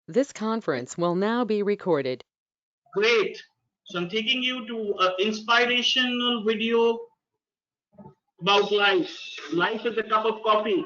This conference will now be recorded. Great. So I'm taking you to an inspirational video about life. Life is a cup of coffee.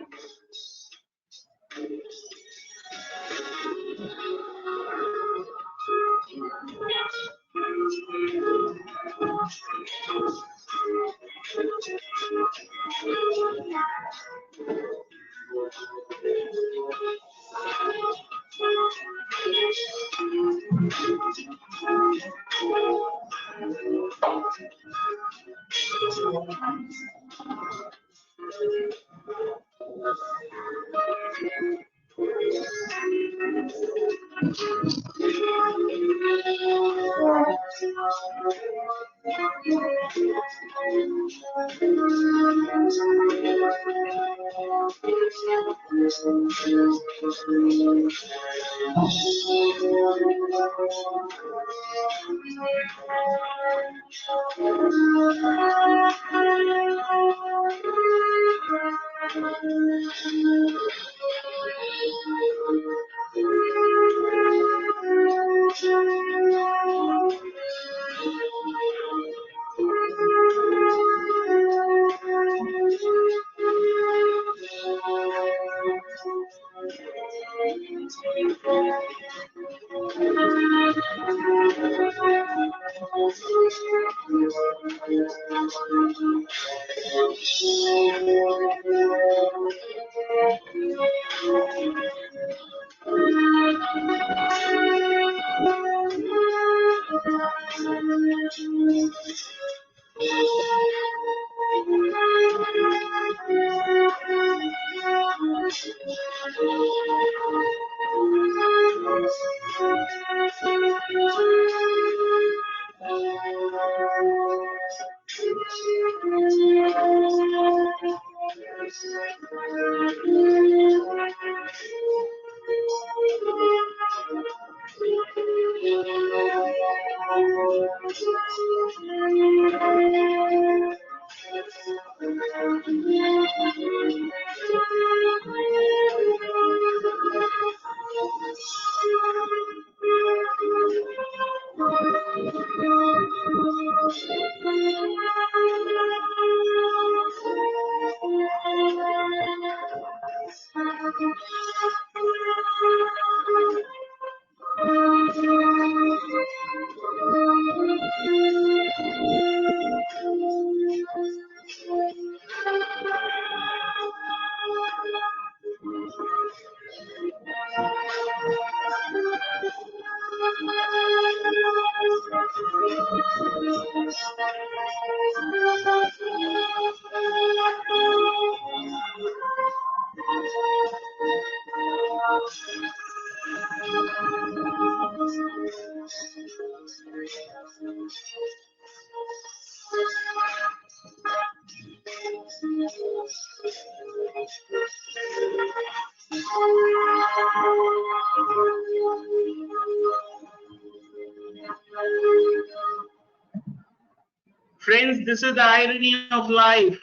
Friends, this is the irony of life.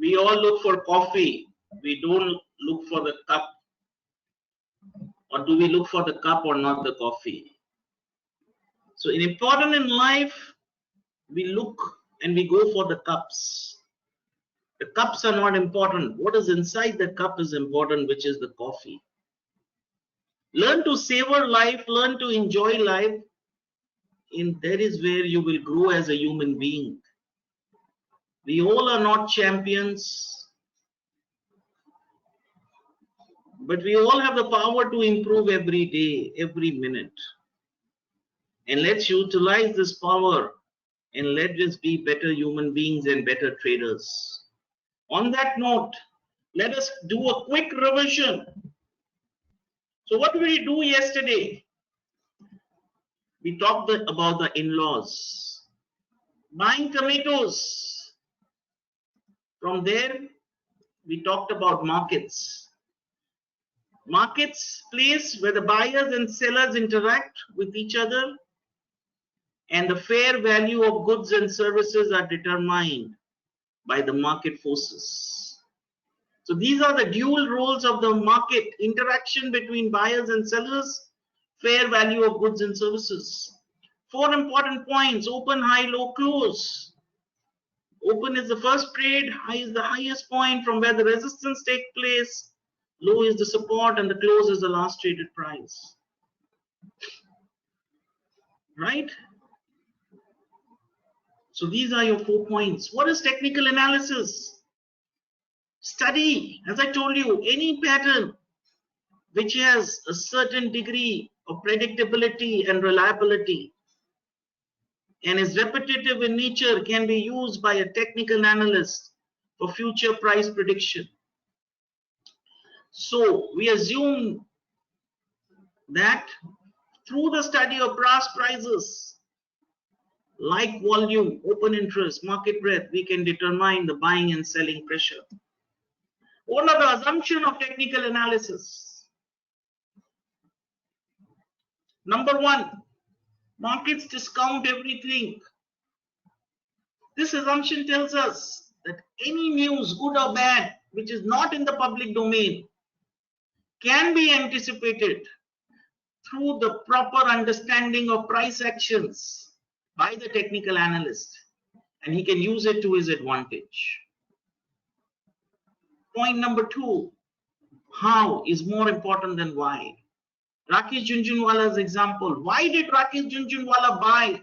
We all look for coffee. We don't look for the cup. Or do we look for the cup or not the coffee? So, important in life, we look and we go for the cups. The cups are not important. What is inside the cup is important, which is the coffee. Learn to savor life, learn to enjoy life, and that is where you will grow as a human being. We all are not champions, but we all have the power to improve every day, every minute. And let's utilize this power and let us be better human beings and better traders. On that note, let us do a quick revision. So, what did we do yesterday? We talked about the in-laws, buying tomatoes. From there, we talked about markets. Markets, place where the buyers and sellers interact with each other, and the fair value of goods and services are determined by the market forces. So these are the dual roles of the market: interaction between buyers and sellers, fair value of goods and services. 4 important points: open, high, low, close. Open is the first trade, high is the highest point from where the resistance takes place, low is the support, and the close is the last traded price. Right? So these are your 4 points. What is technical analysis? Study, as I told you, any pattern which has a certain degree of predictability and reliability and is repetitive in nature can be used by a technical analyst for future price prediction. So we assume that through the study of past prices, like volume, open interest, market breadth, we can determine the buying and selling pressure. What are the assumptions of technical analysis? Number 1, markets discount everything. This assumption tells us that any news, good or bad, which is not in the public domain, can be anticipated through the proper understanding of price actions by the technical analyst, and he can use it to his advantage. Point number 2, how is more important than why. Rakesh Jhunjhunwala's example. Why did Rakesh Jhunjhunwala buy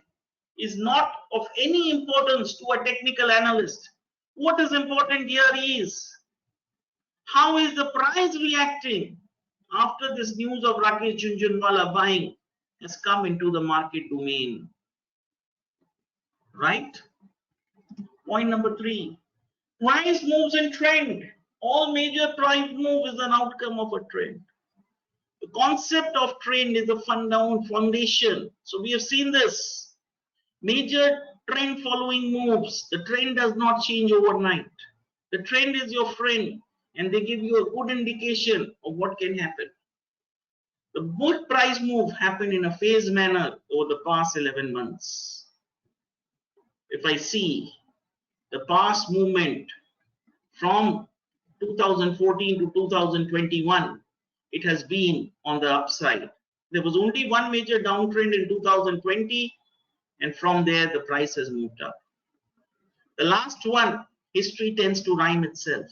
is not of any importance to a technical analyst. What is important here is how is the price reacting after this news of Rakesh Jhunjhunwala buying has come into the market domain. Right? Point number 3. Price moves in trend. All major price move is an outcome of a trend. The concept of trend is a foundation. So we have seen this. Major trend following moves. The trend does not change overnight. The trend is your friend and they give you a good indication of what can happen. The good price move happened in a phased manner over the past 11 months. If I see the past movement from 2014 to 2021, it has been on the upside. There was only one major downtrend in 2020, and from there the price has moved up. The last one, history tends to rhyme itself.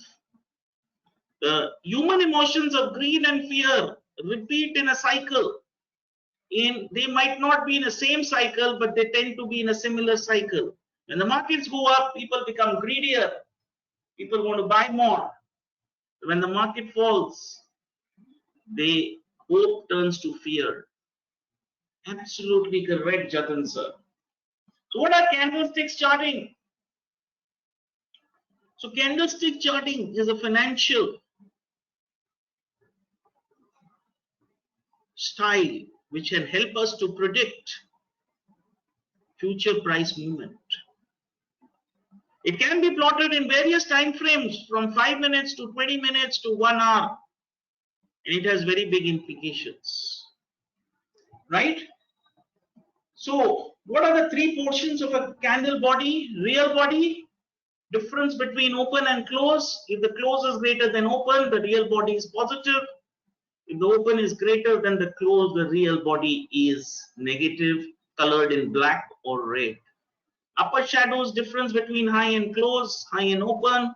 The human emotions of greed and fear repeat in a cycle. They might not be in the same cycle, but they tend to be in a similar cycle. When the markets go up, people become greedier. People want to buy more. When the market falls, hope turns to fear. Absolutely correct, Jatin sir. So what are candlesticks charting? So candlestick charting is a financial style which can help us to predict future price movement. It can be plotted in various time frames from 5 minutes to 20 minutes to 1 hour, and it has very big implications. Right? So what are the 3 portions of a candle body? Real body, difference between open and close. If the close is greater than open, the real body is positive. If the open is greater than the close, the real body is negative, colored in black or red. Upper shadows, difference between high and close, high and open.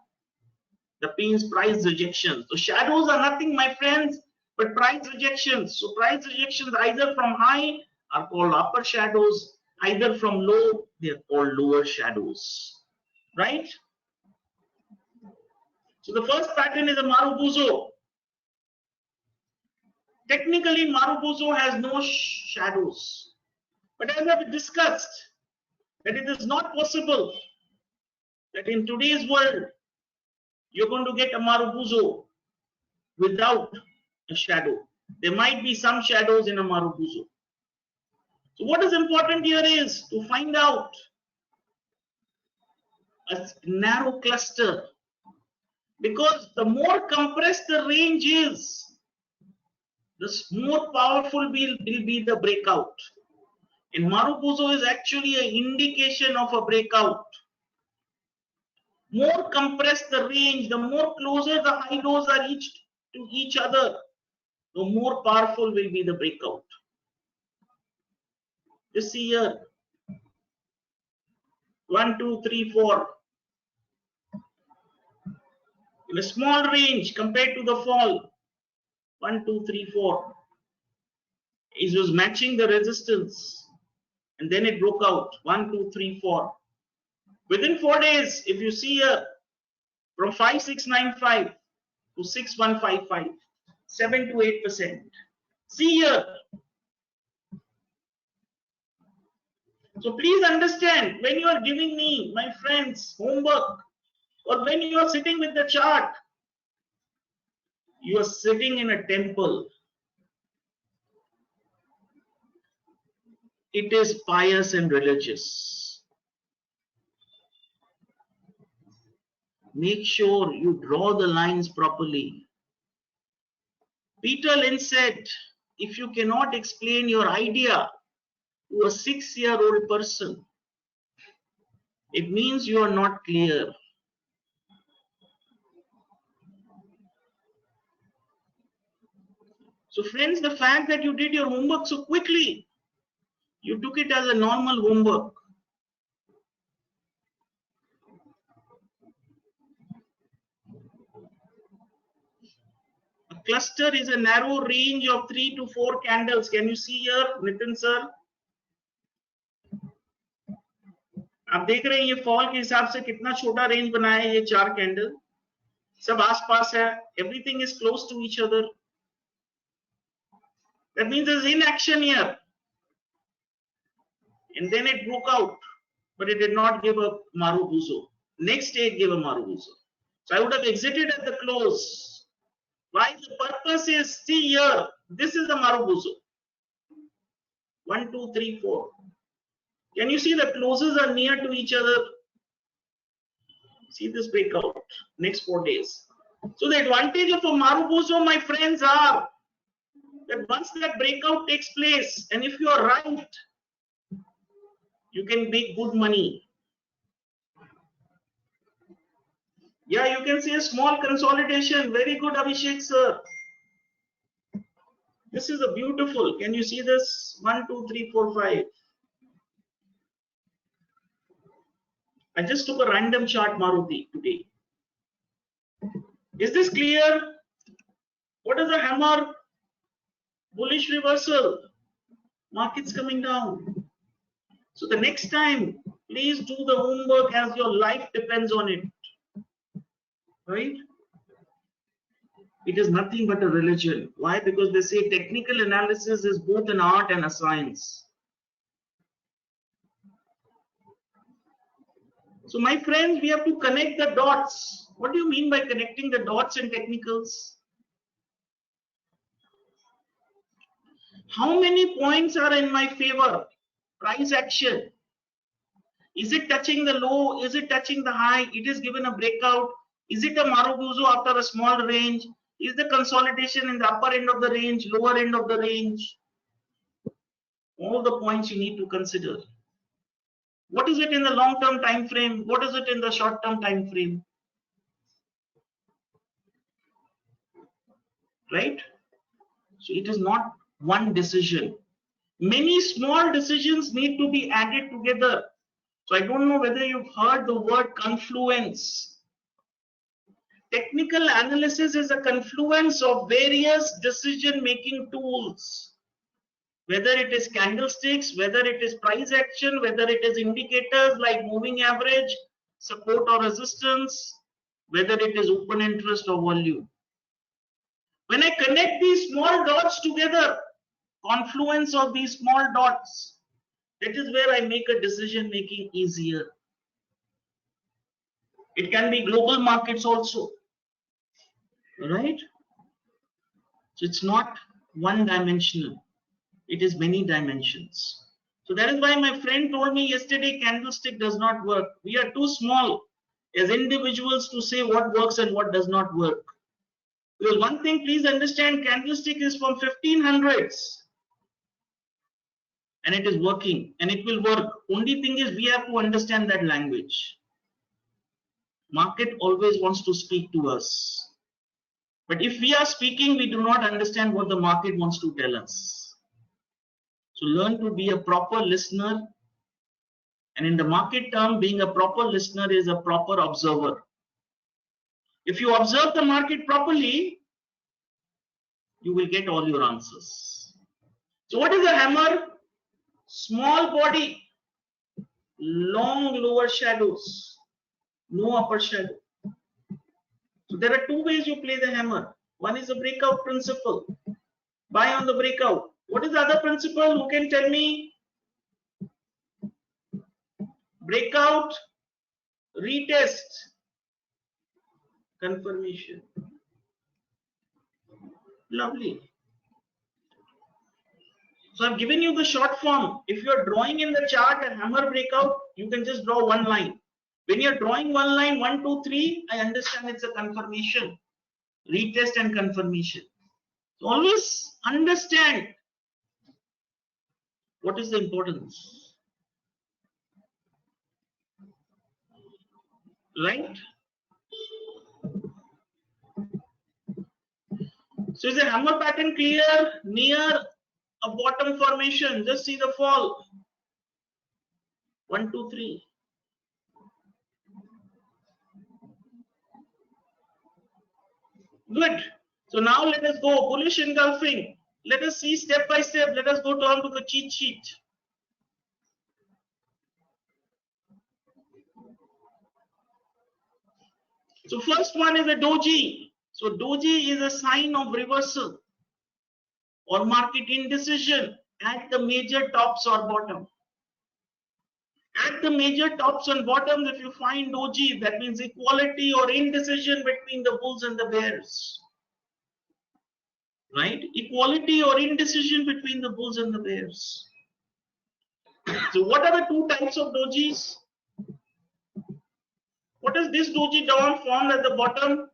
The means price rejection. So shadows are nothing, my friends, but price rejections. So price rejections either from high are called upper shadows, either from low, they are called lower shadows. Right? So the first pattern is a Marubozu. Technically, Marubozu has no shadows. But as I've discussed, that it is not possible that in today's world, you're going to get a Marubozu without a shadow. There might be some shadows in a Marubozu. So what is important here is to find out a narrow cluster, because the more compressed the range is, the more powerful will be the breakout. And Marubozu is actually an indication of a breakout. More compressed the range, the more closer the high lows are to each other, the more powerful will be the breakout. Just see here. 1, 2, 3, 4. In a small range compared to the fall. 1, 2, 3, 4. It was matching the resistance. And then it broke out. 1, 2, 3, 4. Within 4 days, if you see here, from 5695 to 6155, 7 to 8%. See here. So please understand, when you are giving me, my friends, homework, or when you are sitting with the chart, you are sitting in a temple. It is pious and religious. Make sure you draw the lines properly. Peter Lynch said, if you cannot explain your idea to a 6-year-old person, it means you are not clear. So friends, the fact that you did your homework so quickly, you took it as a normal homework. A cluster is a narrow range of 3 to 4 candles. Can you see here, Nitin sir? आप देख रहे हैं ये fall के हिसाब से कितना छोटा रेंज बनाया है ये 4 कैंडल, सब आसपास है, everything is close to each other. That means there's inaction here. And then it broke out, but it did not give a Marubozu. Next day it gave a Marubozu. So I would have exited at the close. Why? The purpose is, see here, this is the Marubozu. 1, 2, 3, 4. Can you see the closes are near to each other? See this breakout, next 4 days. So the advantage of a Marubozu, my friends, are that once that breakout takes place, and if you are right, you can make good money. Yeah, you can see a small consolidation. Very good, Abhishek sir. This is a beautiful. Can you see this? 1, 2, 3, 4, 5. I just took a random chart, Maruti, today. Is this clear? What is the hammer? Bullish reversal. Markets coming down. So the next time, please do the homework as your life depends on it. Right? It is nothing but a religion. Why? Because they say technical analysis is both an art and a science. So my friends, we have to connect the dots. What do you mean by connecting the dots and technicals? How many points are in my favor? Price action. Is it touching the low? Is it touching the high? It is given a breakout. Is it a Marubozu after a small range? Is the consolidation in the upper end of the range, lower end of the range? All the points you need to consider. What is it in the long-term time frame? What is it in the short-term time frame? Right? So it is not one decision. Many small decisions need to be added together. So I don't know whether you've heard the word confluence. Technical analysis is a confluence of various decision-making tools. Whether it is candlesticks, whether it is price action, whether it is indicators like moving average, support or resistance, whether it is open interest or volume. When I connect these small dots together, confluence of these small dots, that is where I make a decision making easier. It can be global markets also, right? So it's not one dimensional. It is many dimensions. So that is why my friend told me yesterday candlestick does not work. We are too small as individuals to say what works and what does not work. Because one thing, please understand, candlestick is from 1500s and it is working and it will work. Only thing is we have to understand that language. Market always wants to speak to us. But if we are speaking, we do not understand what the market wants to tell us. So learn to be a proper listener. And in the market term, being a proper listener is a proper observer. If you observe the market properly, you will get all your answers. So what is a hammer? Small body, long lower shadows, no upper shadow. So there are two ways you play the hammer. One is the breakout principle. Buy on the breakout. What is the other principle? Who can tell me? Breakout, retest, confirmation. Lovely. So I've given you the short form. If you're drawing in the chart a hammer breakout, you can just draw one line. When you're drawing one line, 1, 2, 3, I understand it's a confirmation, retest and confirmation. So always understand what is the importance, right? So is the hammer pattern clear? Near a bottom formation, just see the fall. 1, 2, 3. Good. So now let us go bullish engulfing. Let us see step by step. Let us go down to the cheat sheet. So first one is a doji. So doji is a sign of reversal or market indecision at the major tops or bottom. At the major tops and bottoms, if you find doji, that means equality or indecision between the bulls and the bears. Right? Equality or indecision between the bulls and the bears. So what are the two types of dojis? What is this doji down formed at the bottom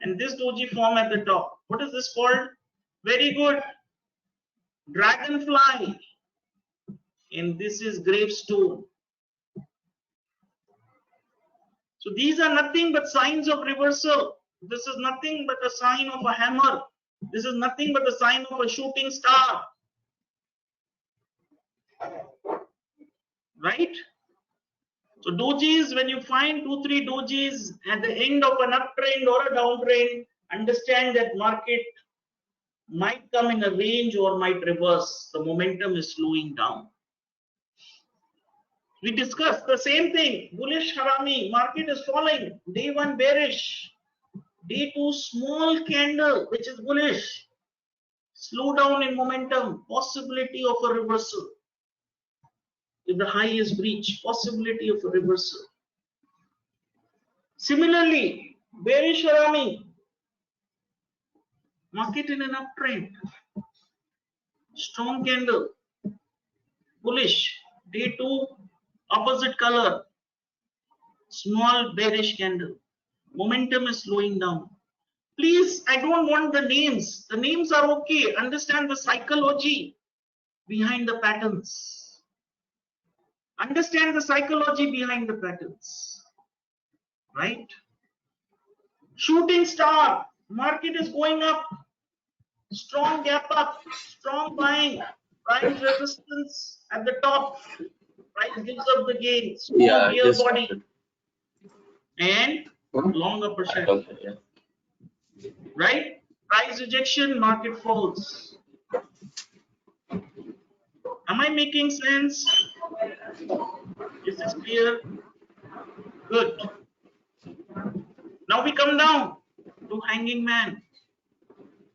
and this doji form at the top? What is this called? Very good. Dragonfly. And this is gravestone. So these are nothing but signs of reversal. This is nothing but a sign of a hammer. This is nothing but a sign of a shooting star. Right? So dojis, when you find 2, 3 dojis at the end of an uptrend or a downtrend, understand that market might come in a range or might reverse. The momentum is slowing down. We discussed the same thing. Bullish harami, market is falling. Day 1 bearish. Day 2 small candle, which is bullish. Slow down in momentum. Possibility of a reversal. If the high is breached, possibility of a reversal. Similarly, bearish harami, market in an uptrend. Strong candle. Bullish. Day 2, opposite color. Small bearish candle. Momentum is slowing down. Please, I don't want the names. The names are okay. Understand the psychology behind the patterns. Understand the psychology behind the patterns. Right? Shooting star. Market is going up. Strong gap up. Strong buying. Price resistance at the top. Price gives up the gain. Small real body. And long upper shadow. Right? Price rejection, market falls. Am I making sense? Is this clear? Good. Now we come down to hanging man.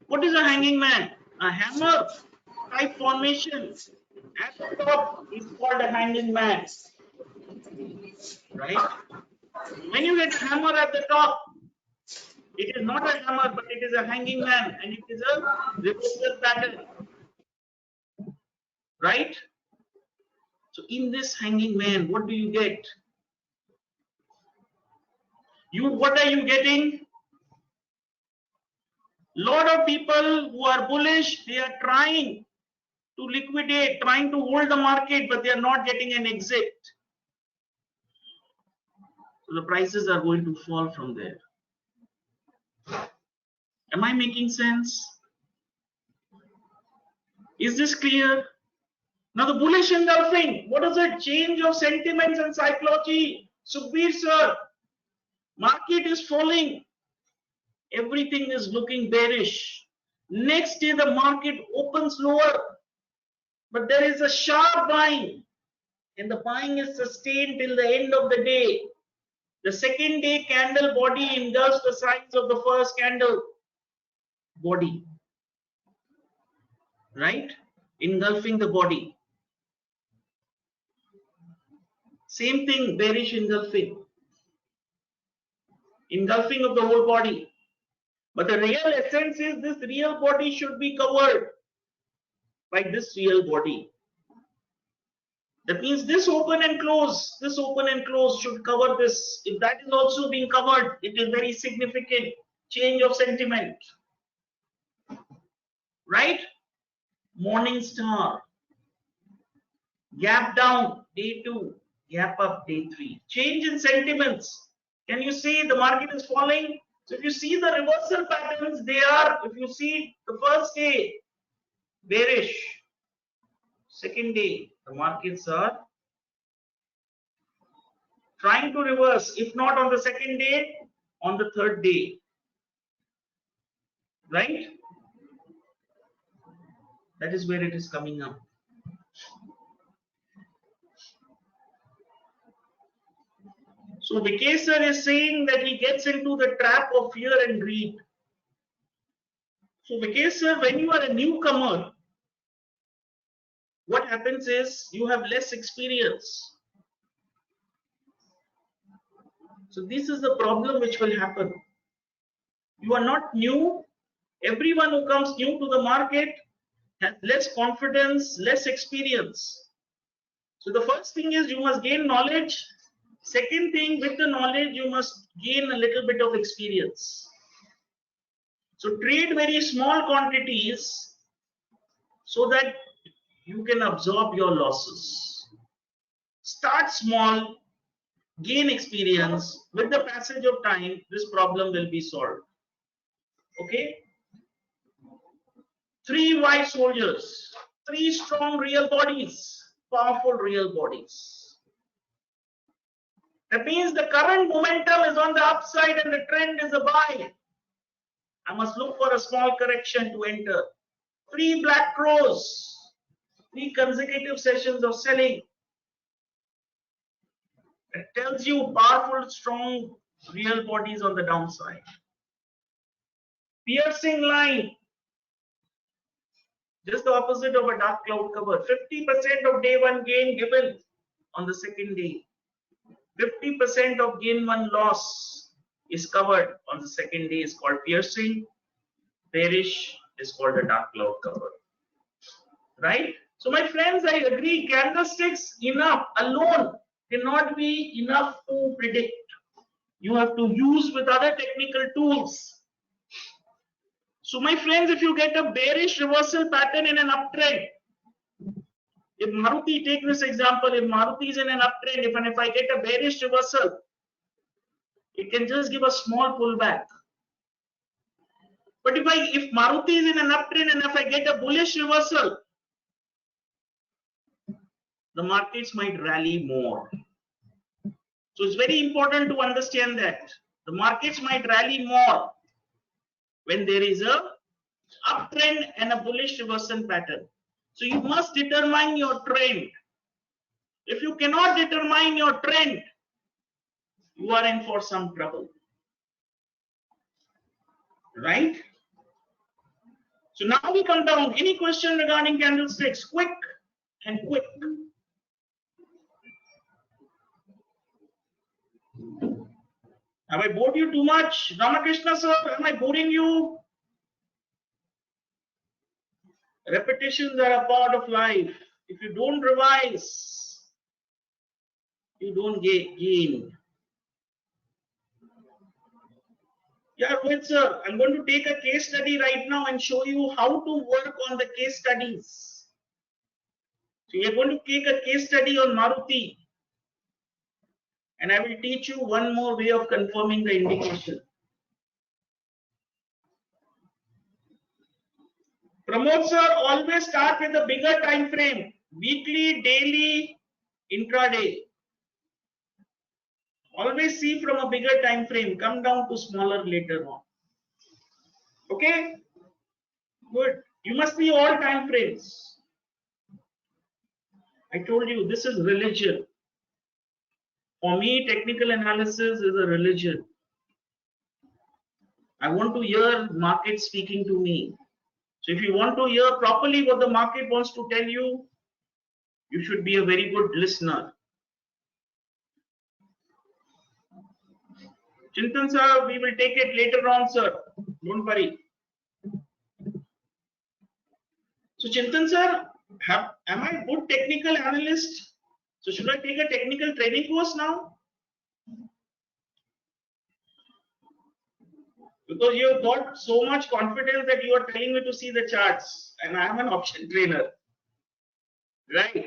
What is a hanging man? A hammer type formation at the top is called a hanging man. Right? When you get a hammer at the top, it is not a hammer, but it is a hanging man, and it is a reversal pattern. Right? So in this hanging man, what do you get? What are you getting? Lot of people who are bullish, they are trying to liquidate, trying to hold the market, but they are not getting an exit. So the prices are going to fall from there. Am I making sense? Is this clear? Now the bullish engulfing, what is it? Change of sentiments and psychology. Sukhbir sir, market is falling. Everything is looking bearish. Next day the market opens lower, but there is a sharp buying, and the buying is sustained till the end of the day. The second day candle body engulfs the size of the first candle body, right? Engulfing the body. Same thing, bearish engulfing. Engulfing of the whole body. But the real essence is this real body should be covered by this real body. That means this open and close should cover this. If that is also being covered, it is very significant change of sentiment. Right? Morning star. Gap down, day 2. Gap up, day 3. Change in sentiments. Can you see the market is falling? So if you see the reversal patterns, they are, if you see the first day, bearish. Second day, the markets are trying to reverse. If not on the second day, on the third day. Right? That is where it is coming up. So Vikesh sir is saying that he gets into the trap of fear and greed. So Vikesh sir, when you are a newcomer, what happens is you have less experience. So this is the problem which will happen. You are not new. Everyone who comes new to the market has less confidence, less experience. So the first thing is you must gain knowledge. Second thing, with the knowledge, you must gain a little bit of experience. So trade very small quantities so that you can absorb your losses. Start small, gain experience. With the passage of time, this problem will be solved. Okay? 3 white soldiers, 3 strong real bodies, powerful real bodies. That means the current momentum is on the upside and the trend is a buy. I must look for a small correction to enter. 3 black crows, 3 consecutive sessions of selling. It tells you powerful, strong, real bodies on the downside. Piercing line, just the opposite of a dark cloud cover. 50% of day 1 gain given on the second day. 50% of gain 1 loss is covered on the second day is called piercing. Bearish is called a dark cloud cover. Right? So my friends, I agree, candlesticks enough alone cannot be enough to predict. You have to use with other technical tools. So my friends, if you get a bearish reversal pattern in an uptrend, if Maruti, take this example, if Maruti is in an uptrend, if I get a bearish reversal, it can just give a small pullback. But if Maruti is in an uptrend and if I get a bullish reversal, the markets might rally more. So it's very important to understand that the markets might rally more when there is a uptrend and a bullish reversal pattern. So you must determine your trend. If you cannot determine your trend, you are in for some trouble. Right? So now we come down. Any question regarding candlesticks? Quick and quick. Have I bored you too much? Ramakrishna sir, am I boring you? Repetitions are a part of life. If you don't revise, you don't gain. Yeah, Rohit sir, I'm going to take a case study right now and show you how to work on the case studies. So we are going to take a case study on Maruti. And I will teach you one more way of confirming the indication. Pramod sir, always start with a bigger time frame, weekly, daily, intraday. Always see from a bigger time frame, come down to smaller later on. Okay? Good. You must be all time frames. I told you this is religion. For me, technical analysis is a religion. I want to hear market speaking to me. So if you want to hear properly what the market wants to tell you, you should be a very good listener. Chintan sir, we will take it later on, sir. Don't worry. So Chintan sir, am I a good technical analyst? So should I take a technical training course now? Because you have got so much confidence that you are telling me to see the charts, and I am an option trainer, right?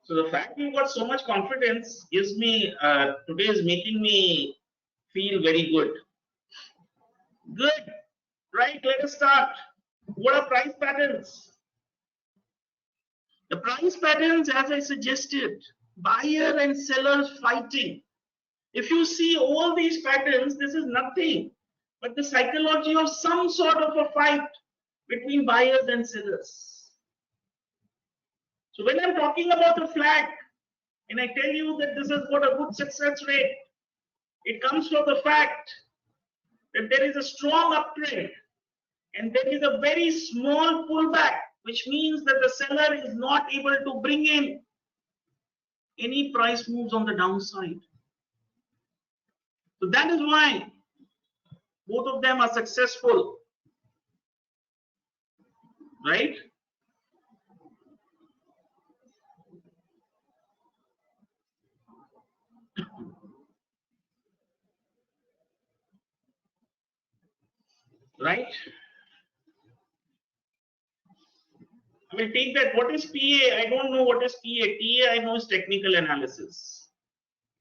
So the fact you got so much confidence gives me today is making me feel very good. Good, right? Let us start. What are price patterns? The price patterns, as I suggested, buyer and sellers fighting. If you see all these patterns, this is nothing but the psychology of some sort of a fight between buyers and sellers. So when I'm talking about a flag and I tell you that this has got a good success rate, it comes from the fact that there is a strong uptrend and there is a very small pullback, which means that the seller is not able to bring in any price moves on the downside. So that is why both of them are successful, right? Right? I will take that. What is PA? I don't know what is PA. TA I know is technical analysis.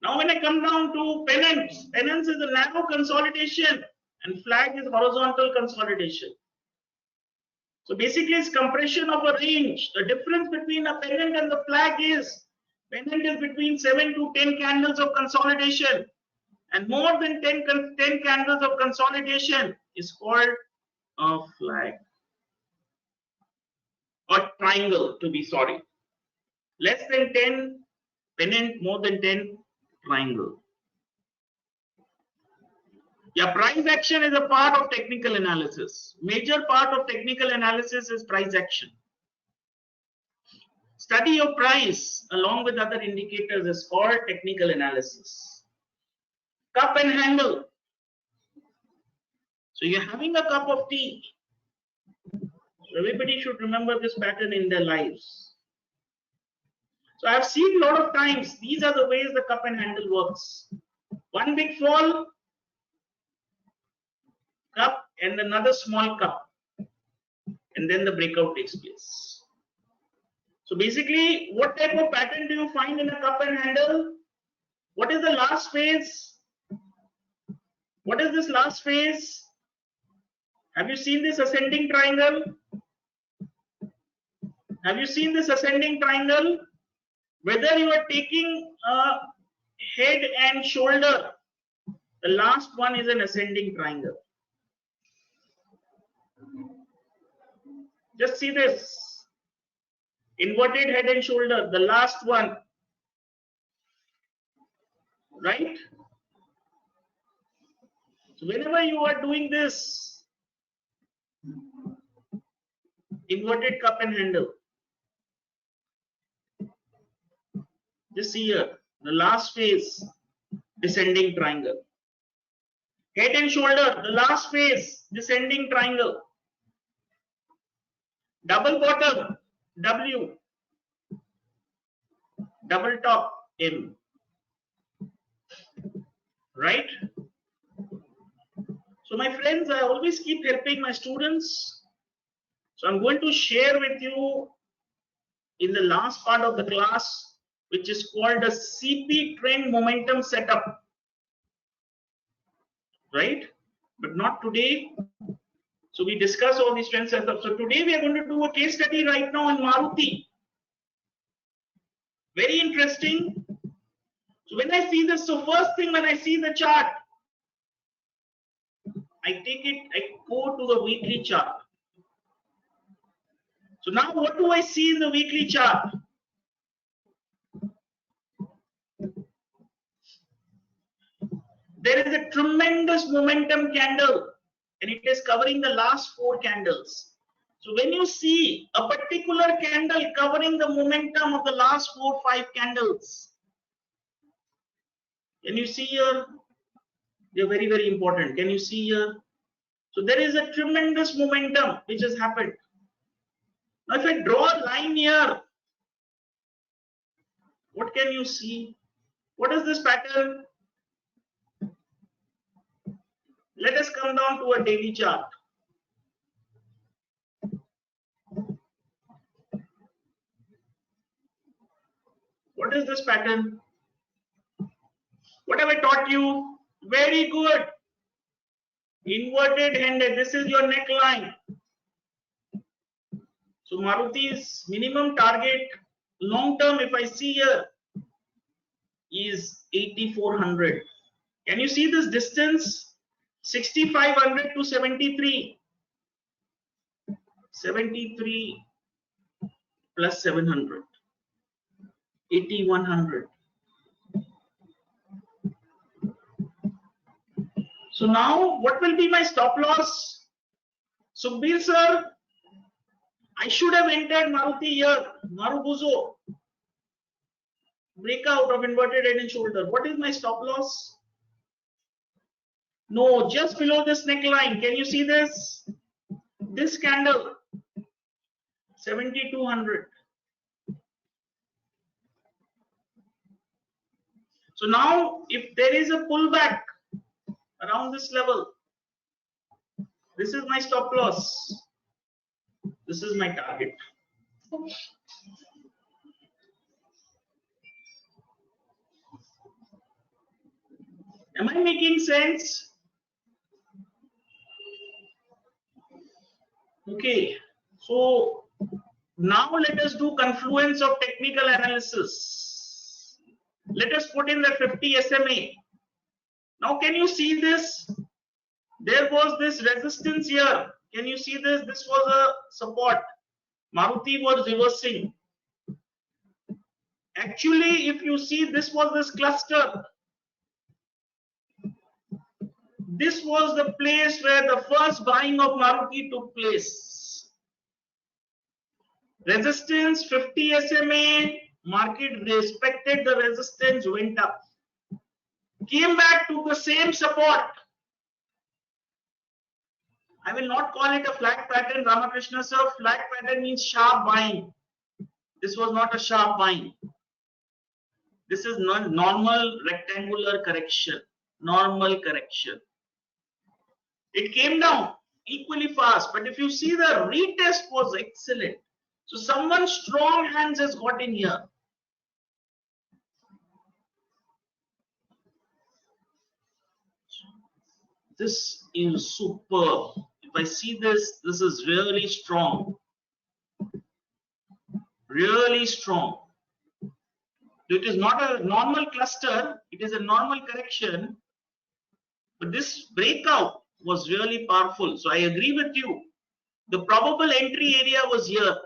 Now when I come down to pennants, pennants is a narrow consolidation and flag is horizontal consolidation. So basically it's compression of a range. The difference between a pennant and the flag is pennant is between 7 to 10 candles of consolidation, and more than 10 candles of consolidation is called a flag or triangle, to be sorry. Less than 10 pennant, more than 10 triangle. Yeah, price action is a part of technical analysis. Major part of technical analysis is price action. Study of price along with other indicators is called technical analysis. Cup and handle. So you're having a cup of tea. So everybody should remember this pattern in their lives. So I've seen a lot of times, these are the ways the cup and handle works. One big fall, cup, and another small cup. And then the breakout takes place. So basically, what type of pattern do you find in a cup and handle? What is the last phase? What is this last phase? Have you seen this ascending triangle? Have you seen this ascending triangle? Whether you are taking a head and shoulder, the last one is an ascending triangle. Just see this. Inverted head and shoulder, the last one. Right? So whenever you are doing this, inverted cup and handle, just see here, the last phase, descending triangle. Head and shoulder, the last phase, descending triangle. Double bottom, W. Double top, M. Right? So my friends, I always keep helping my students. So I'm going to share with you in the last part of the class which is called a CP trend momentum setup, right? But not today. So we discuss all these trend setups. So today we are going to do a case study right now on Maruti. Very interesting. So when I see this, so first thing when I see the chart, I go to the weekly chart. So now what do I see in the weekly chart? There is a tremendous momentum candle and it is covering the last 4 candles. So when you see a particular candle covering the momentum of the last 4-5 candles, can you see here? They're very, very important. Can you see here? So there is a tremendous momentum which has happened. Now if I draw a line here, what can you see? What is this pattern? Let us come down to a daily chart. What is this pattern? What have I taught you? Very good. Inverted handed. This is your neckline. So Maruti's minimum target long term, if I see here, is 8400. Can you see this distance? 6500 to 73. 73 plus 700. 8100. So now what will be my stop loss? Sukhbir sir, I should have entered Maruti here, Marubuzo. Breakout of inverted head and shoulder. What is my stop loss? No, just below this neckline. Can you see this? This candle, 7200. So now if there is a pullback around this level, this is my stop loss. This is my target. Am I making sense? Okay, so now let us do confluence of technical analysis. Let us put in the 50 SMA. Now can you see this? There was this resistance here. Can you see this? This was a support. Maruti was reversing. Actually, if you see, this was this cluster. This was the place where the first buying of Maruti took place. Resistance 50 SMA, market respected the resistance, went up. Came back to the same support. I will not call it a flat pattern, Ramakrishna sir. Flat pattern means sharp buying. This was not a sharp buying. This is normal rectangular correction. Normal correction. It came down equally fast, but if you see, the retest was excellent. So someone's strong hands has got in here. This is superb. If I see this, this is really strong. Really strong. It is not a normal cluster, it is a normal correction. But this breakout was really powerful. So I agree with you. The probable entry area was here.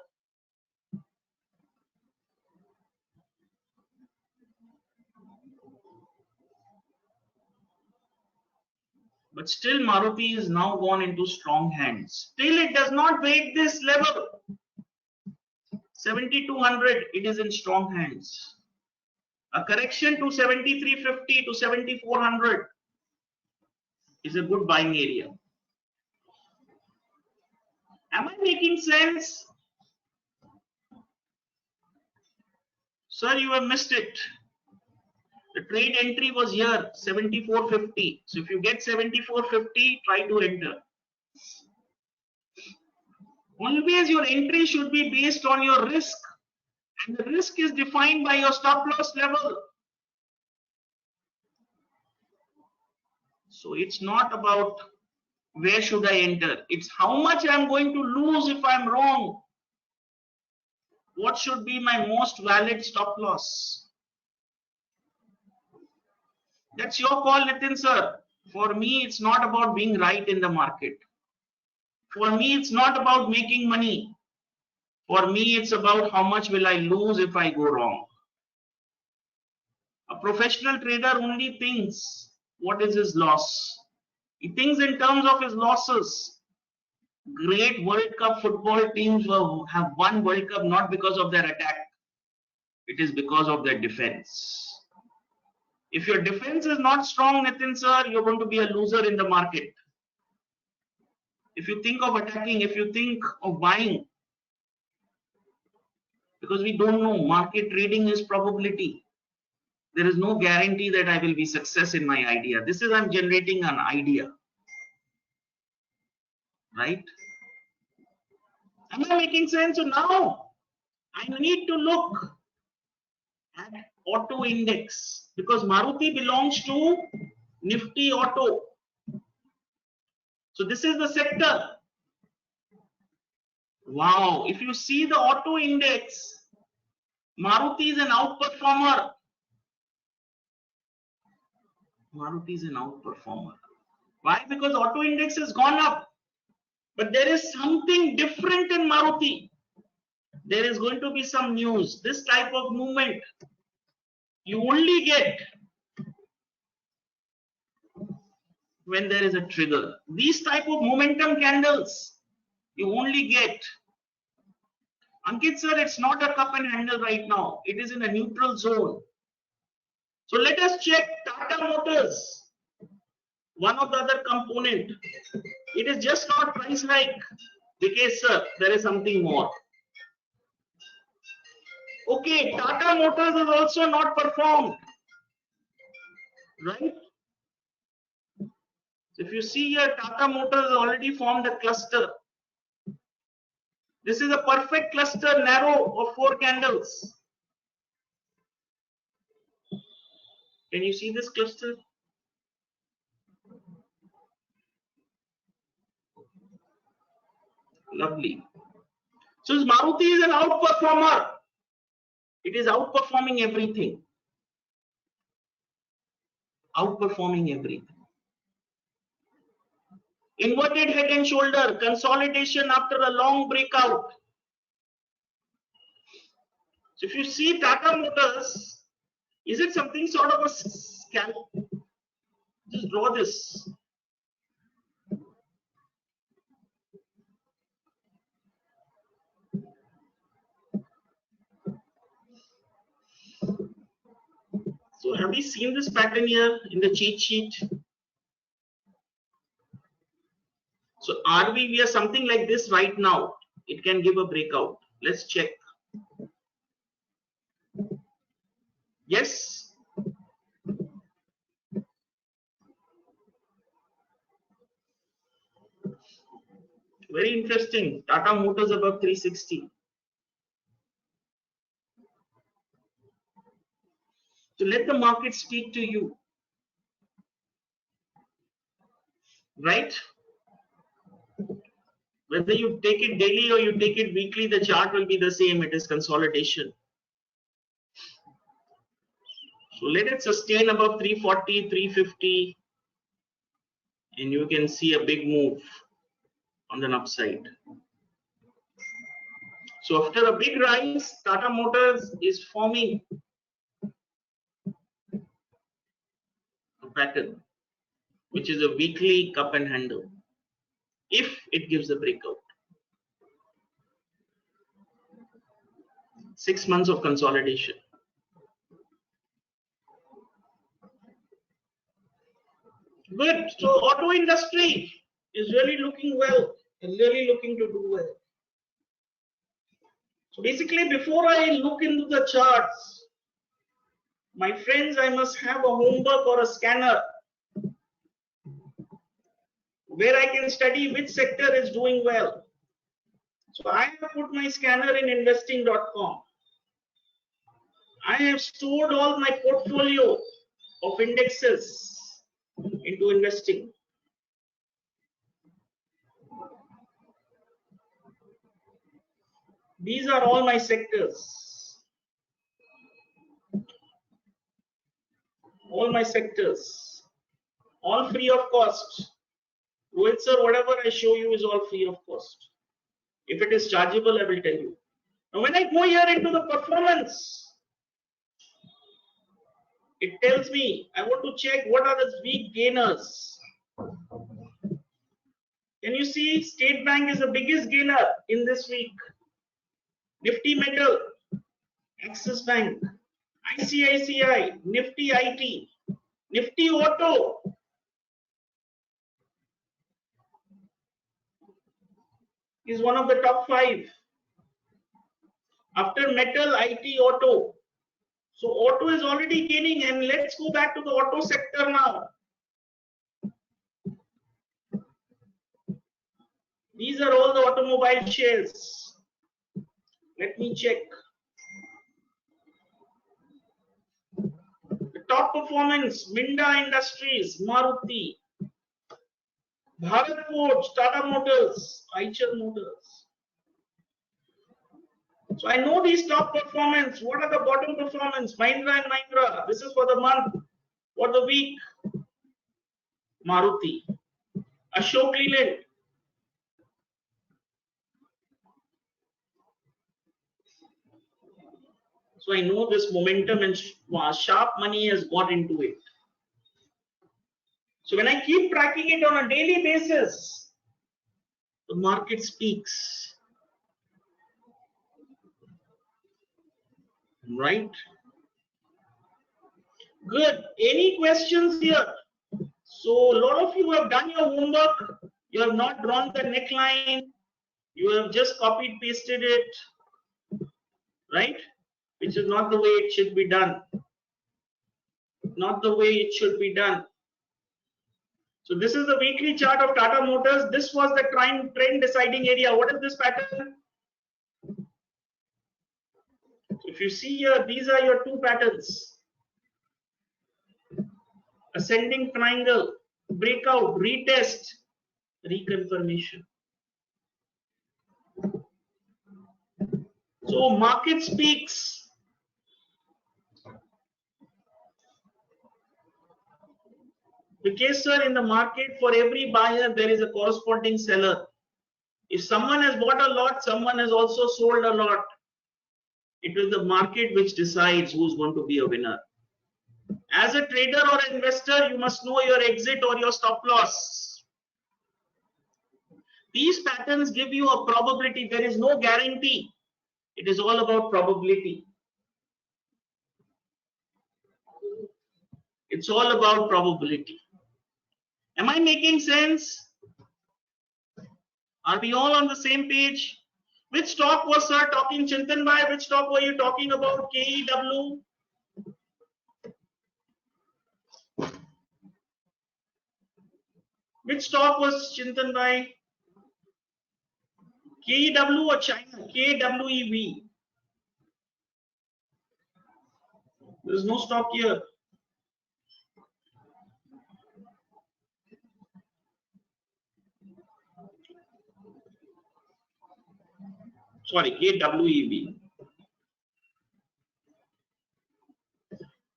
But still Maruti is now gone into strong hands. Still it does not break this level. 7200, it is in strong hands. A correction to 7350 to 7400 is a good buying area. Am I making sense? Sir, you have missed it. The trade entry was here, 7450. So if you get 7450, try to enter. Always your entry should be based on your risk And the risk is defined by your stop loss level. So it's not about where should I enter. It's how much I'm going to lose if I'm wrong. What should be my most valid stop loss? That's your call, Nitin sir. For me, it's not about being right in the market. For me, it's not about making money. For me, it's about how much will I lose if I go wrong. A professional trader only thinks what is his loss. He thinks in terms of his losses. Great World Cup football teams have won World Cup not because of their attack. It is because of their defense. If your defense is not strong, Nitin sir, you're going to be a loser in the market. If you think of attacking, if you think of buying, because we don't know, market trading is probability. There is no guarantee that I will be success in my idea. This is I'm generating an idea. Right? Am I making sense? So now I need to look at auto index because Maruti belongs to Nifty Auto. So this is the sector. Wow, if you see the auto index, Maruti is an outperformer. Maruti is an outperformer. Why? Because auto index has gone up. But there is something different in Maruti. There is going to be some news. This type of movement you only get when there is a trigger. These type of momentum candles you only get. Ankit sir, it's not a cup and handle right now. It is in a neutral zone. So let us check Tata Motors, one of the other component. It is just not price hike. Because sir, there is something more. Okay, Tata Motors has also not performed. Right? If you see here, Tata Motors has already formed a cluster. This is a perfect cluster, narrow of 4 candles. Can you see this cluster? Lovely. So Maruti is an outperformer. It is outperforming everything. Outperforming everything. Inverted head and shoulder, consolidation after a long breakout. So if you see Tata Motors, is it something sort of a scam? Just draw this. So have we seen this pattern here in the cheat sheet? So we are something like this right now. It can give a breakout. Let's check. Yes. Very interesting. Tata Motors above 360. So let the market speak to you. Right? Whether you take it daily or you take it weekly, the chart will be the same. It is consolidation. So let it sustain above 340, 350, and you can see a big move on the upside. So after a big rise, Tata Motors is forming a pattern, which is a weekly cup and handle, if it gives a breakout. 6 months of consolidation. Good. So auto industry is really looking well and really looking to do well. So basically, before I look into the charts, my friends, I must have a homework or a scanner where I can study which sector is doing well. So I have put my scanner in investing.com. I have stored all my portfolio of indexes into investing. These are all my sectors. All my sectors. All free of cost. Rohit sir, whatever I show you is all free of cost. If it is chargeable, I will tell you. Now when I go here into the performance, it tells me I want to check what are the weak gainers. Can you see State Bank is the biggest gainer in this week? Nifty Metal, Axis Bank, ICICI, Nifty IT, Nifty Auto. Is one of the top 5. After Metal, IT, Auto. So auto is already gaining, and let's go back to the auto sector now. These are all the automobile shares. Let me check. The top performance, Minda Industries, Maruti, Bharat Forge, Tata Motors, Eicher Motors. So I know these top performance. What are the bottom performance? Mahindra and Mahindra. This is for the month. For the week, Maruti. Ashok Leyland. So I know this momentum and sharp money has got into it. So when I keep tracking it on a daily basis, the market speaks. Right? Good. Any questions here? So a lot of you have done your homework. You have not drawn the neckline. You have just copied pasted it. Right? Which is not the way it should be done. Not the way it should be done. So this is the weekly chart of Tata Motors. This was the trend deciding area. What is this pattern? If you see here, these are your 2 patterns. Ascending triangle, breakout, retest, reconfirmation. So market speaks. Because sir, in the market, for every buyer, there is a corresponding seller. If someone has bought a lot, someone has also sold a lot. It is the market which decides who's going to be a winner. As a trader or investor, you must know your exit or your stop loss. These patterns give you a probability. There is no guarantee. It is all about probability. It's all about probability. Am I making sense? Are we all on the same page? Which stock was sir talking, Chintan bhai? Which stock were you talking about? KEW? Which stock was Chintan bhai? KEW or China? KWEV. There is no stock here. Sorry, KWEV.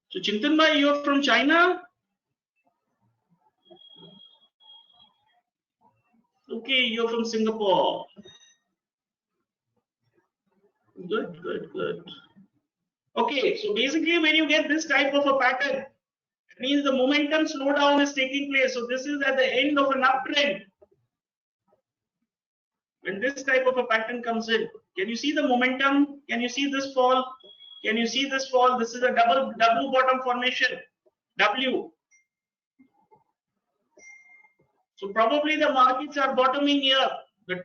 So Chintan bhai, you're from China? Okay, you're from Singapore. Good, good, good. Okay, so basically when you get this type of a pattern, it means the momentum slowdown is taking place. So this is at the end of an uptrend. When this type of a pattern comes in, can you see the momentum? Can you see this fall? Can you see this fall? This is a double bottom formation, W. So probably the markets are bottoming here. The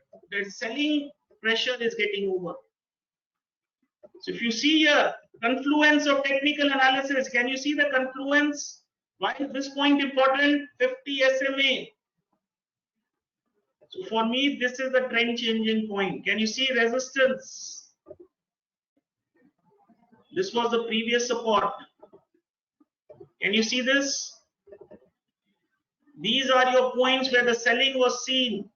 selling pressure is getting over. So if you see here, confluence of technical analysis, can you see the confluence? Why is this point important? 50 SMA. So for me, this is the trend changing point. Can you see resistance? This was the previous support. Can you see this? These are your points where the selling was seen.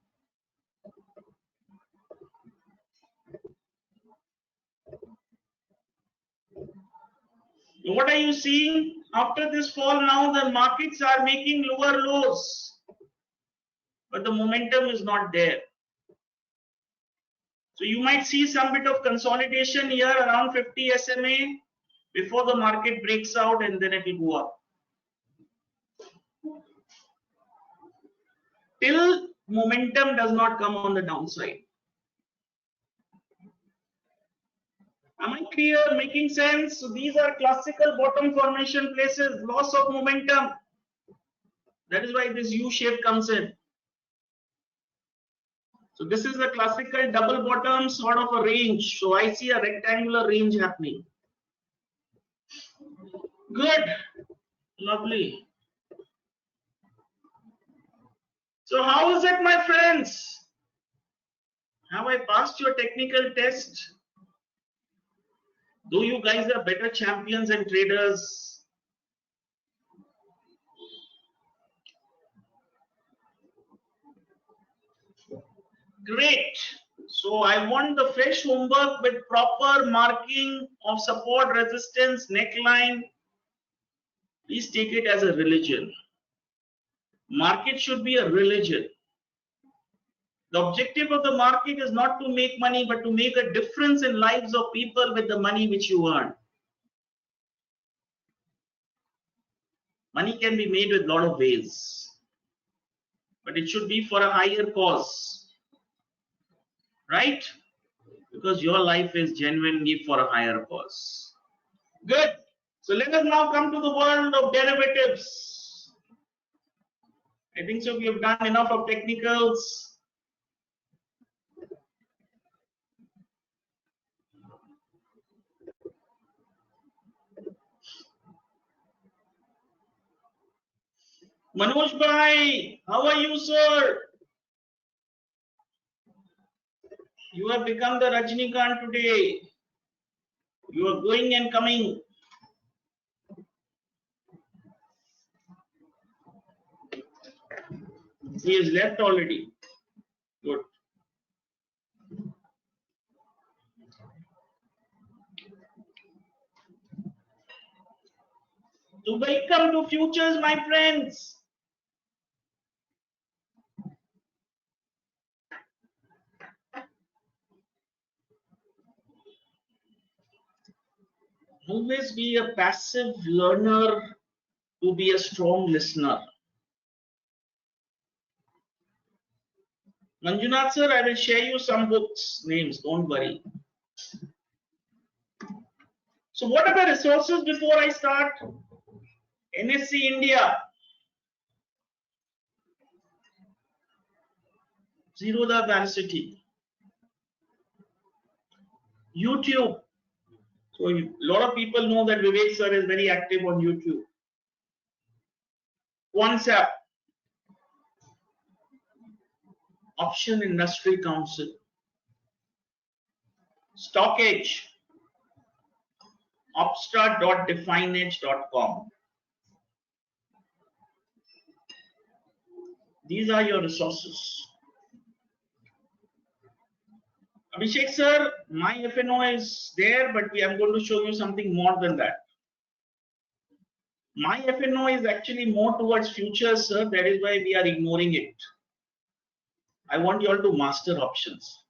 What are you seeing? After this fall now, the markets are making lower lows, but the momentum is not there. So you might see some bit of consolidation here around 50 SMA before the market breaks out, and then it will go up. Till momentum does not come on the downside. Am I clear? Making sense? So these are classical bottom formation places, loss of momentum. That is why this U shape comes in. So this is a classical double bottom sort of a range. So I see a rectangular range happening. Good. Lovely. So how is it, my friends? Have I passed your technical test? Though you guys are better champions and traders, great. So I want the fresh homework with proper marking of support, resistance, neckline. Please take it as a religion. Market should be a religion. The objective of the market is not to make money, but to make a difference in lives of people with the money which you earn. Money can be made with a lot of ways, but it should be for a higher cause, right? Because your life is genuinely for a higher cause. Good. So let us now come to the world of derivatives. I think so we have done enough of technicals. Manoj Bhai, how are you, sir? You have become the Rajnikant today. You are going and coming. He is left already. Good. So welcome to Futures, my friends. Always be a passive learner to be a strong listener. Manjunath sir, I will share you some books names, don't worry. So what are the resources before I start? NSC India, Zerodha Varsity, YouTube. So a lot of people know that Vivek sir is very active on YouTube. Quantsap, Option Industry Council, Stock Edge, opstart.defineedge.com. These are your resources. Abhishek sir, my FNO is there, but I'm going to show you something more than that. My FNO is actually more towards futures, sir. That is why we are ignoring it. I want you all to master options.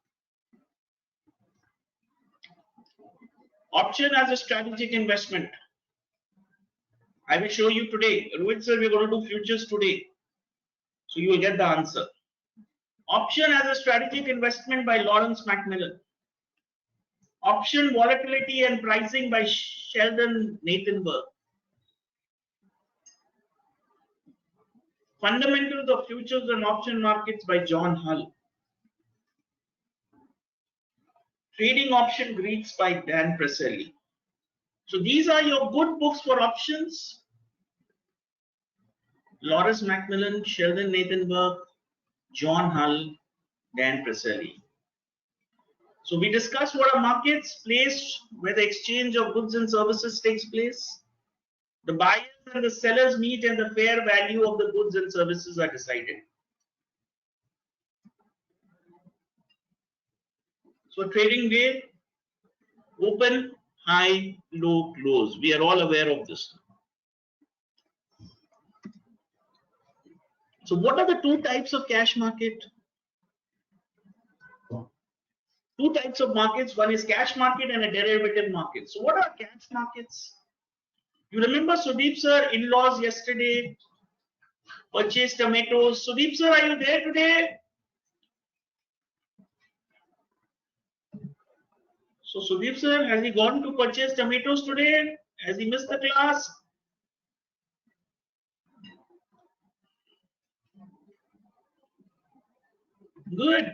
Option as a strategic investment. I will show you today. Rohit sir, we're going to do futures today. So you will get the answer. Option as a strategic investment by Lawrence Macmillan. Option volatility and pricing by Sheldon Nathanberg. Fundamentals of futures and option markets by John Hull. Trading option Greeks by Dan Preselli. So these are your good books for options. Lawrence Macmillan, Sheldon Nathanberg, John Hull, Dan Preselli. So we discussed what are markets, place where the exchange of goods and services takes place. The buyers and the sellers meet and the fair value of the goods and services are decided. So trading day, open, high, low, close. We are all aware of this. So what are the two types of cash market? Two types of markets. One is cash market and a derivative market. So what are cash markets? You remember Sudeep sir, in-laws yesterday purchased tomatoes. Sudeep sir, are you there today? So Sudeep sir, has he gone to purchase tomatoes today? Has he missed the class? Good.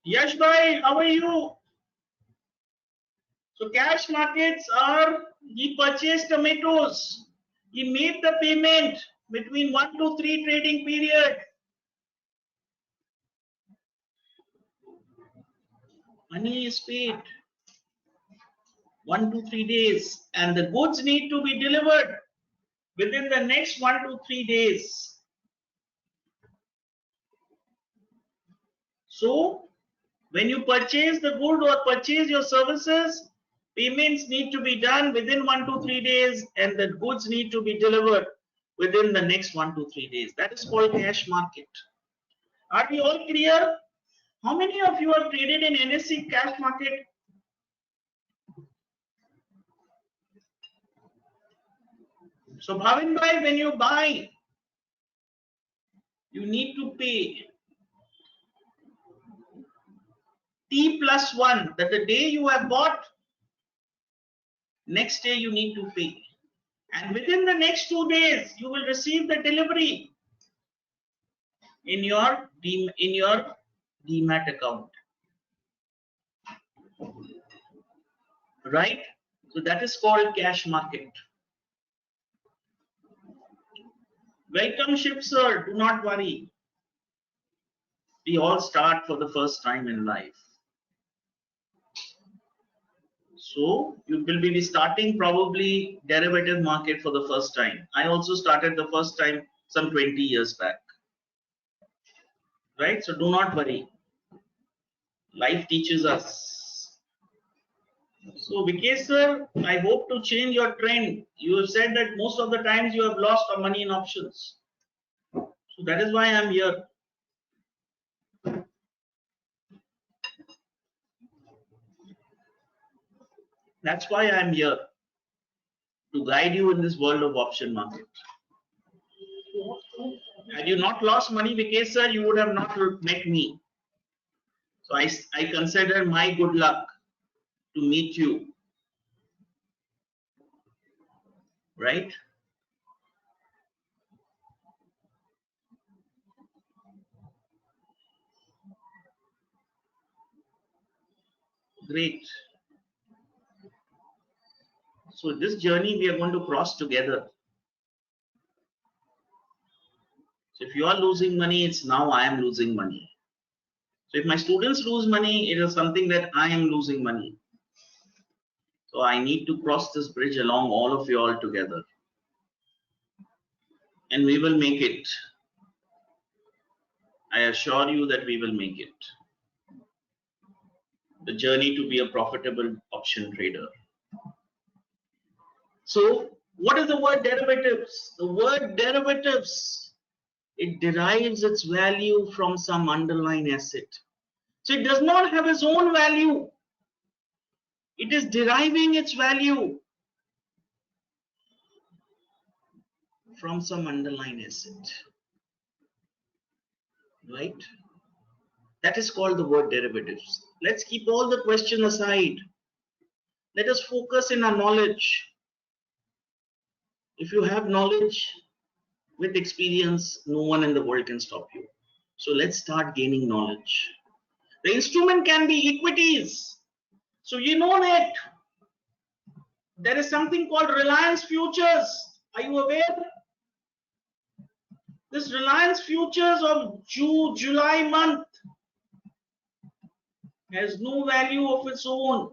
Yash bhai, how are you? So cash markets are, he purchased tomatoes. He made the payment between 1 to 3 trading period. Money is paid 1 to 3 days and the goods need to be delivered within the next 1 to 3 days. So when you purchase the good or purchase your services, payments need to be done within 1 to 3 days and the goods need to be delivered within the next 1 to 3 days. That is called cash market. Are we all clear? How many of you have traded in NSE cash market? So Bhavin bhai, when you buy, you need to pay T+1, that the day you have bought, next day you need to pay. And within the next 2 days, you will receive the delivery in your Demat account. Right? So that is called cash market. Welcome, Shiv sir. Do not worry. We all start for the first time in life. So you will be starting probably derivative market for the first time. I also started the first time some 20 years back. Right? So do not worry. Life teaches us. So Vikesh sir, I hope to change your trend. You have said that most of the times you have lost your money in options. So that is why I am here. That's why I am here, to guide you in this world of option market. Had you not lost money, Vikesh sir, you would have not met me. So I consider my good luck to meet you. Right? Great. So this journey we are going to cross together. So if you are losing money, it's now I am losing money. So if my students lose money, it is something that I am losing money. So I need to cross this bridge along all of you all together. And we will make it. I assure you that we will make it. The journey to be a profitable option trader. So what is the word derivatives? The word derivatives, it derives its value from some underlying asset. So it does not have its own value. It is deriving its value from some underlying asset. Right? That is called the word derivatives. Let's keep all the question aside. Let us focus in our knowledge. If you have knowledge with experience, no one in the world can stop you. So let's start gaining knowledge. The instrument can be equities. So you know that there is something called Reliance Futures. Are you aware? This Reliance Futures of July month, has no value of its own.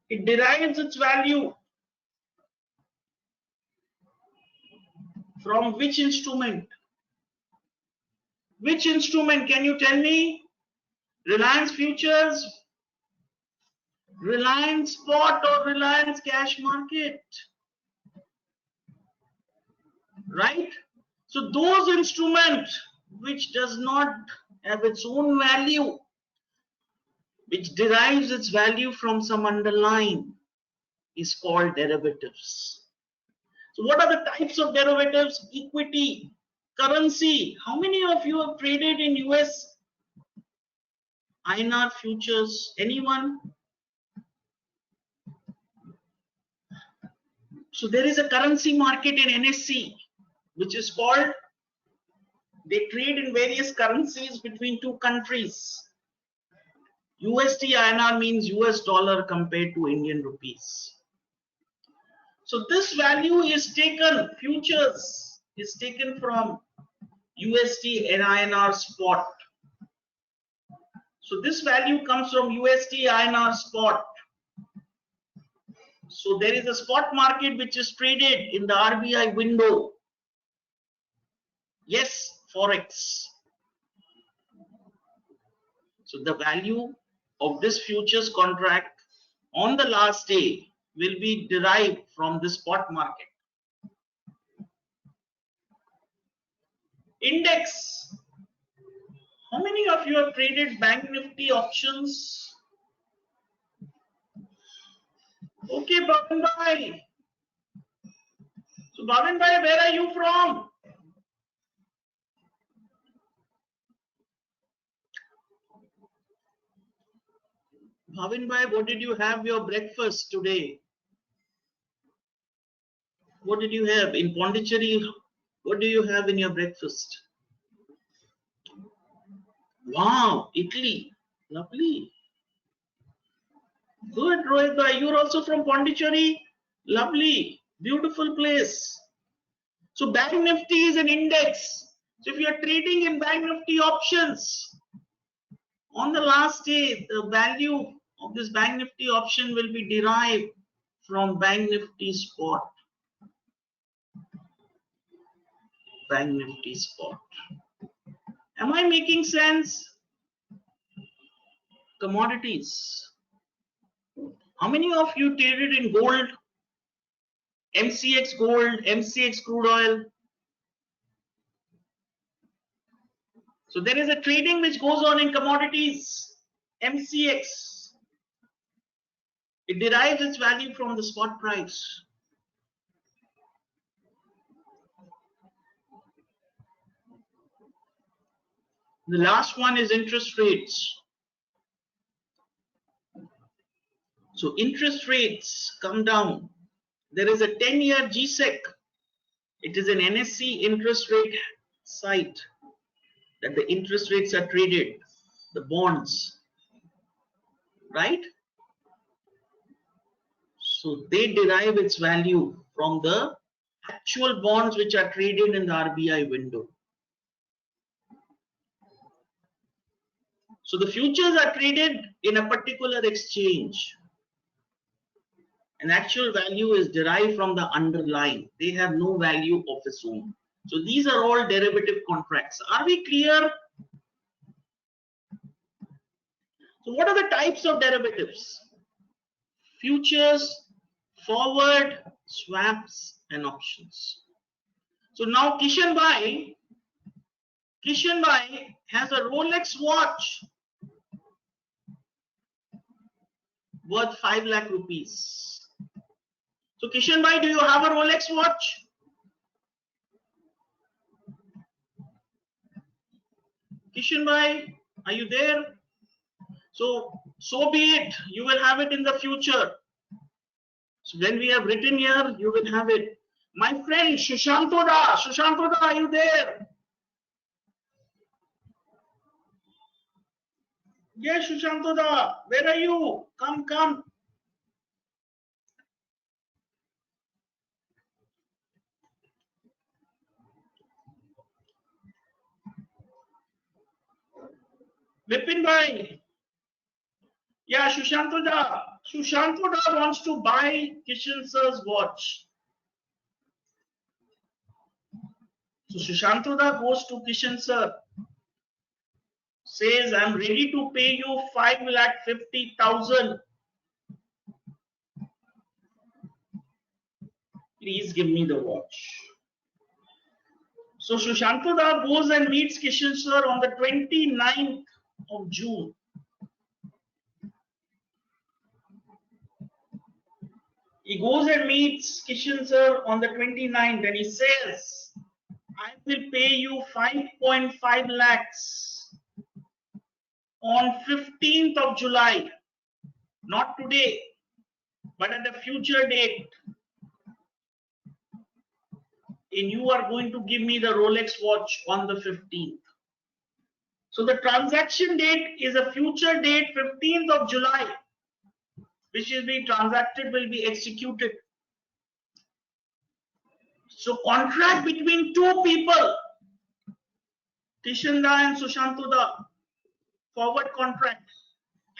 It derives its value from which instrument? Which instrument? Can you tell me? Reliance Futures, Reliance Spot, or Reliance Cash Market? Right? So those instruments which does not have its own value, which derives its value from some underlying, is called derivatives. So what are the types of derivatives? Equity, currency. How many of you have traded in US INR futures? Anyone? So there is a currency market in NSE, which is called, they trade in various currencies between two countries. USD INR means US dollar compared to Indian rupees. So this value is taken, futures is taken from USD and INR spot. So this value comes from USD INR spot. So there is a spot market which is traded in the RBI window. Yes, Forex. So the value of this futures contract on the last day will be derived from the spot market. Index. How many of you have traded Bank Nifty options? Okay, Bhavan Bhai. So Bhavan Bhai, where are you from? Bhavin Bhai, what did you have your breakfast today? What did you have in Pondicherry? What do you have in your breakfast? Wow, Italy, lovely. Good, Rohit Bhai, you're also from Pondicherry? Lovely, beautiful place. So Bank Nifty is an index. So if you are trading in Bank Nifty options, on the last day, the value of this Bank Nifty option will be derived from Bank Nifty spot. Bank Nifty spot. Am I making sense? Commodities. How many of you traded in gold? MCX gold, MCX crude oil. So there is a trading which goes on in commodities. MCX. It derives its value from the spot price. The last one is interest rates. So interest rates come down. There is a 10-year GSEC. It is an NSE interest rate site that the interest rates are traded, the bonds, right? So they derive its value from the actual bonds which are traded in the RBI window. So the futures are traded in a particular exchange. An actual value is derived from the underlying. They have no value of its own. So these are all derivative contracts. Are we clear? So what are the types of derivatives? Futures, forward, swaps, and options. So now Kishan Bhai has a Rolex watch worth 5 lakh rupees. So Kishan Bhai, do you have a Rolex watch? Kishan Bhai, are you there? So be it. You will have it in the future. So when we have written here, you will have it. My friend Shushantoda, are you there? Yes, Shushantoda, where are you? Come. Vipin Bhai, Yeah, Shushanto Da. Shushanto Da wants to buy Kishan sir's watch. So Shushanto Da goes to Kishan sir, says, I'm ready to pay you 5,50,000. Please give me the watch. So Shushanto Da goes and meets Kishan sir on the 29th of June. He goes and meets Kishan sir on the 29th and he says, I will pay you 5.5 lakhs on 15th of July. Not today, but at a future date. And you are going to give me the Rolex watch on the 15th. So the transaction date is a future date, 15th of July, which will be transacted, will be executed. So contract between two people, Kishan Da and Shushanto Da, forward contract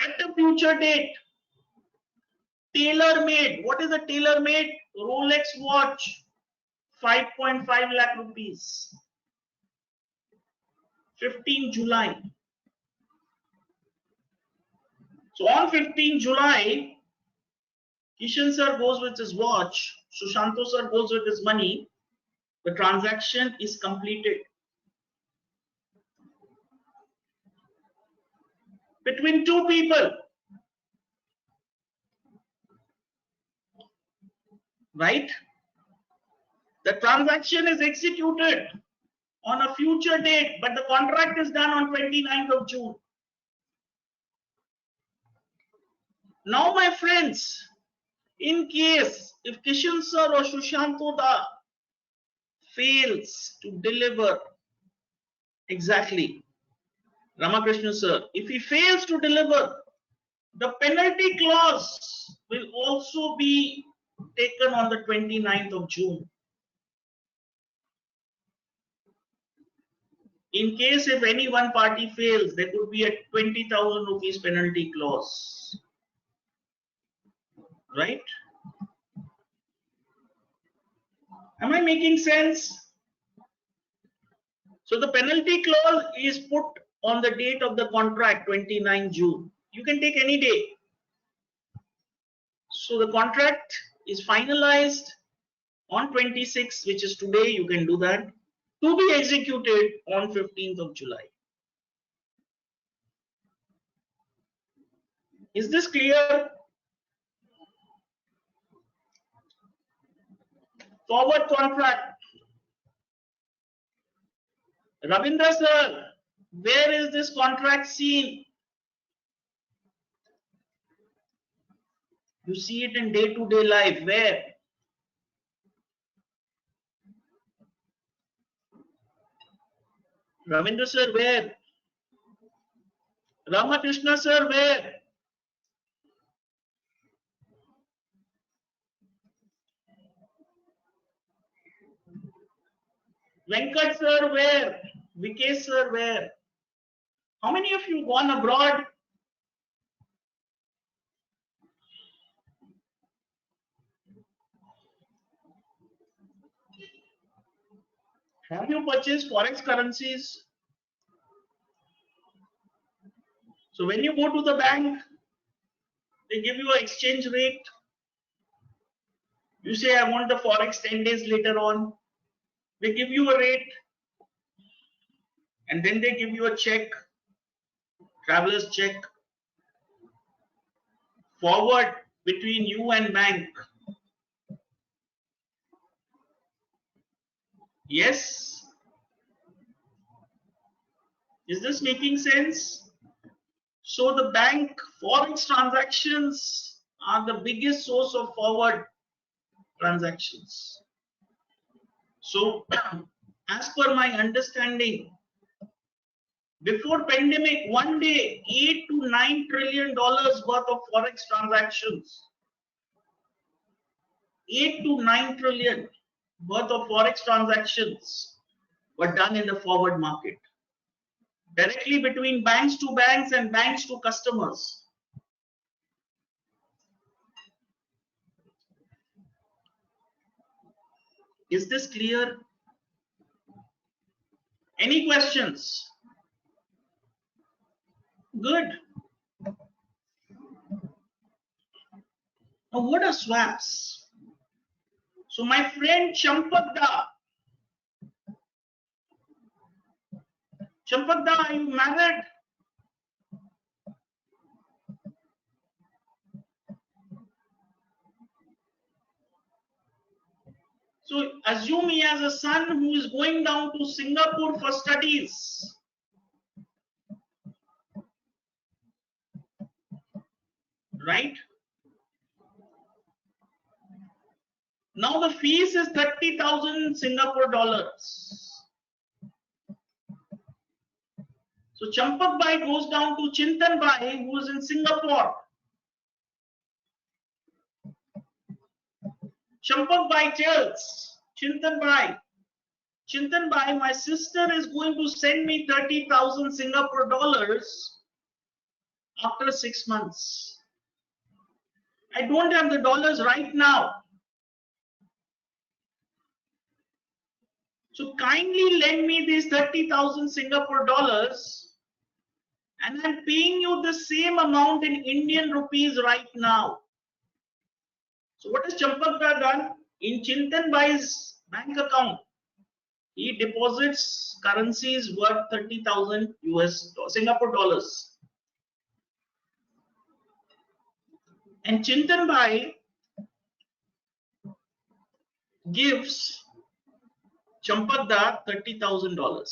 at a future date, tailor made. What is a tailor made? Rolex watch, 5.5 lakh rupees, 15 July. So on 15 July, Kishan sir goes with his watch, Shushanto sir goes with his money, the transaction is completed. Between two people, right? The transaction is executed on a future date, but the contract is done on 29th of June. Now, my friends, in case if Kishan sir or Shushanto Da fails to deliver exactly, Ramakrishna sir, if he fails to deliver, the penalty clause will also be taken on the 29th of June. In case if any one party fails, there could be a 20,000 rupees penalty clause. Right? Am I making sense? So the penalty clause is put on the date of the contract, 29 June. You can take any day. So the contract is finalized on 26, which is today. You can do that, to be executed on 15th of July. Is this clear? Forward contract. Ravindra sir, where is this contract seen? You see it in day-to-day life. Where? Ravindra sir, where? Ramakrishna sir, where? Venkat sir, where? Vikesh sir, where? How many of you gone abroad? Have you purchased forex currencies? So when you go to the bank, they give you an exchange rate. You say, I want the forex 10 days later on. They give you a rate. And then they give you a check, traveler's check, forward between you and bank. Yes? Is this making sense? So the bank forex transactions are the biggest source of forward transactions. So as per my understanding, before pandemic, one day, $8 to $9 trillion worth of forex transactions, 8 to 9 trillion worth of forex transactions were done in the forward market, directly between banks to banks and banks to customers. Is this clear? Any questions? Good. Now, what are swaps? So, my friend Champakda, are you married? So, assume he has a son who is going down to Singapore for studies. Right? Now the fees is 30,000 Singapore dollars. So Champak Bhai goes down to Chintan Bhai, who is in Singapore. Champak Bhai tells Chintan Bhai, my sister is going to send me 30,000 Singapore dollars after 6 months. I don't have the dollars right now. So kindly lend me these 30,000 Singapore dollars and I'm paying you the same amount in Indian rupees right now. So what has Champak Bhai done? In Chintan Bhai's bank account, he deposits currencies worth 30,000 Singapore dollars. And Chintan Bhai gives Champak Da $30,000.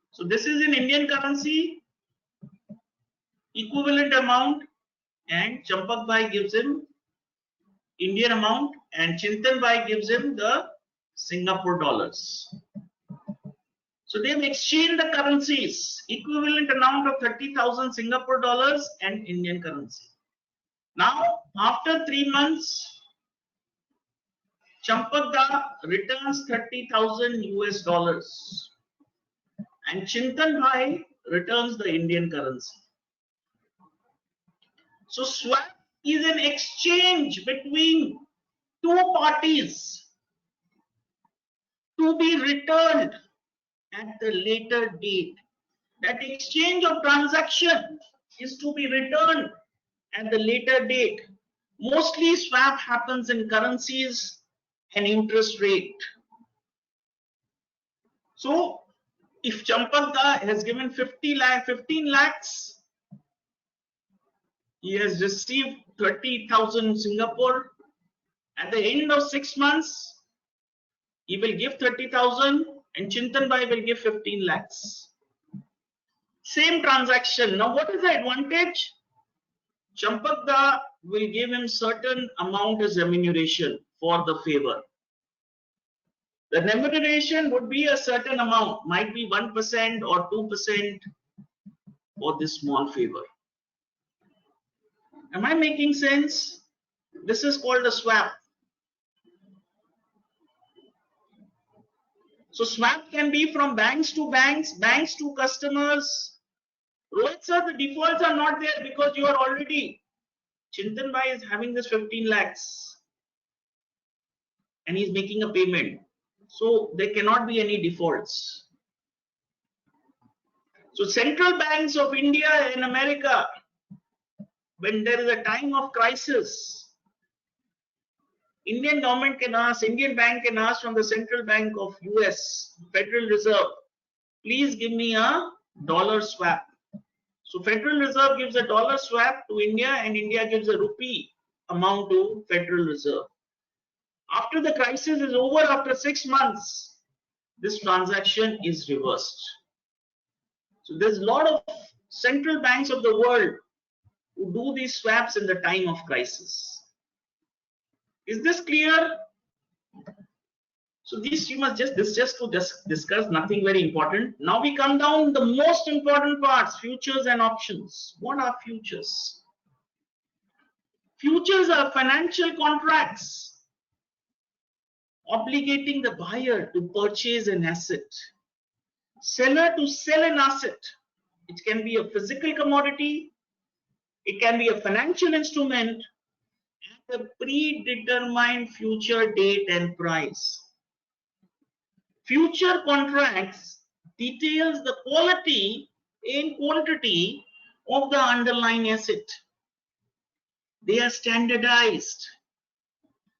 So this is in Indian currency, equivalent amount, and Champak Bhai gives him Indian amount and Chintan Bhai gives him the Singapore dollars. So they've exchanged the currencies, equivalent amount of 30,000 Singapore dollars and Indian currency. Now, after 3 months, Champak Da returns 30,000 US dollars and Chintan Bhai returns the Indian currency. So swap is an exchange between two parties to be returned at the later date. That exchange of transaction is to be returned at the later date. Mostly swap happens in currencies and interest rate. So if Champak Da has given 15 lakhs, he has received 30,000 Singapore. At the end of 6 months, he will give 30,000 and Chintan Bhai will give 15 lakhs. Same transaction. Now what is the advantage? Champak Da will give him certain amount as remuneration for the favor. The remuneration would be a certain amount, might be 1% or 2% for this small favor. Am I making sense? This is called a swap. So swap can be from banks to banks, banks to customers. Rohit sir, the defaults are not there because you are already, Chintan Bhai is having this 15 lakhs and he's making a payment. So there cannot be any defaults. So central banks of India and America, when there is a time of crisis, Indian government can ask, Indian bank can ask from the central bank of US, Federal Reserve, please give me a dollar swap. So Federal Reserve gives a dollar swap to India and India gives a rupee amount to Federal Reserve. After the crisis is over, after 6 months, this transaction is reversed. So there's a lot of central banks of the world who do these swaps in the time of crisis. Is this clear? So these you must just discuss, nothing very important. Now we come down the most important parts, futures and options. What are futures? Futures are financial contracts obligating the buyer to purchase an asset, seller to sell an asset. It can be a physical commodity, it can be a financial instrument, at a predetermined future date and price. Future contracts details the quality and quantity of the underlying asset. They are standardized.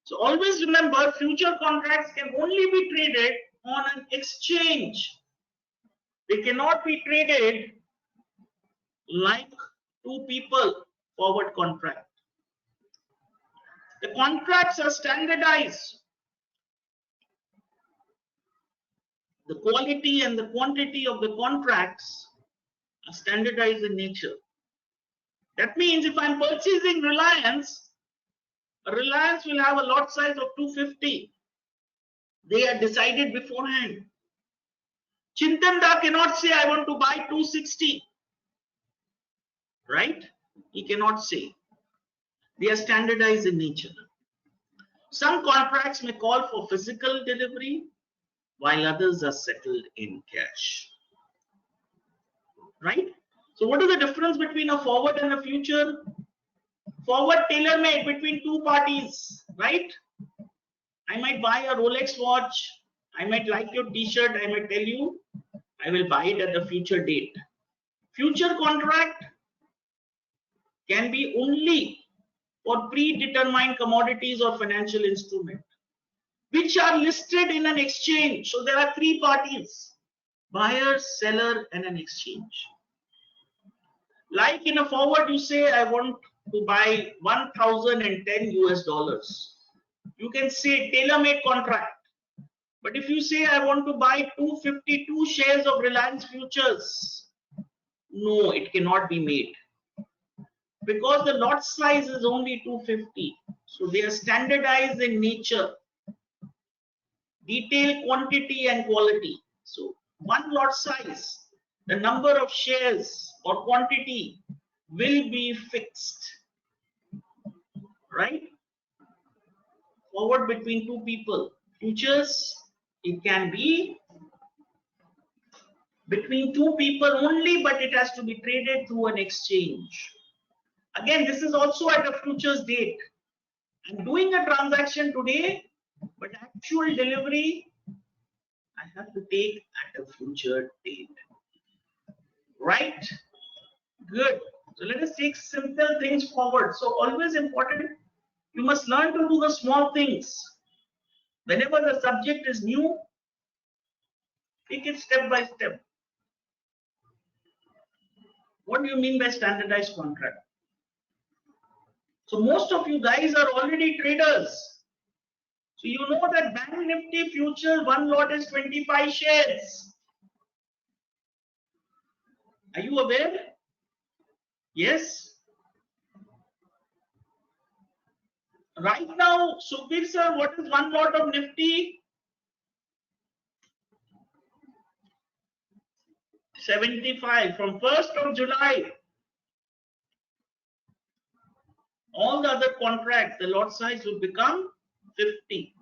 So always remember, future contracts can only be traded on an exchange. They cannot be traded like two people forward contract. The contracts are standardized. The quality and the quantity of the contracts are standardized in nature. That means if I'm purchasing Reliance, Reliance will have a lot size of 250. They are decided beforehand. Chintan Da cannot say I want to buy 260. Right? He cannot say. They are standardized in nature. Some contracts may call for physical delivery, while others are settled in cash. Right? So what is the difference between a forward and a future? Forward tailor-made between two parties, right? I might buy a Rolex watch. I might like your t-shirt. I might tell you, I will buy it at the future date. Future contract can be only for predetermined commodities or financial instrument, which are listed in an exchange. So there are three parties: buyer, seller, and an exchange. Like in a forward, you say, I want to buy 1,010 US dollars. You can say tailor-made contract. But if you say, I want to buy 252 shares of Reliance Futures, no, it cannot be made. Because the lot size is only 250. So they are standardized in nature. Detail, quantity, and quality. So one lot size, the number of shares or quantity will be fixed. Right? Forward between two people. Futures, it can be between two people only, but it has to be traded through an exchange. Again, this is also at a futures date. I'm doing a transaction today, but actual delivery I have to take at a future date. Right? Good. So let us take simple things forward. So always important, you must learn to do the small things. Whenever the subject is new, take it step by step. What do you mean by standardized contract? So most of you guys are already traders. So you know that Bank Nifty future one lot is 25 shares. Are you aware? Yes. Right now, Sukhbir sir, what is one lot of Nifty? 75 from 1st of July. All the other contracts, the lot size will become 50.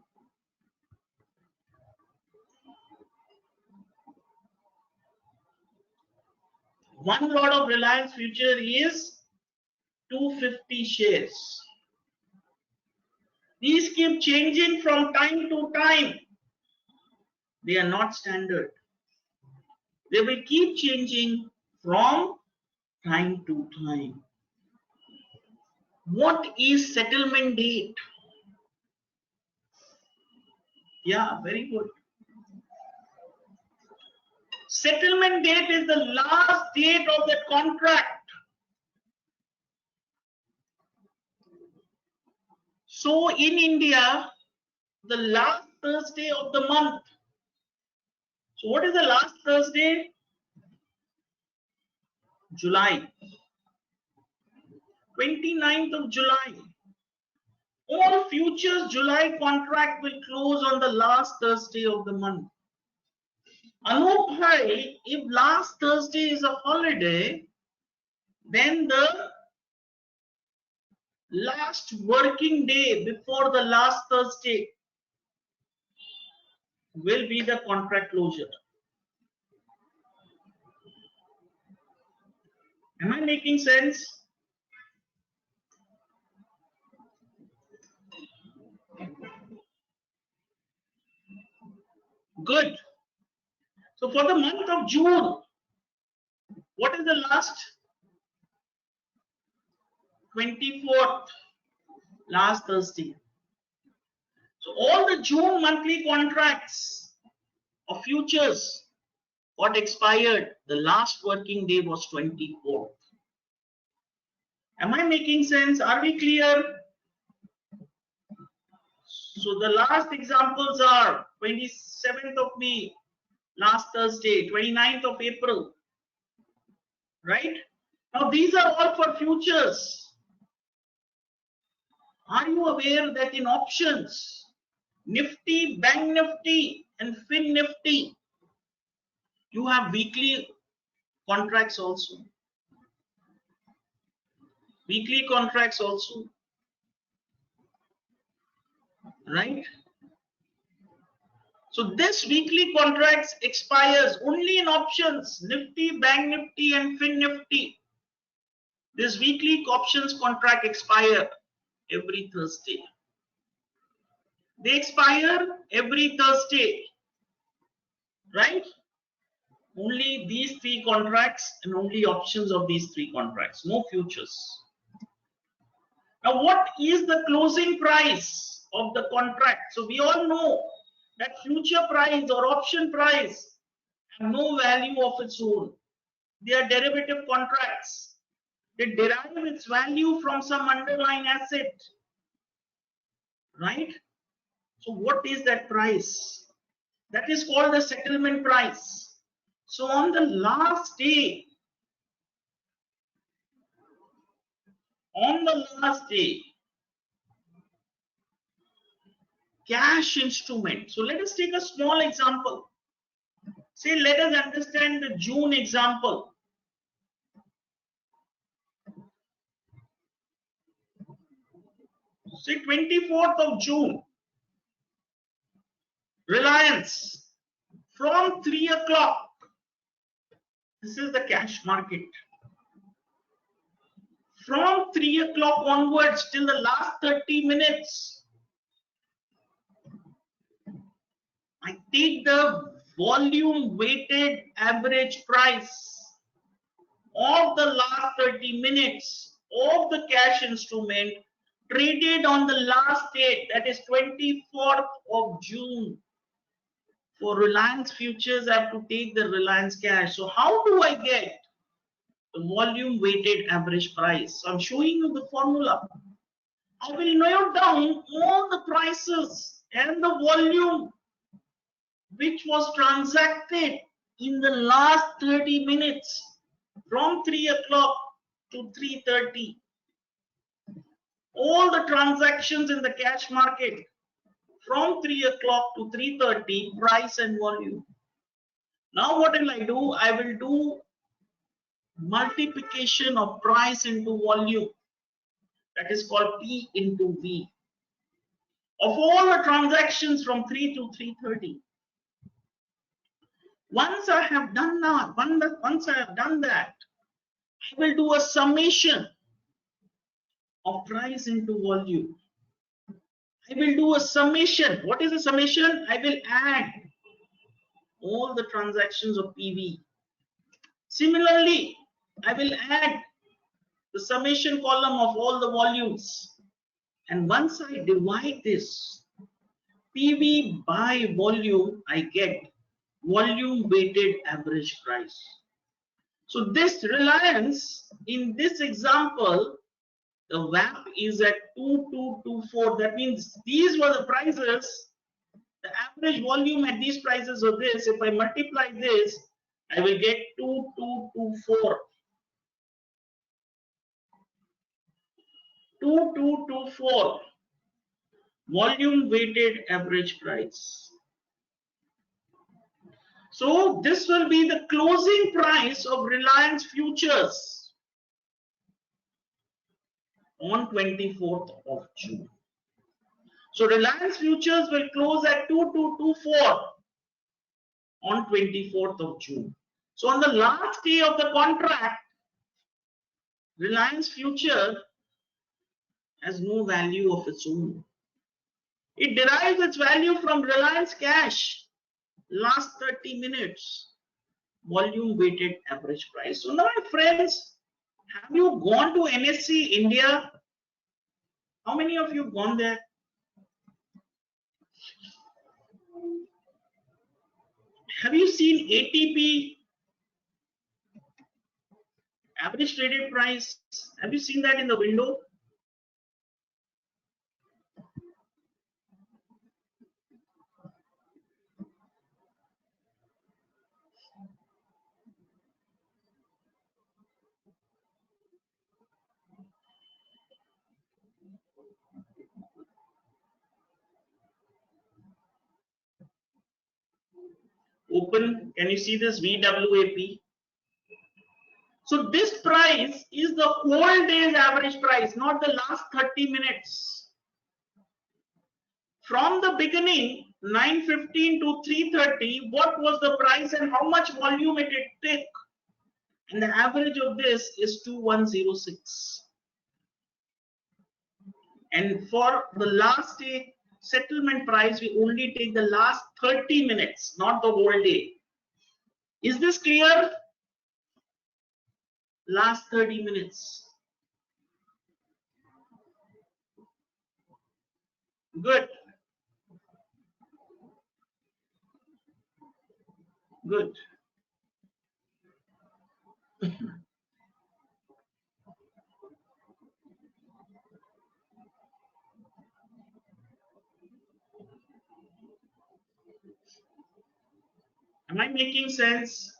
One lot of Reliance future is 250 shares. These keep changing from time to time. They are not standard. They will keep changing from time to time. What is settlement date? Yeah, very good. Settlement date is the last date of the contract. So in India, the last Thursday of the month. So what is the last Thursday? July. 29th of July. All futures July contract will close on the last Thursday of the month. Anup bhai, if last Thursday is a holiday, then the last working day before the last Thursday will be the contract closure. Am I making sense? Good. So for the month of June, what is the last? 24th, last Thursday. So all the June monthly contracts of futures got expired. The last working day was 24th. Am I making sense? Are we clear? So the last examples are 27th of May, last Thursday, 29th of April, right? Now these are all for futures. Are you aware that in options, Nifty, Bank Nifty and Fin Nifty, you have weekly contracts also. Weekly contracts also, right? So this weekly contracts expires only in options, Nifty, Bank Nifty and Fin Nifty. This weekly options contract expire every Thursday. They expire every Thursday, right? Only these three contracts and only options of these three contracts, no futures. Now, what is the closing price of the contract? So we all know that future price or option price have no value of its own. They are derivative contracts. They derive its value from some underlying asset, right? So what is that price? That is called the settlement price. So on the last day, cash instrument. So let us take a small example. Say, let us understand the June example. Say 24th of June, Reliance, from 3 o'clock. This is the cash market. From 3 o'clock onwards till the last 30 minutes, I take the volume weighted average price of the last 30 minutes of the cash instrument traded on the last date, that is 24th of June. For Reliance futures, I have to take the Reliance cash. So how do I get the volume weighted average price? So I'm showing you the formula. I will note down all the prices and the volume which was transacted in the last 30 minutes from 3 o'clock to 3:30. All the transactions in the cash market from 3 o'clock to 3:30, price and volume. Now what will I do? I will do multiplication of price into volume. That is called P into V. Of all the transactions from 3 to 3:30. Once I have done that, I will do a summation of price into volume. I will do a summation. What is a summation? I will add all the transactions of PV. Similarly, I will add the summation column of all the volumes. And once I divide this PV by volume, I get volume weighted average price. So this Reliance, in this example, the VAP is at 2224. That means these were the prices. The average volume at these prices are this. If I multiply this, I will get 2224. 2224 volume weighted average price. So this will be the closing price of Reliance futures on 24th of June. So Reliance futures will close at 2224 on 24th of June. So on the last day of the contract, Reliance future has no value of its own. It derives its value from Reliance cash. last 30 minutes, volume weighted average price. So now, my friends, have you gone to NSE India? How many of you gone there? Have you seen ATP, average traded price? Have you seen that in the window? Open, can you see this VWAP? So this price is the whole day's average price, not the last 30 minutes. From the beginning, 9:15 to 3:30, what was the price and how much volume it took? And the average of this is 2106. And for the last day settlement price, we only take the last 30 minutes, not the whole day. Is this clear? Last 30 minutes. Good. Good. Am I making sense?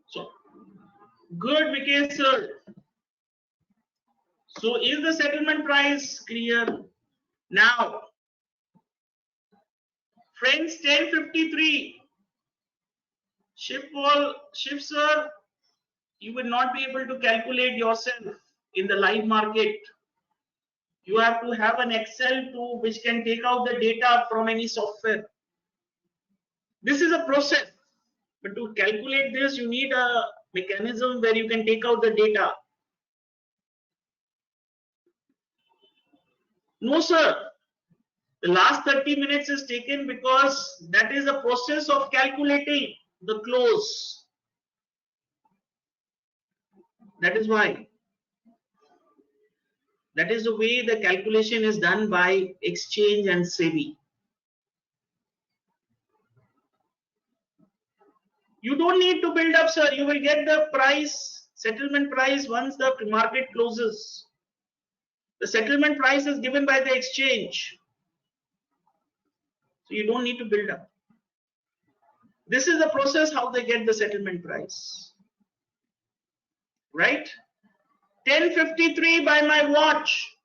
So, good, Vikesh sir. So, is the settlement price clear? Now, friends, 10:53. Shiv sir, you will not be able to calculate yourself in the live market. You have to have an Excel tool which can take out the data from any software. This is a process, but to calculate this, you need a mechanism where you can take out the data. No, sir. The last 30 minutes is taken because that is a process of calculating the close. That is why. That is the way the calculation is done by exchange and SEBI. You don't need to build up, sir. You will get the price, settlement price, once the market closes. The settlement price is given by the exchange. So you don't need to build up. This is the process how they get the settlement price. Right? 10:53 by my watch.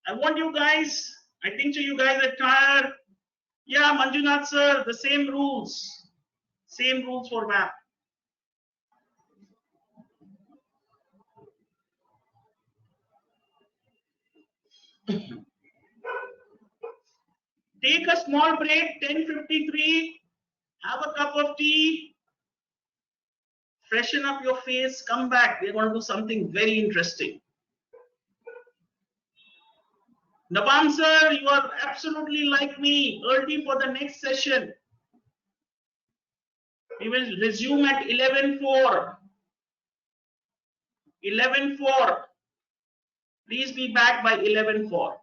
I want you guys, I think so you guys are tired. Yeah, Manjunath sir, the same rules. Same rules for MAP. Take a small break, 10:53. Have a cup of tea. Freshen up your face. Come back. We're going to do something very interesting. Nabam sir, you are absolutely like me. Early for the next session. We will resume at 11:04. 11:04. Please be back by 11:04.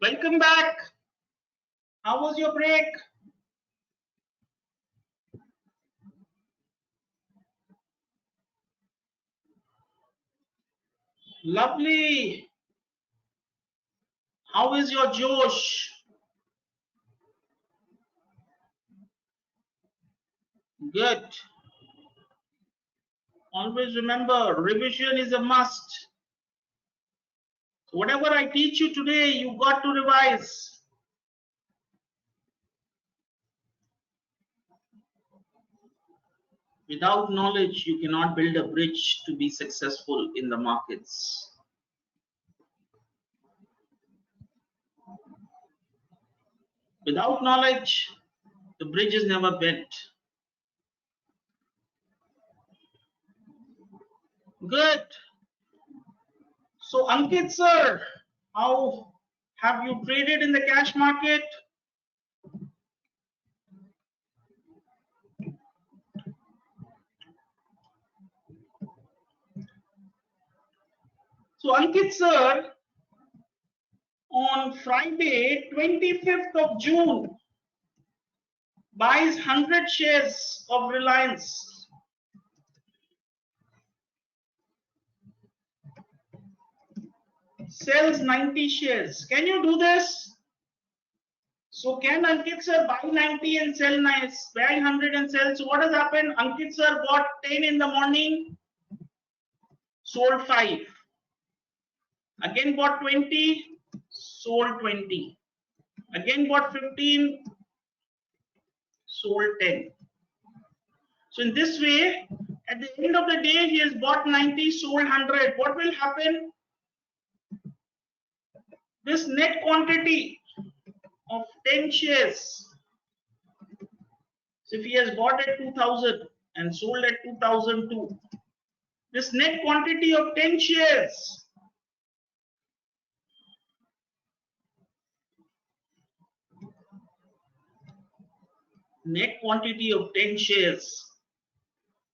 Welcome back. How was your break? Lovely. How is your Josh? Good. Always remember, revision is a must. Whatever I teach you today, you got to revise. Without knowledge, you cannot build a bridge to be successful in the markets. Without knowledge, the bridge is never built. Good. So Ankit sir, how have you traded in the cash market? So Ankit sir, on Friday, 25th of June, buys 100 shares of Reliance. Sells 90 shares. Can you do this? So can Ankit sir buy 90 and sell nice, buy 100 and sell? So what has happened? Ankit sir bought 10 in the morning, sold 5. Again bought 20, sold 20. Again bought 15, sold 10. So in this way, at the end of the day, he has bought 90, sold 100. What will happen? This net quantity of 10 shares. So if he has bought at 2000 and sold at 2002, this net quantity of 10 shares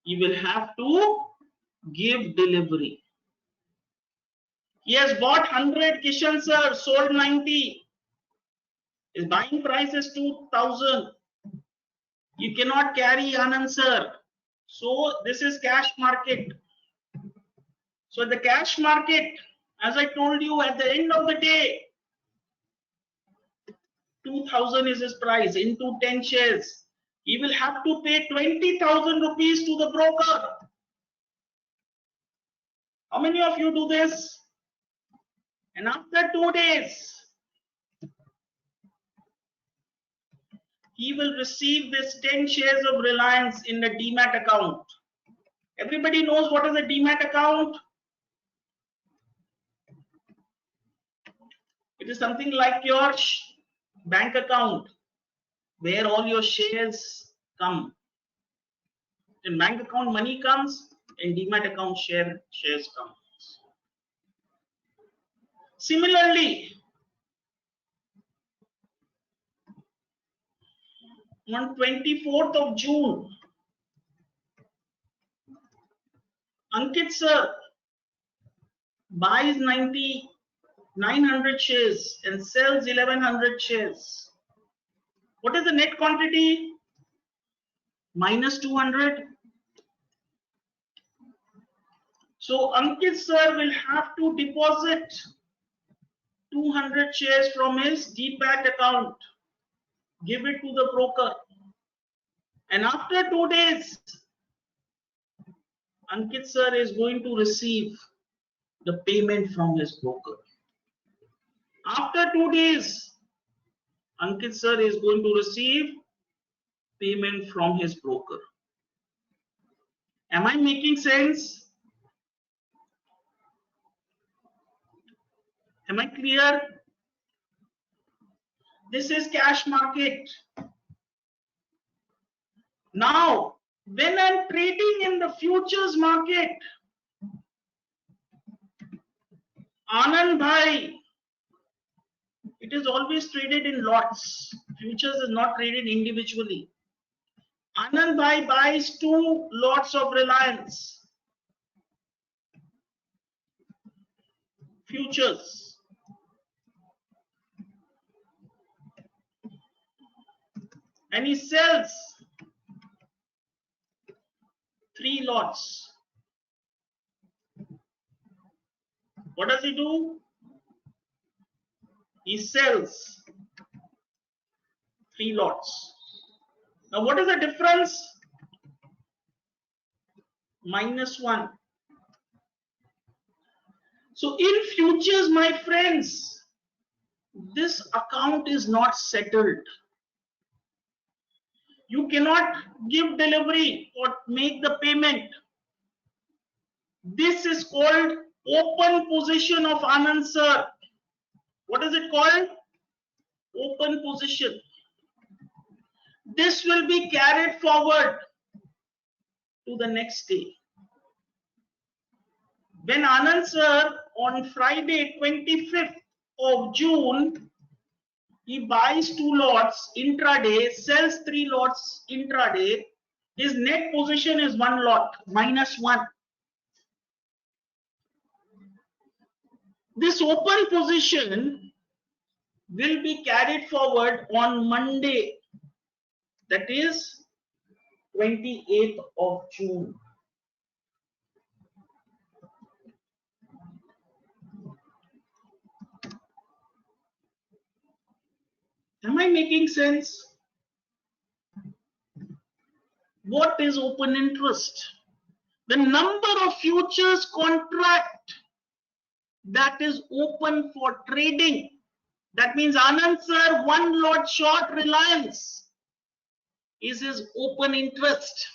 you will have to give delivery. He has bought 100, Kishan sir, sold 90. His buying price is 2000. You cannot carry Anand sir. So this is cash market. So the cash market, as I told you, at the end of the day, 2000 is his price into 10 shares. He will have to pay 20,000 rupees to the broker. How many of you do this? And after 2 days, he will receive this 10 shares of Reliance in the demat account. Everybody knows what is a demat account? It is something like your bank account where all your shares come. In bank account money comes, in demat account shares come. Similarly, on 24th of June, Ankit sir buys 900 shares and sells 1100 shares. What is the net quantity? Minus 200. So Ankit sir will have to deposit 200 shares from his demat account, give it to the broker, and after 2 days, Ankit sir is going to receive the payment from his broker. After 2 days, Ankit sir is going to receive payment from his broker. Am I making sense? Am I clear? This is cash market. Now, when I'm trading in the futures market, Anand bhai, it is always traded in lots. Futures is not traded individually. Anand bhai buys 2 lots of Reliance futures. and he sells 3 lots. What does he do? He sells 3 lots. Now what is the difference? -1. So in futures, my friends, this account is not settled. You cannot give delivery or make the payment. This is called open position of Anand sir. What is it called? Open position. This will be carried forward to the next day. When Anand sir on Friday 25th of June, he buys 2 lots intraday, sells 3 lots intraday, his net position is 1 lot, -1. This open position will be carried forward on Monday, that is 28th of June. Am I making sense? What is open interest? The number of futures contract that is open for trading. That means Anand sir 1 lot short Reliance is his open interest.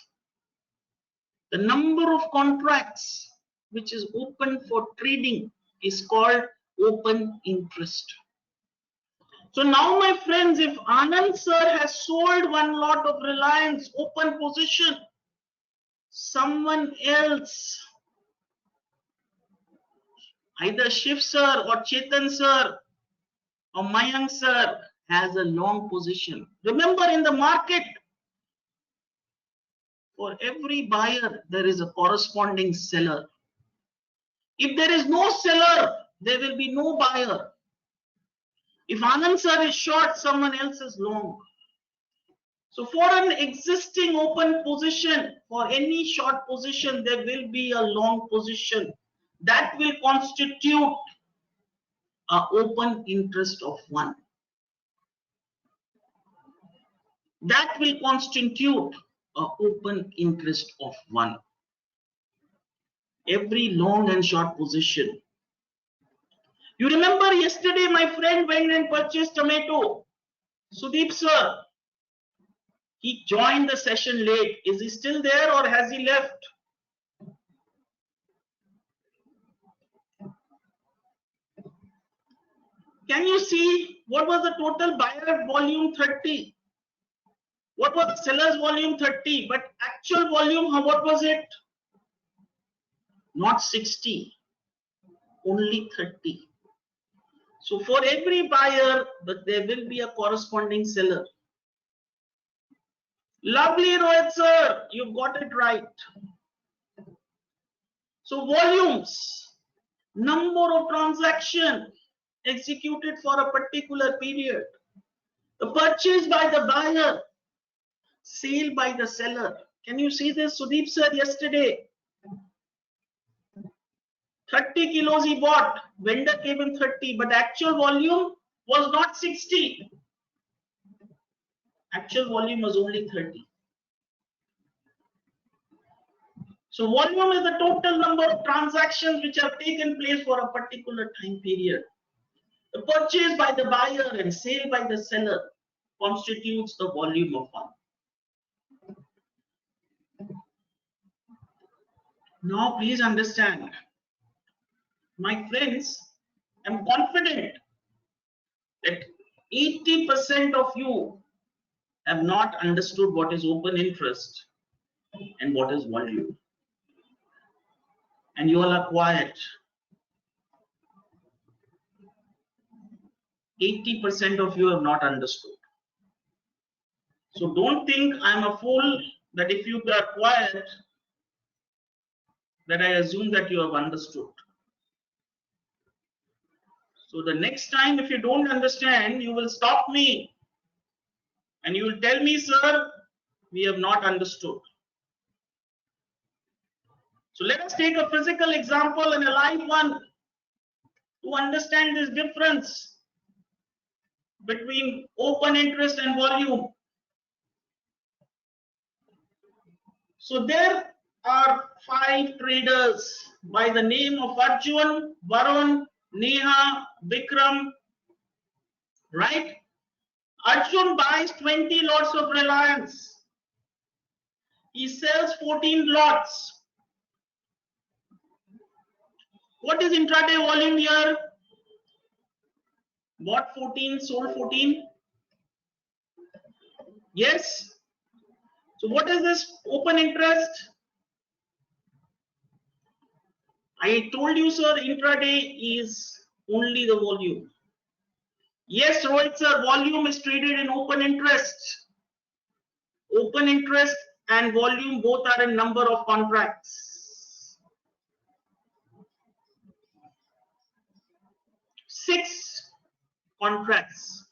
The number of contracts which is open for trading is called open interest. So now, my friends, if Anand sir has sold 1 lot of Reliance open position, someone else, either Shiv sir or Chetan sir or Mayank sir, has a long position. Remember, in the market, for every buyer, there is a corresponding seller. If there is no seller, there will be no buyer. If Anand sir is short, someone else is long. So for an existing open position, for any short position, there will be a long position. That will constitute an open interest of 1. That will constitute an open interest of 1. Every long and short position. You remember yesterday my friend went and purchased tomato. Sudeep sir, he joined the session late. Is he still there or has he left? Can you see what was the total buyer volume? 30. What was the seller's volume? 30. But actual volume, what was it? Not 60. Only 30. So for every buyer, but there will be a corresponding seller. Lovely, Rohit sir, you got it right. So volumes, number of transactions executed for a particular period, the purchase by the buyer, sale by the seller. Can you see this? Sudeep sir yesterday, 30 kilos he bought, vendor gave him 30, but actual volume was not 60. Actual volume was only 30. So volume is the total number of transactions which have taken place for a particular time period. The purchase by the buyer and sale by the seller constitutes the volume of 1. Now please understand, my friends, I'm confident that 80% of you have not understood what is open interest and what is volume. And you all are quiet. 80% of you have not understood. So don't think I'm a fool that if you are quiet, that I assume that you have understood. So the next time if you don't understand, you will stop me And you will tell me, sir, we have not understood. So let us take a physical example and a live one to understand this difference between open interest and volume. So there are 5 traders by the name of Arjun, Varun, Neha, Vikram, right? Arjun buys 20 lots of Reliance. He sells 14 lots. What is intraday volume here? Bought 14, sold 14. Yes. So what is this open interest? I told you, sir, intraday is only the volume. Yes, Rohit sir, volume is traded in open interest. Open interest and volume both are in number of contracts. 6 contracts.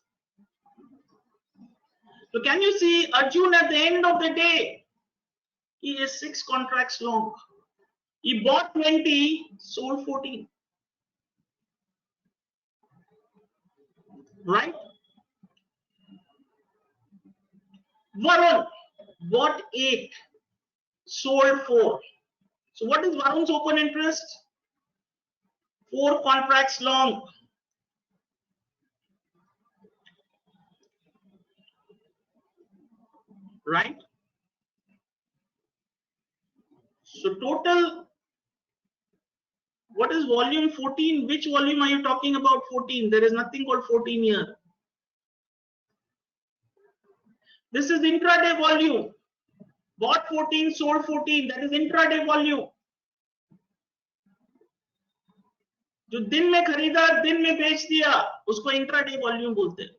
So can you see Arjun at the end of the day, he is 6 contracts long. He bought 20, sold 14. Right? Varun bought 8, sold 4. So what is Varun's open interest? 4 contracts long. Right? So total, what is volume 14? Which volume are you talking about 14? There is nothing called 14 here. This is intraday volume. Bought 14, sold 14. That is intraday volume. जो दिन में खरीदा दिन में बेच दिया उसको intraday volume बोलते हैं.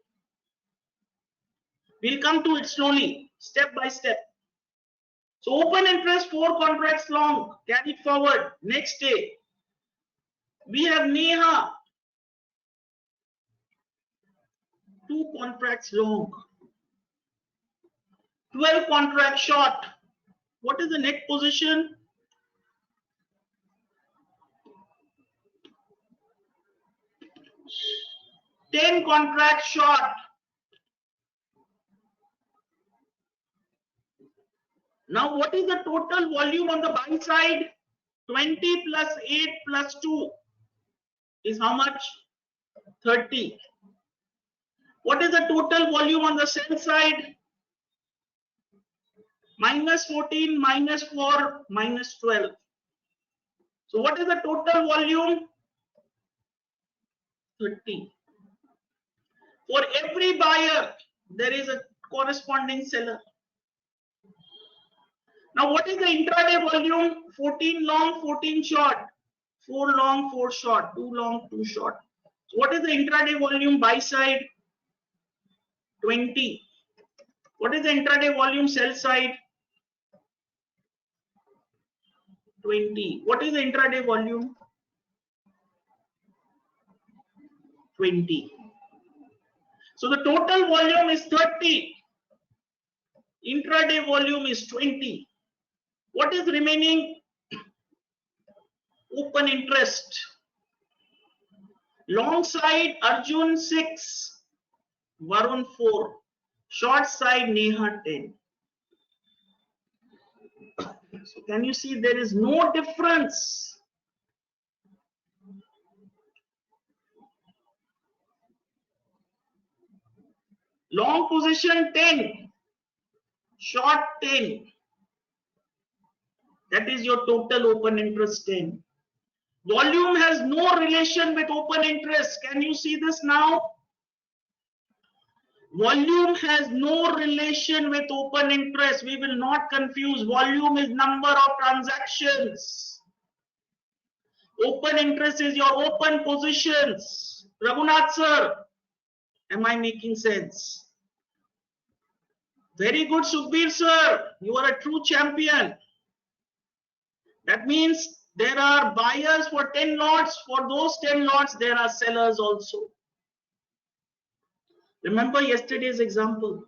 We'll come to it slowly, step by step. So open interest 4 contracts long, carried forward. Next day, we have Neha, 2 contracts long, 12 contracts short. What is the net position? $10 contracts short. Now, what is the total volume on the buy side? 20 plus 8 plus 2 is how much? 30. What is the total volume on the sell side? Minus 14, minus 4, minus 12. So what is the total volume? 30. For every buyer, there is a corresponding seller. Now what is the intraday volume? 14 long, 14 short. 4 long, 4 short. 2 long, 2 short. So what is the intraday volume buy side? 20. What is the intraday volume sell side? 20. What is the intraday volume? 20. So the total volume is 30. Intraday volume is 20. What is remaining? Open interest. Long side Arjun 6, Varun 4. Short side Neha 10. So can you see there is no difference? Long position 10, short 10. That is your total open interest 10. Volume has no relation with open interest. Can you see this now? Volume has no relation with open interest. We will not confuse. Volume is number of transactions. Open interest is your open positions. Raghunath sir, am I making sense? Very good, Sukhbir sir. You are a true champion. That means there are buyers for 10 lots. For those 10 lots, there are sellers also. Remember yesterday's example.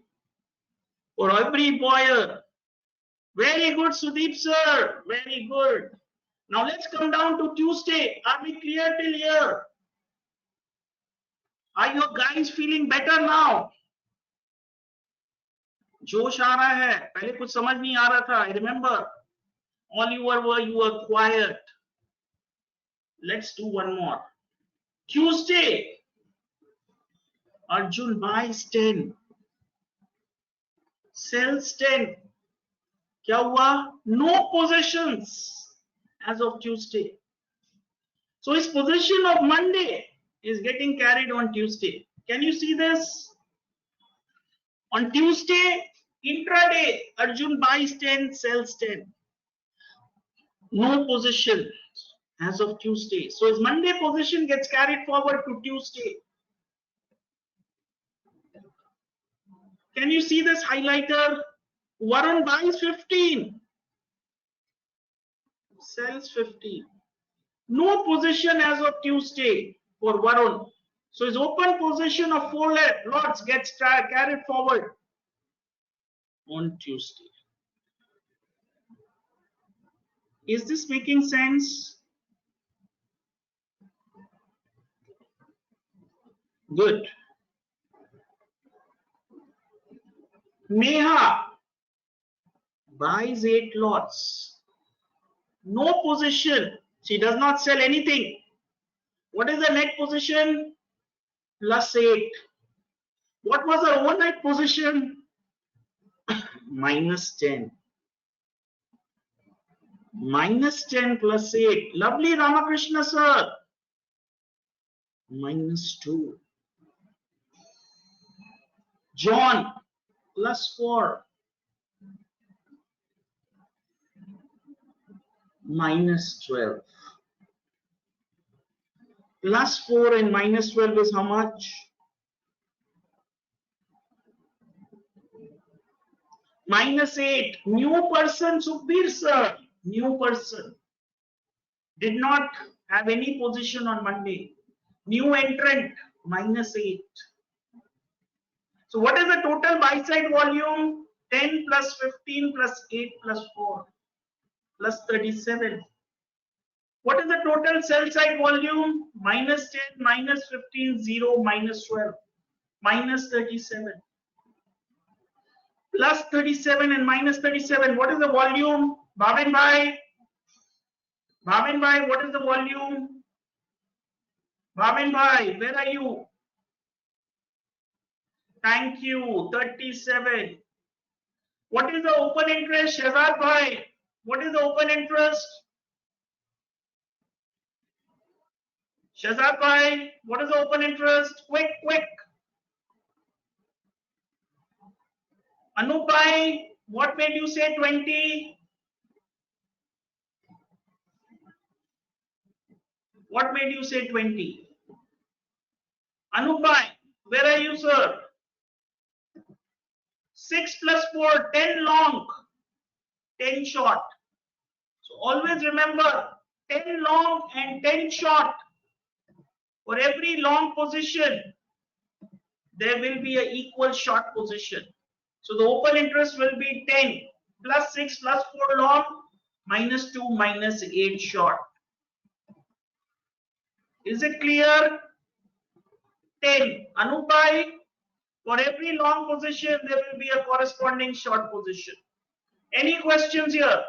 For every buyer. Very good, Sudeep sir. Very good. Now let's come down to Tuesday. Are we clear till here? Are you guys feeling better now? जोश आ रहा है, पहले कुछ समझ नहीं आ रहा था. I remember all you were quiet. Let's do one more. Tuesday, Arjun buys 10, sells 10. क्या हुआ? No positions as of Tuesday. So his position of Monday is getting carried on Tuesday. Can you see this? On Tuesday, intraday, Arjun buys 10, sells 10. No position as of Tuesday. So his Monday position gets carried forward to Tuesday. Can you see this highlighter? Varun buys 15, sells 15. No position as of Tuesday for Varun. So his open position of 4 lots gets carried forward on Tuesday. Is this making sense? Good. Neha buys 8 lots. No position. She does not sell anything. What is the net position? Plus 8. What was the overnight position? Minus 10. Minus 10 plus 8. Lovely Ramakrishna sir. Minus 2. John plus 4. Minus 12. Plus 4 and minus 12 is how much? Minus 8. New person, Sukhbir sir. New person. Did not have any position on Monday. New entrant, minus 8. So what is the total buy side volume? 10 plus 15 plus 8 plus 4 plus 37. What is the total sell side volume? Minus 10, minus 15, 0, minus 12, minus 37. Plus 37 and minus 37. What is the volume? Bhavin bhai, what is the volume? Bhavin bhai, where are you? Thank you. 37. What is the open interest? Shehzad bhai, what is the open interest? Shehzad bhai, what is the open interest? Quick, quick. Anup bhai, what made you say 20? What made you say 20? Anup bhai, where are you, sir? 6 plus 4, 10 long, 10 short. So always remember 10 long and 10 short. For every long position, there will be an equal short position. So the open interest will be 10 plus 6 plus 4 long minus 2 minus 8 short. Is it clear? 10. Anup bhai, for every long position, there will be a corresponding short position. Any questions here?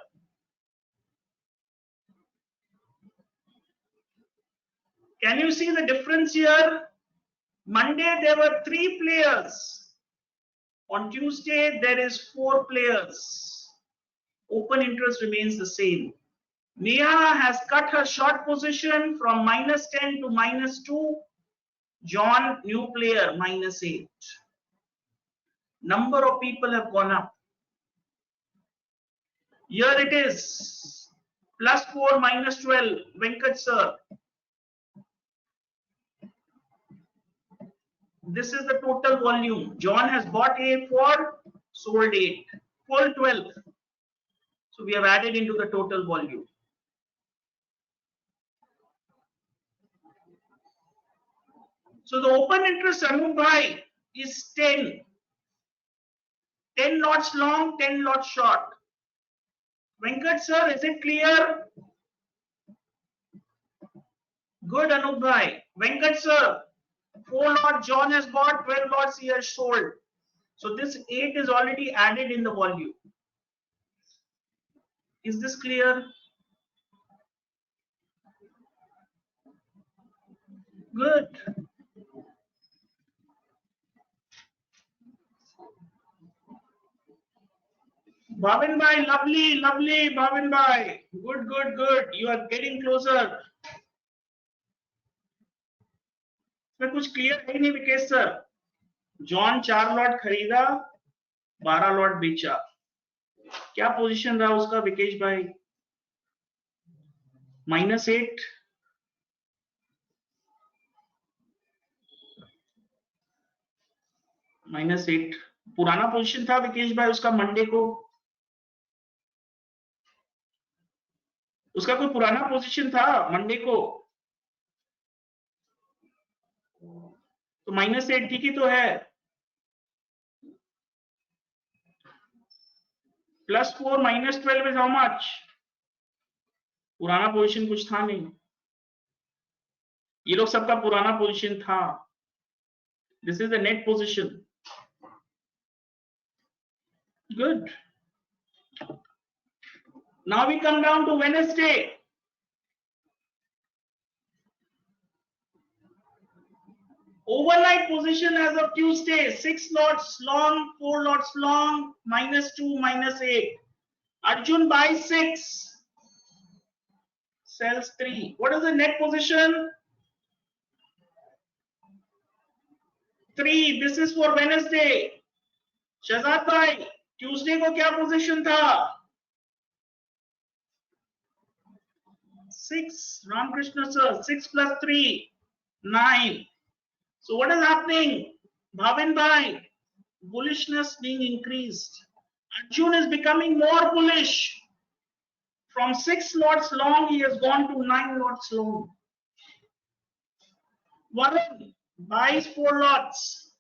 Can you see the difference here? Monday, there were 3 players. On Tuesday, there is 4 players. Open interest remains the same. Neha has cut her short position from minus 10 to minus 2. John, new player, minus 8. Number of people have gone up. Here it is. Plus 4 minus 12. Venkat sir. This is the total volume. John has bought 8 for, sold 8. Full 12. So we have added into the total volume. So the open interest Anup bhai is 10. 10 lots long, 10 lots short. Venkat sir, is it clear? Good, Anup bhai. Venkat sir, 4 lots John has bought, 12 lots he has sold. So this 8 is already added in the volume. Is this clear? Good. Bhavin bhai, lovely, lovely, Bhavin bhai. Good, good, good. You are getting closer. इसमें कुछ clear है नहीं Vikesh sir. John 4 lot खरीदा, 12 lot बेचा. क्या position रहा उसका विकेश भाई? -8. -8 पुराना पोजीशन था विकेश भाई उसका मंडे को. उसका कोई पुराना पोजीशन था मंडे को, तो -8 ठीक ही तो है. +4 -12 is how much? पुराना पोजीशन कुछ था नहीं. ये लोग सबका पुराना पोजीशन था. This is the net position. Good. Now we come down to Wednesday. Overnight position as of Tuesday, 6 lots long, 4 lots long, -2, -8. Arjun buys 6, sells 3. What is the net position? 3. This is for Wednesday. Shahzad bhai, Tuesday को क्या position था? 6. Ramkrishna sir, 6 + 3, 9. So what is happening? Bhavin bhai, bullishness being increased. Arjun is becoming more bullish. From 6 lots long, he has gone to 9 lots long. Varun buys 4 lots,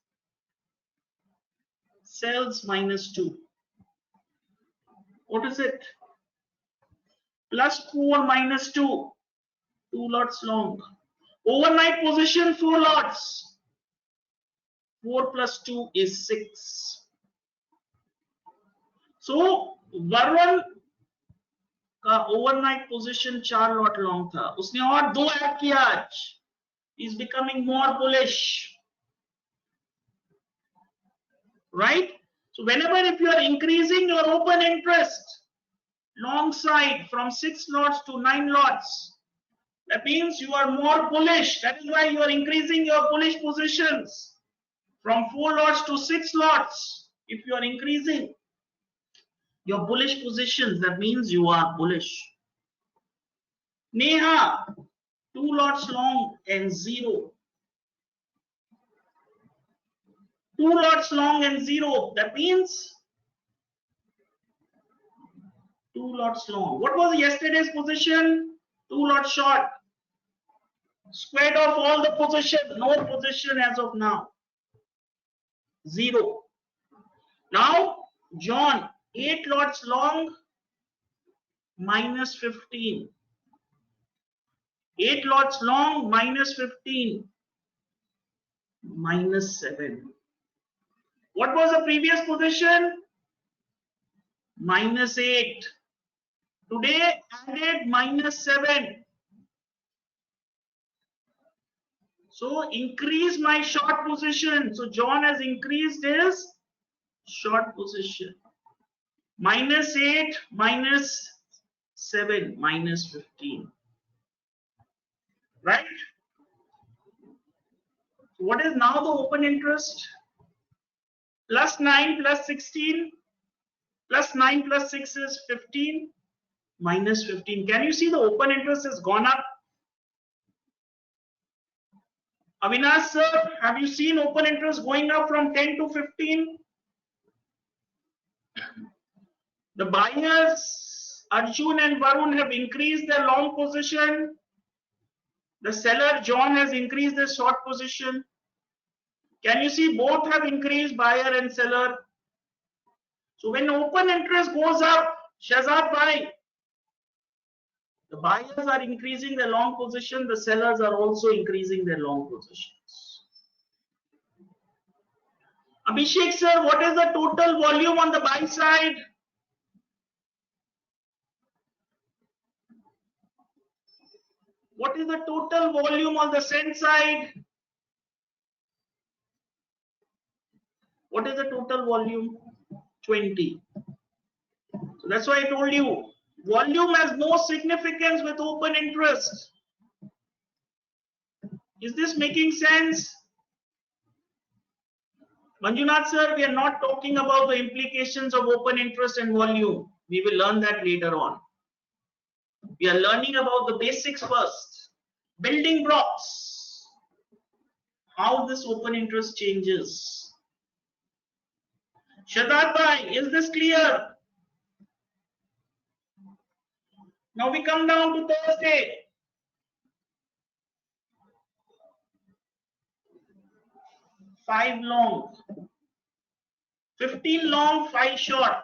sells -2. What is it? +4 -2, 2 lots long. Overnight position 4 lots. 4 + 2 is 6. So Varun का overnight position 4 lot long था. उसने और 2 add किया आज. He's becoming more bullish. Right? So whenever if you are increasing your open interest long side from 6 lots to 9 lots, that means you are more bullish. That is why you are increasing your bullish positions from 4 lots to 6 lots. If you are increasing your bullish positions, that means you are bullish. Neha, 2 lots long and 0. 2 lots long and 0. That means 2 lots long. What was yesterday's position? 2 lots short. Squared off all the position. No position as of now. 0. Now, John, 8 lots long, -15. 8 lots long, -15, -7. What was the previous position? -8. Today added -7. So increase my short position. So John has increased his short position. -8, -7, -15. Right? So what is now the open interest? +9 + 16, +9 + 6 is 15, -15. Can you see the open interest has gone up? Avinash sir, have you seen open interest going up from 10 to 15? The buyers, Arjun and Varun, have increased their long position. The seller, John, has increased their short position. Can you see both have increased, buyer and seller? So when open interest goes up, Shahzad bhai, the buyers are increasing their long position, the sellers are also increasing their long positions. Abhishek sir, what is the total volume on the buy side? What is the total volume on the sell side? What is the total volume? 20. So that's why I told you, volume has no significance with open interest. Is this making sense? Manjunath sir, we are not talking about the implications of open interest and volume. We will learn that later on. We are learning about the basics first. Building blocks. How this open interest changes. Shahzad bhai, is this clear? Now we come down to Thursday. Five long. 15 long, 5 short.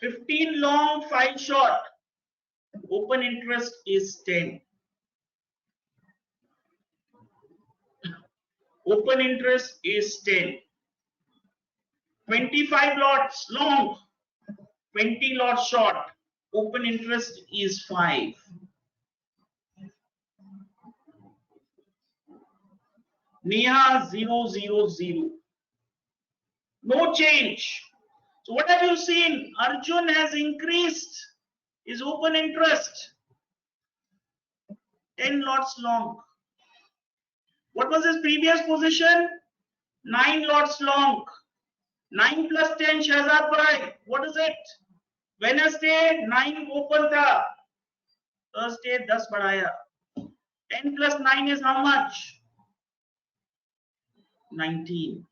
15 long, 5 short. Open interest is 10. Open interest is 10. 25 lots long, 20 lots short. Open interest is 5. Neha 0, 0, 0. No change. So what have you seen? Arjun has increased his open interest. 10 lots long. What was his previous position? 9 lots long. 9 plus 10, Shahzad bhai. What is it? Wednesday 9 open tha. Thursday 10 बढ़ाया. 10 plus 9 is how much? 19.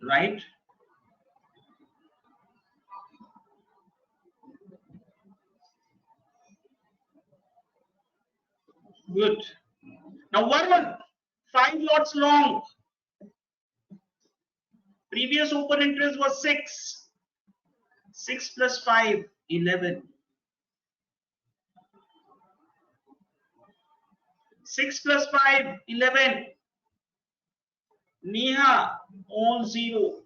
Right? Good. Now Varun, 5 lots long. Previous open interest was 6. 6 plus 5, 11. 6 plus 5, 11. Neha, all 0.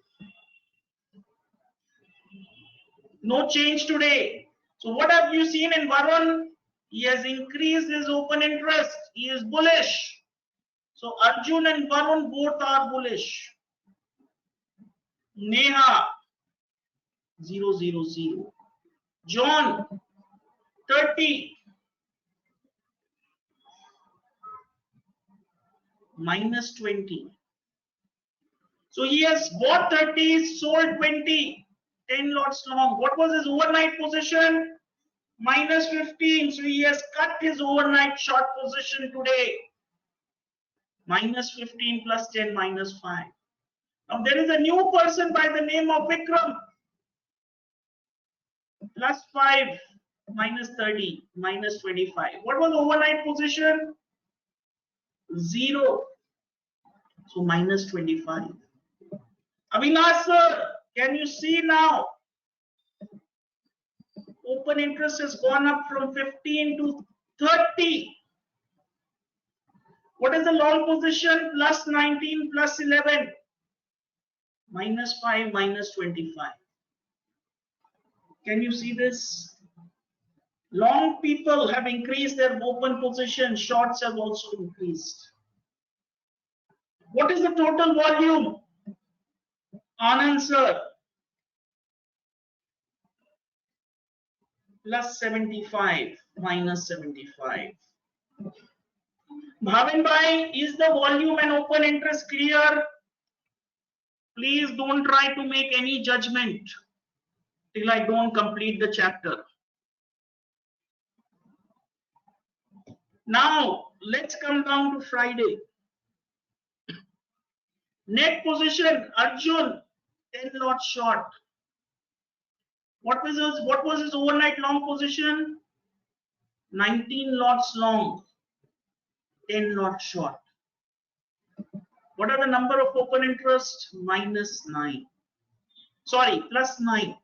No change today. So what have you seen in Varun? He has increased his open interest. He is bullish. So Arjun and Varun both are bullish. Neha 0, 0, 0. John 30 minus 20. So he has bought 30, sold 20, 10 lots long. What was his overnight position? Minus 15. So he has cut his overnight short position today. Minus 15 plus 10 minus 5. Now there is a new person by the name of Vikram. Plus 5 minus 30 minus 25. What was overnight position? 0. So minus 25. Avinash sir, can you see now? Open interest has gone up from 15 to 30. What is the long position? Plus 19 plus 11. Minus 5 minus 25. Can you see this? Long people have increased their open position. Shorts have also increased. What is the total volume? Anand sir. Plus 75 minus 75. Bhavin bhai, is the volume and open interest clear? Please don't try to make any judgment till I don't complete the chapter. Now, let's come down to Friday. Net position, Arjun, 10 lots short. What was his overnight long position? 19 lots long. 10 lot short. What are the number of open interest? Minus 9. Sorry, plus 9.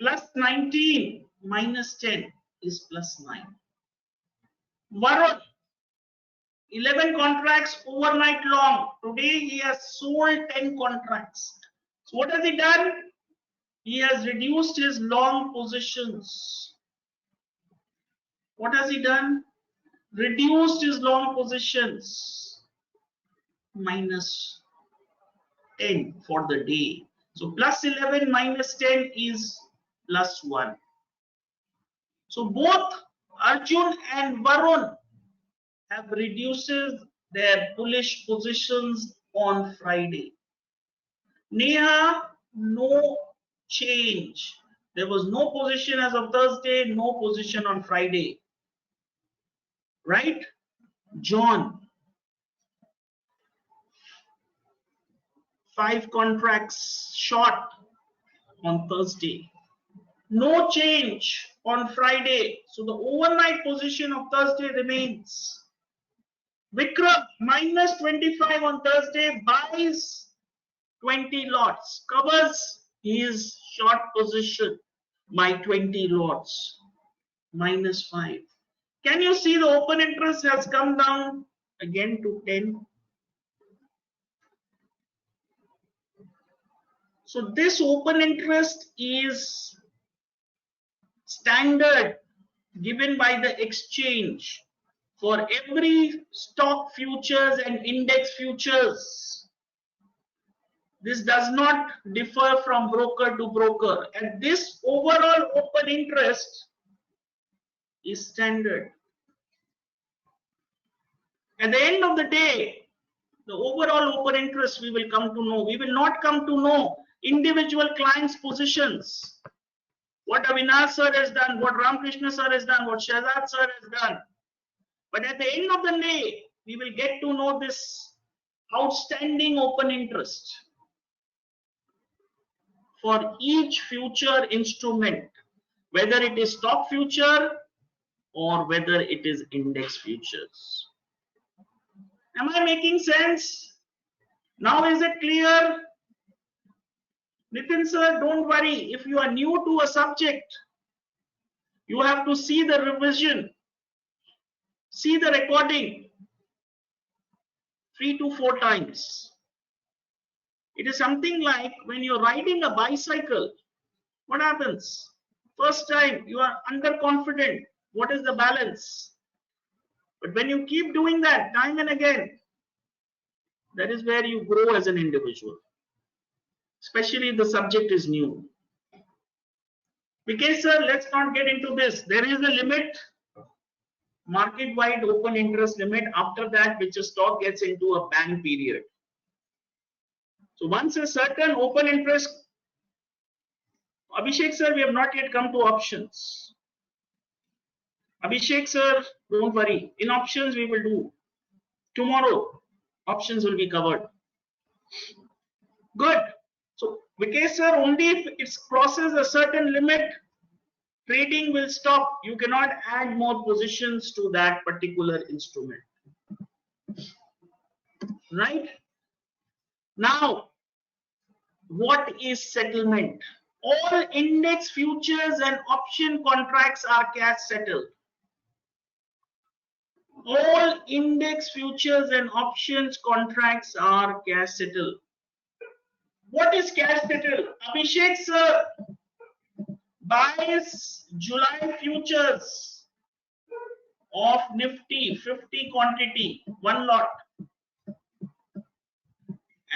Plus 19 minus 10 is plus 9. Varun, 11 contracts overnight long. Today he has sold 10 contracts. So what has he done? He has reduced his long positions. What has he done? Reduced his long positions. Minus 10 for the day. So plus 11 minus 10 is plus 1. So both Arjun and Varun have reduced their bullish positions on Friday. Neha, no change. There was no position as of Thursday, no position on Friday. Right? John, 5 contracts short on Thursday. No change on Friday. So the overnight position of Thursday remains. Vikram, minus 25 on Thursday, buys 20 lots, covers his short position by 20 lots, minus 5. Can you see the open interest has come down again to 10? So this open interest is standard given by the exchange for every stock futures and index futures. This does not differ from broker to broker, and this overall open interest is standard. At the end of the day, the overall open interest we will come to know. We will not come to know individual clients' positions. What Avinash sir has done, what Ramkrishna sir has done, what Shahzad sir has done. But at the end of the day, we will get to know this outstanding open interest for each future instrument, whether it is stock future or whether it is index futures. Am I making sense? Now is it clear? Nitin sir, don't worry. If you are new to a subject, you have to see the revision, see the recording 3 to 4 times. It is something like when you're riding a bicycle, what happens? First time you are underconfident. What is the balance? But when you keep doing that time and again, that is where you grow as an individual, especially if the subject is new. Because sir, let's not get into this. There is a limit, market-wide open interest limit. After that, which a stock gets into a ban period. So once a certain open interest, Abhishek sir, we have not yet come to options. Abhishek sir, don't worry. In options we will do. Tomorrow, options will be covered. Good. So Vikesh sir, only if it crosses a certain limit, trading will stop. You cannot add more positions to that particular instrument. Right? Now, what is settlement? All index futures and option contracts are cash settled. All index futures and options contracts are cash settled. What is cash settled? Abhishek sir buys July futures of Nifty 50 quantity, 1 lot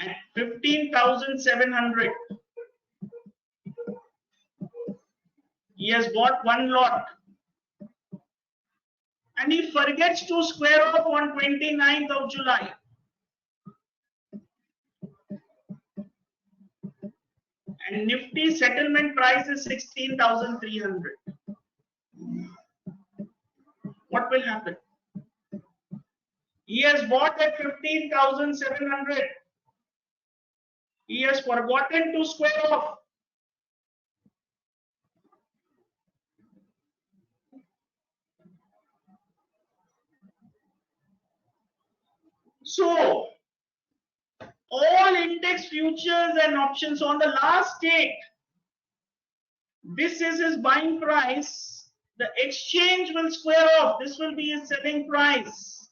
at 15,700. He has bought 1 lot and he forgets to square off on 29th of July. And Nifty settlement price is 16,300. What will happen? He has bought at 15,700. He has forgotten to square off. So all index futures and options on the last date, this is his buying price. The exchange will square off. This will be his selling price.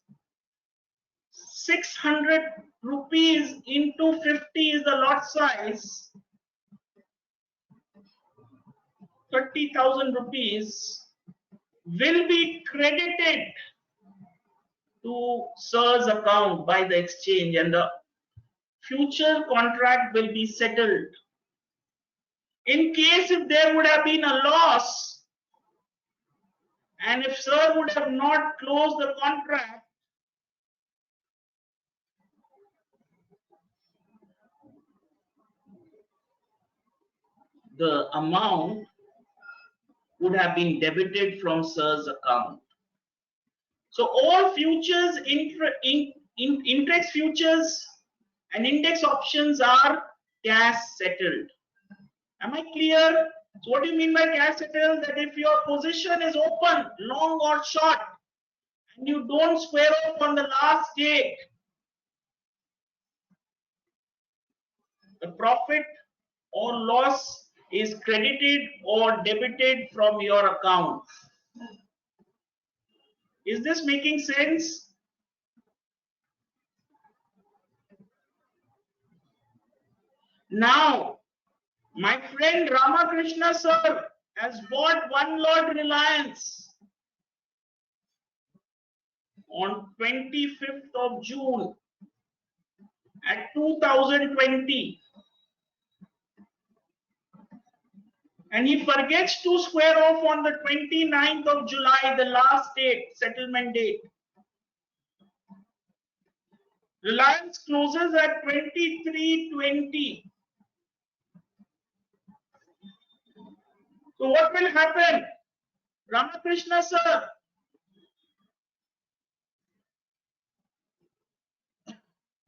600 rupees into 50 is the lot size. 30,000 rupees will be credited to Sir's account by the exchange, and the future contract will be settled. In case if there would have been a loss, and if Sir would have not closed the contract, the amount would have been debited from Sir's account. So all futures, index futures and index options are cash settled. Am I clear? So what do you mean by cash settled? That if your position is open, long or short, and you don't square off on the last date, the profit or loss is credited or debited from your account. Is this making sense? Now, my friend Ramakrishna sir has bought one lot Reliance on 25th of June at 2020. And he forgets to square off on the 29th of July, the last date, settlement date. Reliance closes at 23.20. So what will happen? Ramakrishna sir,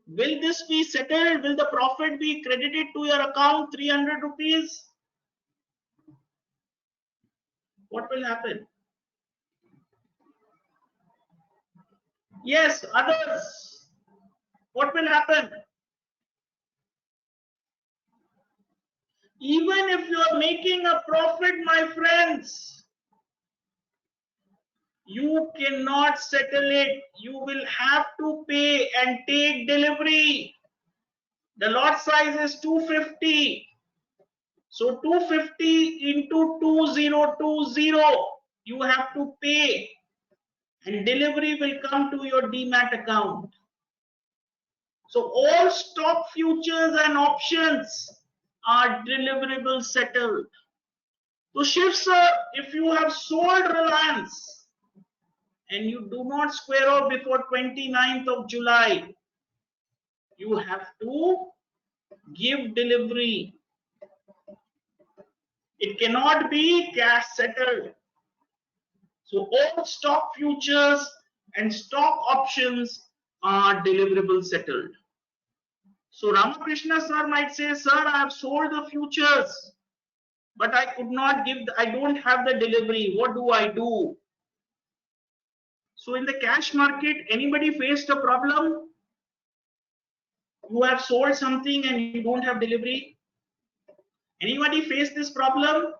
will this be settled? Will the profit be credited to your account, 300 rupees? What will happen? Yes, others. What will happen? Even if you are making a profit, my friends, you cannot settle it. You will have to pay and take delivery. The lot size is 250. So 250 into 2020, you have to pay, and delivery will come to your demat account. So all stock futures and options are deliverable settled. So Shiv sir, if you have sold Reliance and you do not square off before 29th of July, you have to give delivery. It cannot be cash settled. So all stock futures and stock options are deliverable settled. So Ramakrishna sir might say, sir, I have sold the futures, but I could not give, I don't have the delivery. What do I do? So in the cash market, anybody faced a problem? You have sold something and you don't have delivery? Anybody faced this problem?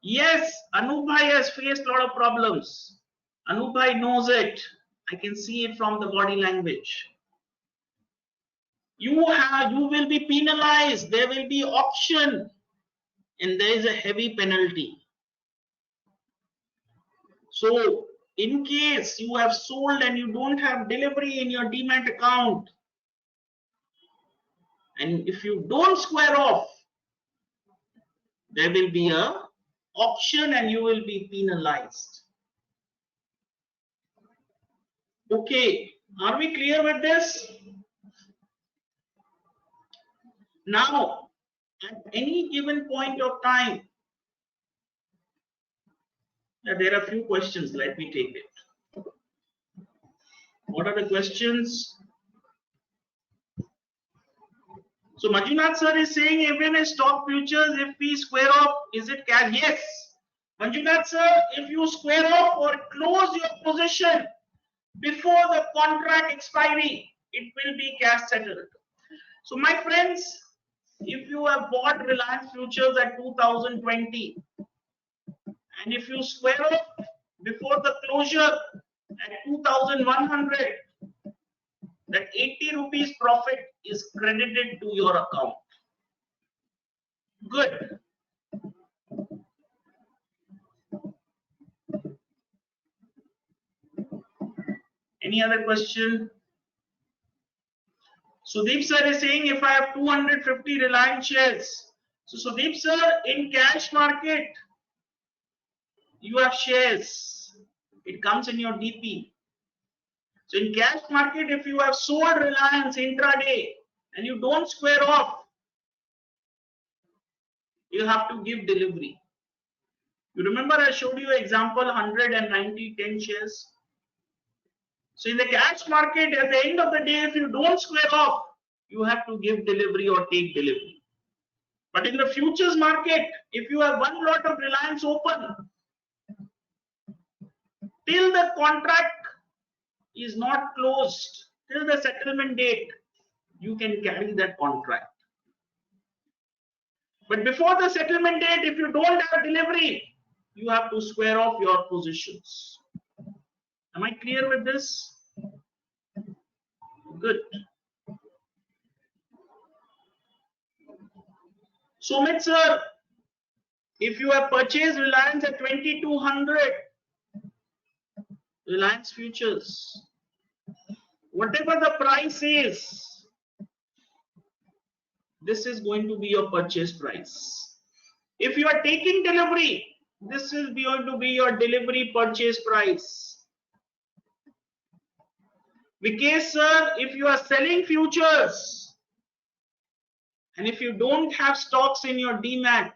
Yes, Anubhai has faced a lot of problems. Anubhai knows it. I can see it from the body language. You will be penalized. There will be auction, and there is a heavy penalty. So in case you have sold and you don't have delivery in your demat account, and if you don't square off, there will be a auction and you will be penalized. Okay, are we clear with this? Now, at any given point of time, there are a few questions. Let me take it. What are the questions? So Manjunath sir is saying, even in stock futures, if we square off, is it cash? Yes. Manjunath sir, if you square off or close your position before the contract expiry, it will be cash settled. So my friends, if you have bought Reliance futures at 2020 and if you square off before the closure at 2100, that 80 rupees profit is credited to your account. Good. Any other question? Sudeep sir is saying if I have 250 Reliance shares. So Sudeep sir, in cash market, you have shares. It comes in your DP. So in cash market, if you have sold Reliance intraday and you don't square off, you have to give delivery. You remember I showed you an example 190 10 shares. So in the cash market, at the end of the day, if you don't square off, you have to give delivery or take delivery. But in the futures market, if you have one lot of Reliance open, till the contract is not closed, till the settlement date, you can carry that contract. But before the settlement date, if you don't have delivery, you have to square off your positions. Am I clear with this? Good. Sumit sir, if you have purchased Reliance at 2200, Reliance futures, whatever the price is, this is going to be your purchase price. If you are taking delivery, this is going to be your delivery purchase price. Vikesh sir, if you are selling futures and if you don't have stocks in your demat,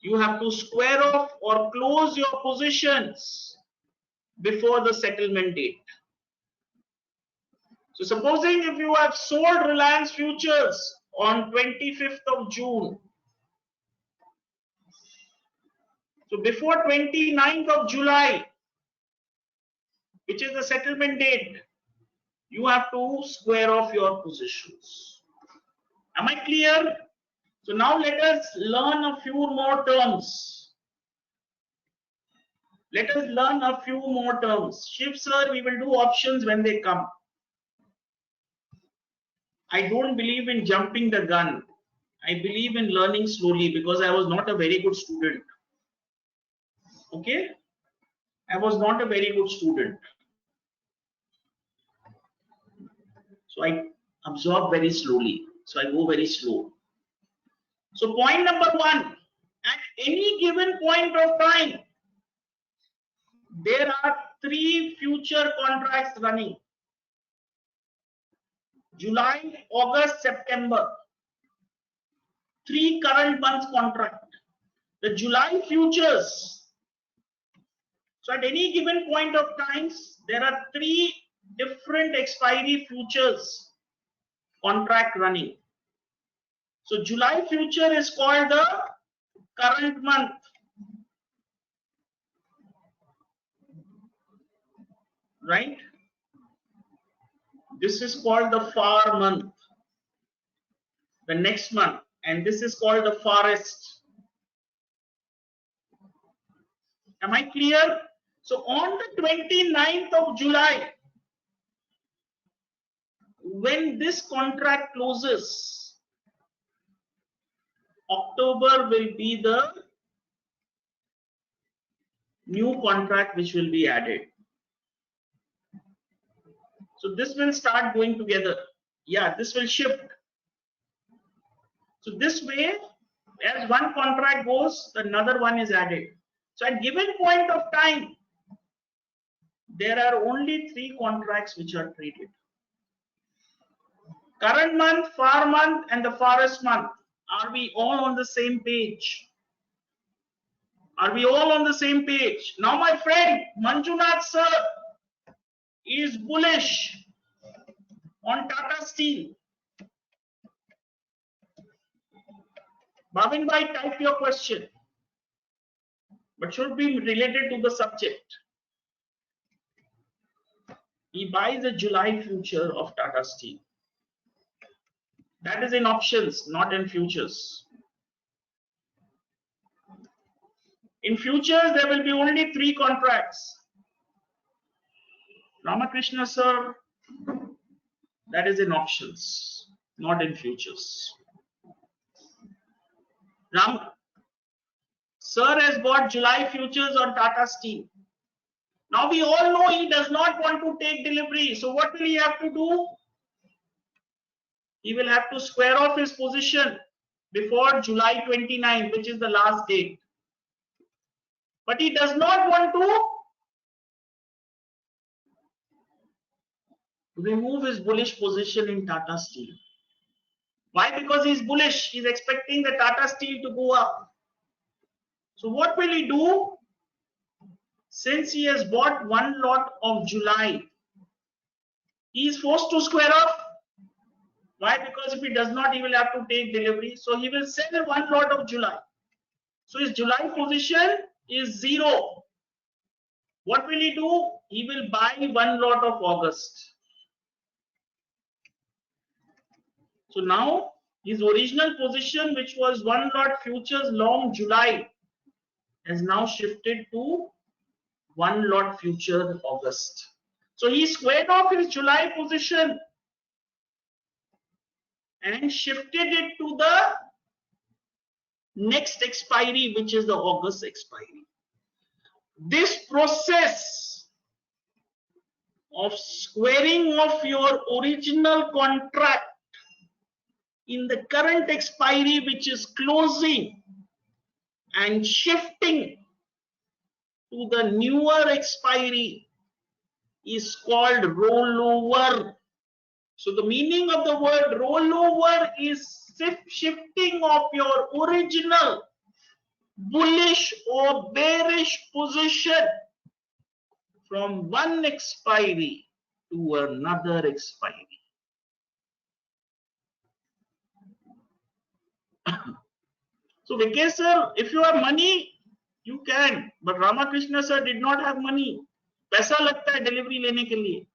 you have to square off or close your positions before the settlement date. So supposing if you have sold Reliance futures on 25th of June, so before 29th of July, which is the settlement date, you have to square off your positions. Am I clear? So now let us learn a few more terms. Let us learn a few more terms. Shiv sir, we will do options when they come. I don't believe in jumping the gun. I believe in learning slowly because I was not a very good student. Okay? I was not a very good student. So I absorb very slowly. So I go very slow. So point number one, at any given point of time, there are 3 future contracts running. July, August, September. 3 current months contract. The July futures. So at any given point of times, there are 3 different expiry futures contract running. So July future is called the current month. Right? This is called the far month. The next month. And this is called the farthest. Am I clear? So on the 29th of July, when this contract closes, October will be the new contract which will be added. So this will start going together. Yeah, this will shift. So this way, as one contract goes, another one is added. So at given point of time, there are only 3 contracts which are traded. Current month, far month, and the farthest month. Are we all on the same page? Are we all on the same page? Now my friend Manjunath sir is bullish on Tata Steel. Bhavin bhai, type your question, but should be related to the subject. He buys a July future of Tata Steel. That is in options, not in futures. In futures, there will be only 3 contracts. Ramakrishna sir, that is in options, not in futures. Ram sir has bought July futures on Tata Steel. Now we all know he does not want to take delivery. So what will he have to do? He will have to square off his position before July 29, which is the last date. But he does not want to remove his bullish position in Tata Steel. Why? Because he's bullish. He's expecting the Tata Steel to go up. So what will he do? Since he has bought one lot of July, he is forced to square off. Why? Because if he does not, he will have to take delivery. So he will sell one lot of July. So his July position is 0. What will he do? He will buy one lot of August. So now his original position, which was one lot futures long July, has now shifted to one lot future August. So he squared off his July position and shifted it to the next expiry, which is the August expiry. This process of squaring off your original contract in the current expiry, which is closing, and shifting to the newer expiry is called rollover. So the meaning of the word rollover is shifting of your original bullish or bearish position from one expiry to another expiry. So Vikesh sir, if you have money, you can, but Ramakrishna sir did not have money. पैसा लगता है delivery लेने के लिए.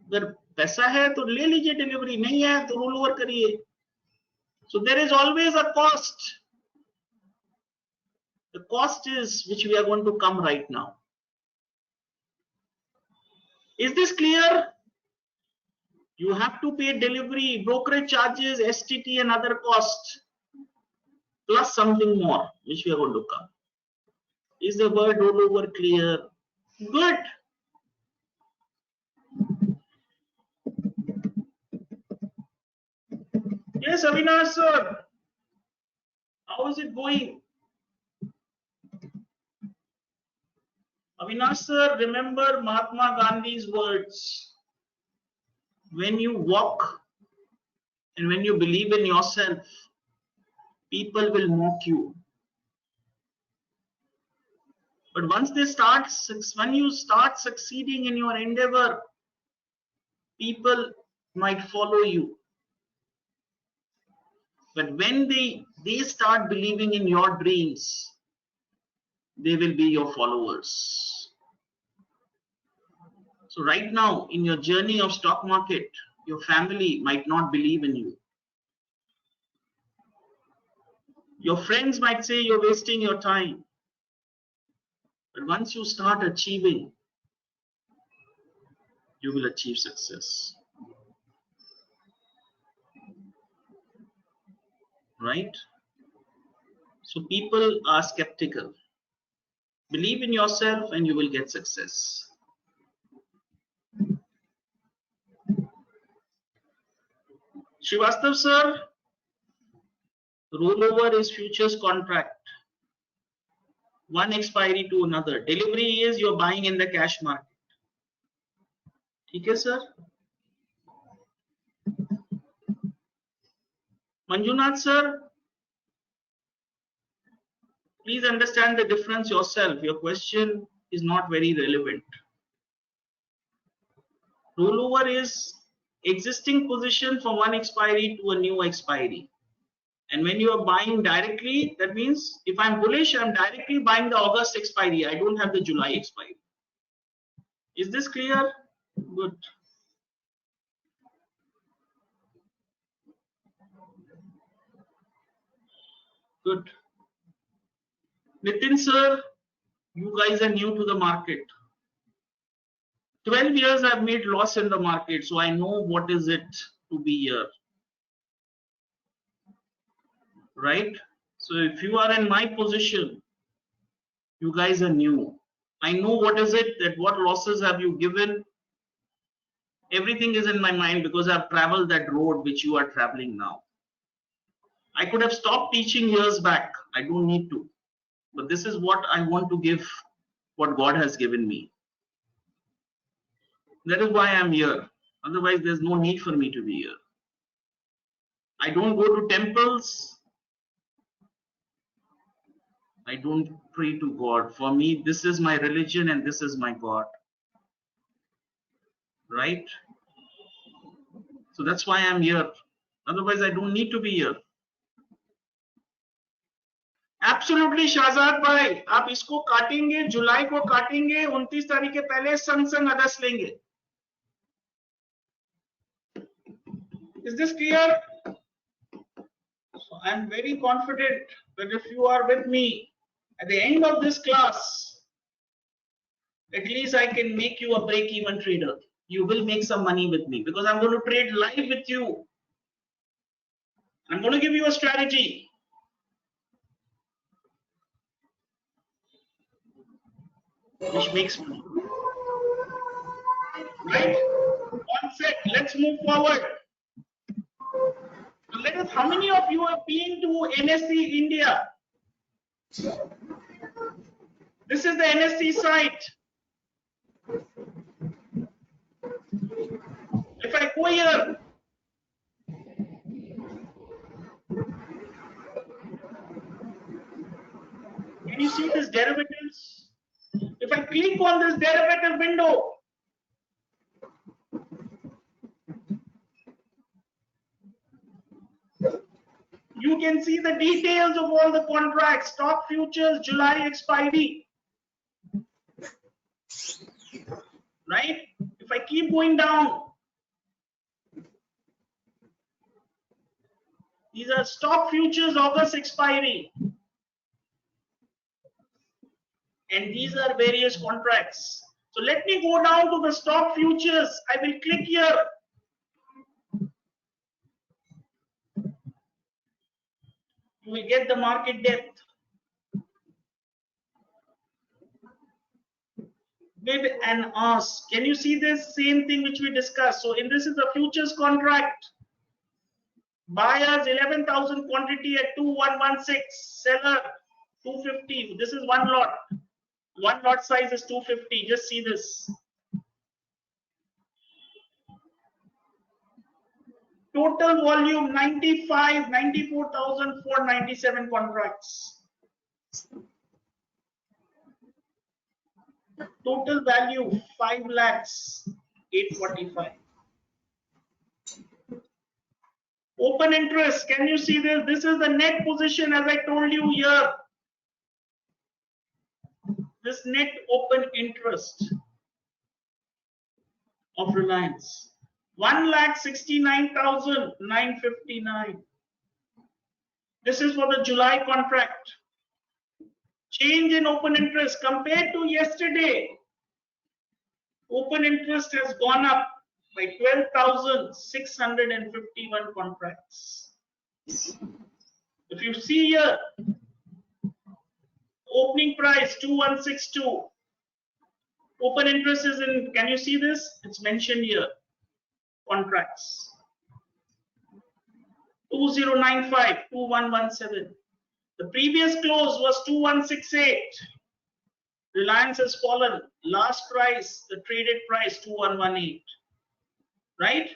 अगर पैसा है तो ले लीजिए डिलीवरी, नहीं है तो रोल ओवर करिए. So there is always a cost. The cost is which we are going to come right now. Is this clear? You have to pay delivery, brokerage charges, STT and other costs, plus something more, which we are going to come. Is the word rollover clear? Good. Yes, Avinash sir. How is it going? Avinash sir, remember Mahatma Gandhi's words. When you walk and when you believe in yourself, people will mock you. But once when you start succeeding in your endeavor, people might follow you. But when they start believing in your dreams, they will be your followers. So right now, in your journey of stock market, your family might not believe in you. Your friends might say you're wasting your time. But once you start achieving, you will achieve success. Right? So people are skeptical. Believe in yourself and you will get success. Srivastav sir, rollover is futures contract. One expiry to another. Delivery is you're buying in the cash market. Okay, sir? Manjunath sir, please understand the difference yourself. Your question is not very relevant. Rollover is existing position from one expiry to a new expiry. And when you are buying directly, that means if I'm bullish, I'm directly buying the August expiry. I don't have the July expiry. Is this clear? Good. Good. Nitin sir, you guys are new to the market. 12 years I've made loss in the market, so I know what is it to be here. Right? So if you are in my position, you guys are new. I know what is it, that what losses have you given. Everything is in my mind because I've traveled that road which you are traveling now. I could have stopped teaching years back. I don't need to. But this is what I want to give, what God has given me. That is why I'm here. Otherwise, there's no need for me to be here. I don't go to temples. I don't pray to God. For me, this is my religion and this is my God. Right? So that's why I'm here. Otherwise, I don't need to be here. Absolutely, Shahzad भाई, आप इसको काटेंगे, जुलाई को काटेंगे, 29 तारीख के पहले संग अगस्त लेंगे. Is this clear? So I'm very confident that if you are with me at the end of this class, at least I can make you a break-even trader. You will make some money with me because I'm going to trade live with you. I'm going to give you a strategy. Which makes money. Right? One sec, let's move forward. Let us, how many of you have been to NSE India? This is the NSE site. If I go here, can you see this derivatives? If I click on this derivative window, you can see the details of all the contracts, stock futures, July expiry. Right? If I keep going down, these are stock futures, August expiry. And these are various contracts. So let me go down to the stock futures. I will click here. You will get the market depth. Bid and ask. Can you see this same thing which we discussed? So in this is the futures contract. Buyers 11,000 quantity at 2116. Seller 250. This is one lot. One lot size is 250. Just see this. Total volume 94,497 contracts. Total value 5,845,000. Open interest. Can you see this? This is the net position as I told you here. This net open interest of Reliance. 1,69,959. This is for the July contract. Change in open interest compared to yesterday. Open interest has gone up by 12,651 contracts. If you see here, opening price 2162. Open interest is in, can you see this? It's mentioned here. Contracts 2095, 2117. The previous close was 2168. Reliance has fallen. Last price, the traded price 2118. Right?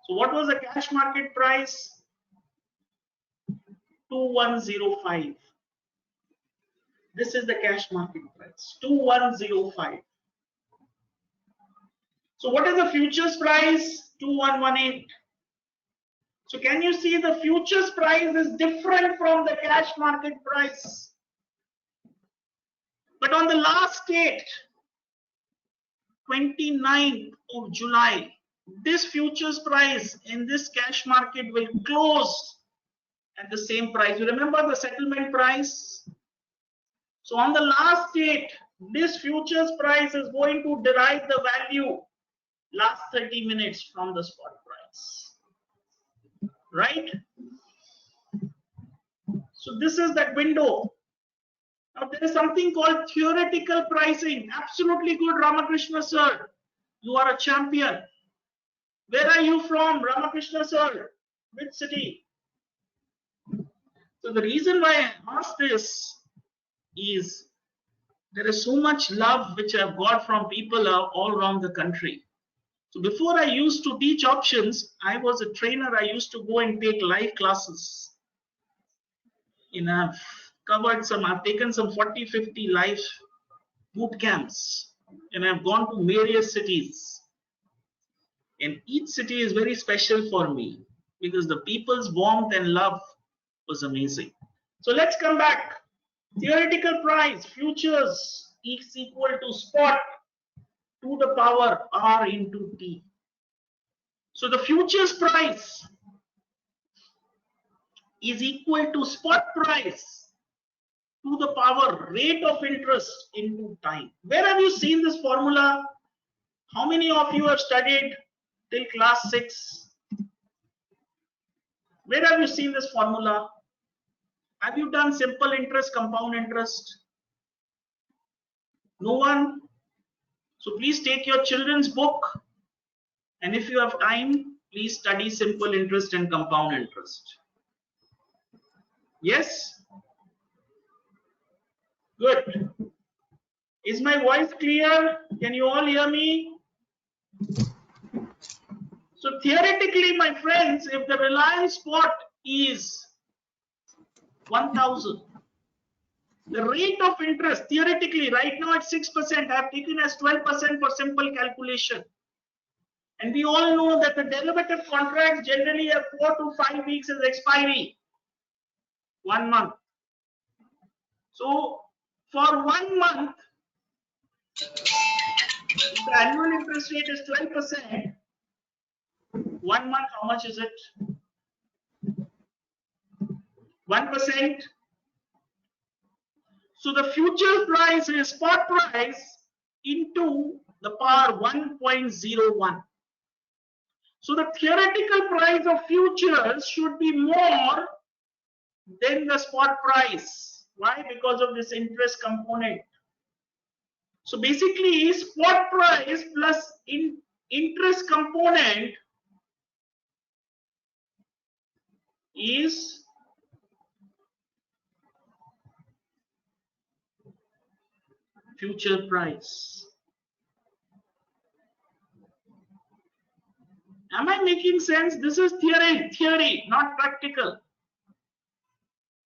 So what was the cash market price? 2105. This is the cash market price, 2105. So what is the futures price? 2118. So can you see the futures price is different from the cash market price? But on the last date, 29th of July, this futures price in this cash market will close at the same price. You remember the settlement price? So on the last date, this futures price is going to derive the value last 30 minutes from the spot price. Right? So this is that window. Now there is something called theoretical pricing. Absolutely good, Ramakrishna sir. You are a champion. Where are you from, Ramakrishna sir? Which city? So the reason why I asked this is there is so much love which I've got from people all around the country. So before I used to teach options, I was a trainer. I used to go and take live classes. I've taken some 40, 50 live boot camps, and I've gone to various cities. And each city is very special for me because the people's warmth and love was amazing. So let's come back. Theoretical price, futures is equal to spot to the power R into T. So the futures price is equal to spot price to the power rate of interest into time. Where have you seen this formula? How many of you have studied till class 6? Where have you seen this formula? Have you done simple interest, compound interest? No one? So please take your children's book, and if you have time, please study simple interest and compound interest. Yes? Good. Is my voice clear? Can you all hear me? So theoretically, my friends, if the Reliance spot is 1,000, the rate of interest theoretically right now at 6%, I have taken as 12% for simple calculation. And we all know that the derivative contracts generally have 4 to 5 weeks as expiry. 1 month. So for 1 month, if the annual interest rate is 12%, 1 month, how much is it? 1%. So the future price is spot price into the power 1.01. So the theoretical price of futures should be more than the spot price. Why? Because of this interest component. So basically, spot price plus interest component is future price. Am I making sense? This is theory, not practical.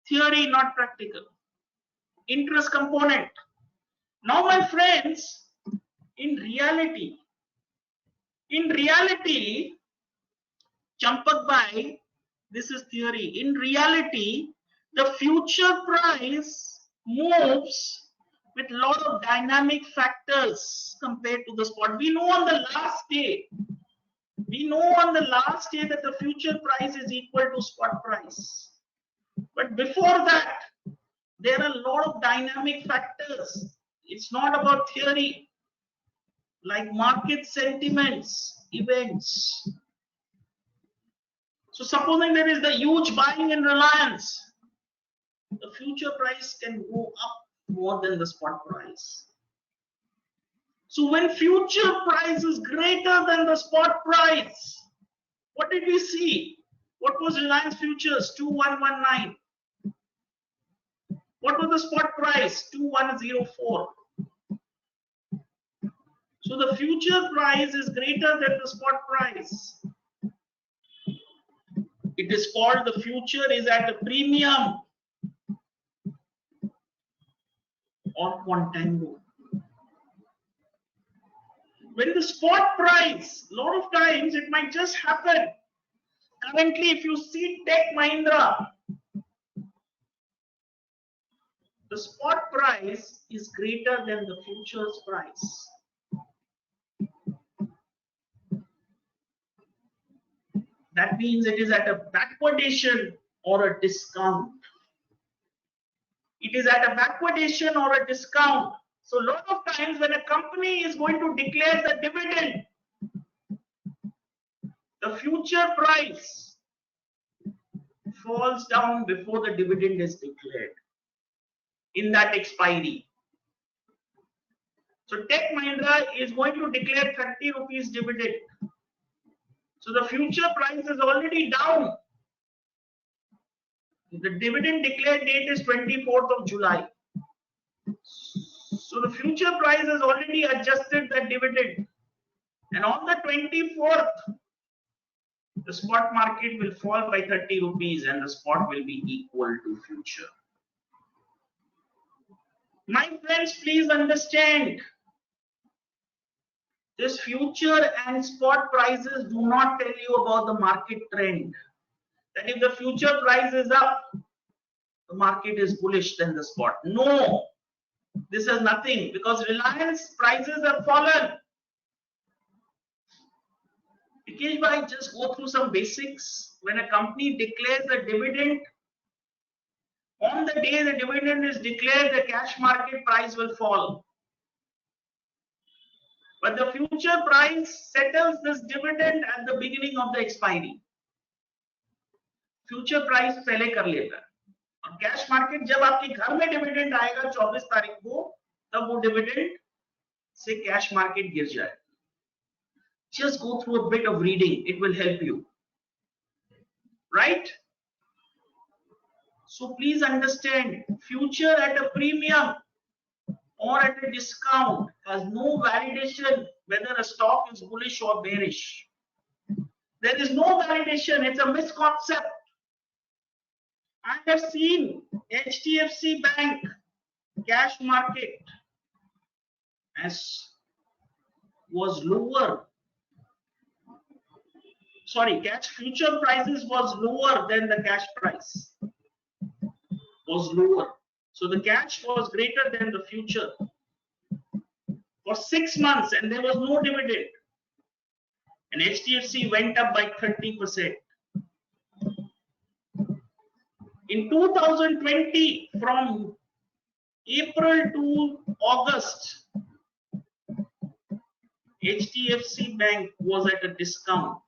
Theory, not practical. Interest component. Now, my friends, in reality, Champak Bhai, this is theory. In reality, the future price moves with a lot of dynamic factors compared to the spot. We know on the last day that the future price is equal to spot price. But before that, there are a lot of dynamic factors. It's not about theory, like market sentiments, events. So supposing there is the huge buying in Reliance, the future price can go up more than the spot price. So when future price is greater than the spot price, what did we see? What was Reliance futures? 2119. What was the spot price? 2104. So the future price is greater than the spot price. It is called the future is at a premium or contango. When the spot price, a lot of times it might just happen. Currently, if you see Tech Mahindra, the spot price is greater than the futures price. That means it is at a backwardation or a discount. It is at a backwardation or a discount. So a lot of times when a company is going to declare the dividend, the future price falls down before the dividend is declared in that expiry. So Tech Mahindra is going to declare 30 rupees dividend. So the future price is already down. The dividend declared date is 24th of July. So the future price has already adjusted the dividend. And on the 24th, the spot market will fall by 30 rupees and the spot will be equal to future. My friends, please understand, this future and spot prices do not tell you about the market trend. That if the future price is up, the market is bullish than the spot. No, this has nothing, because Reliance prices have fallen. Vikesh bhai, just go through some basics. When a company declares a dividend, on the day the dividend is declared, the cash market price will fall. But the future price settles this dividend at the beginning of the expiry. Future price पहले कर लेता है और cash market जब आपके घर में dividend आएगा 24 तारीख को, तब वो डिविडेंड से कैश मार्केट गिर जाए. Just go through a bit of reading, it will help you, right? So please understand, future at a premium or at a discount has no validation whether a stock is bullish or bearish. There is no validation, it's a misconcept. I have seen HDFC Bank cash market as was lower. Sorry, cash future prices was lower than the cash price. Was lower. So the cash was greater than the future for 6 months and there was no dividend. And HDFC went up by 30%. In 2020, from April to August, HDFC Bank was at a discount.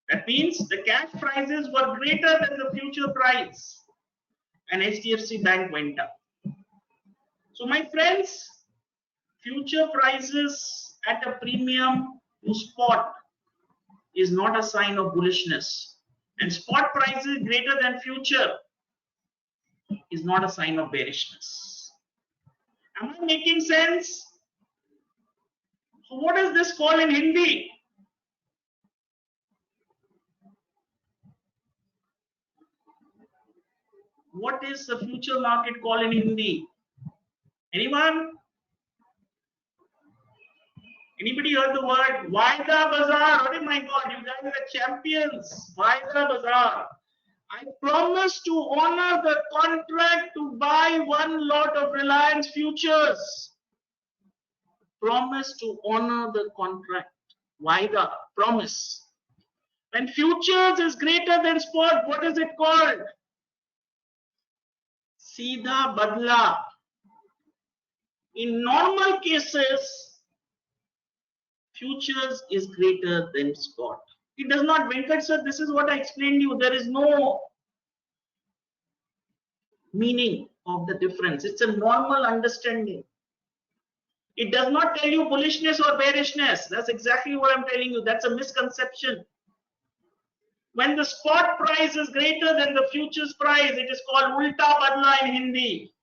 That means the cash prices were greater than the future price and HDFC Bank went up. So my friends, future prices at a premium to spot is not a sign of bullishness, and spot prices greater than future is not a sign of bearishness. Am I making sense? So what is this called in Hindi? What is the future market called in Hindi? Anyone? Anybody heard the word Vaida Bazaar? Oh my God, you guys are champions. Vaida Bazaar. I promise to honor the contract to buy one lot of Reliance futures. Promise to honor the contract. Vaida, promise. When futures is greater than spot, what is it called? Seedha Badla. In normal cases, futures is greater than spot. It does not, Venkat sir, this is what I explained to you. There is no meaning of the difference. It's a normal understanding. It does not tell you bullishness or bearishness. That's exactly what I'm telling you. That's a misconception. When the spot price is greater than the futures price, it is called Ulta Badla in Hindi.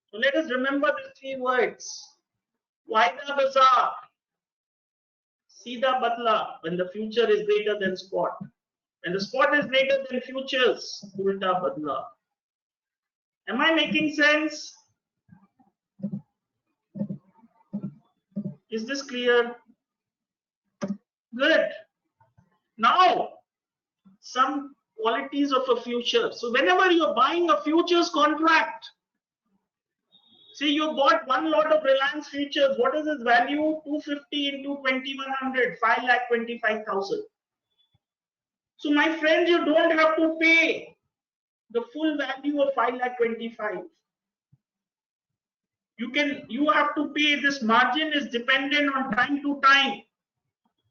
So let us remember the 3 words. Vaida Bazaar. Seedha Badla, when the future is greater than spot. When the spot is greater than futures, Ulta Badla. Am I making sense? Is this clear? Good. Now, some qualities of a future. So whenever you're buying a futures contract, see, you bought one lot of Reliance futures. What is its value? 250 into 2100, 5,25,000. So my friends, you don't have to pay the full value of 5,25,000. You have to pay. This margin is dependent on time to time.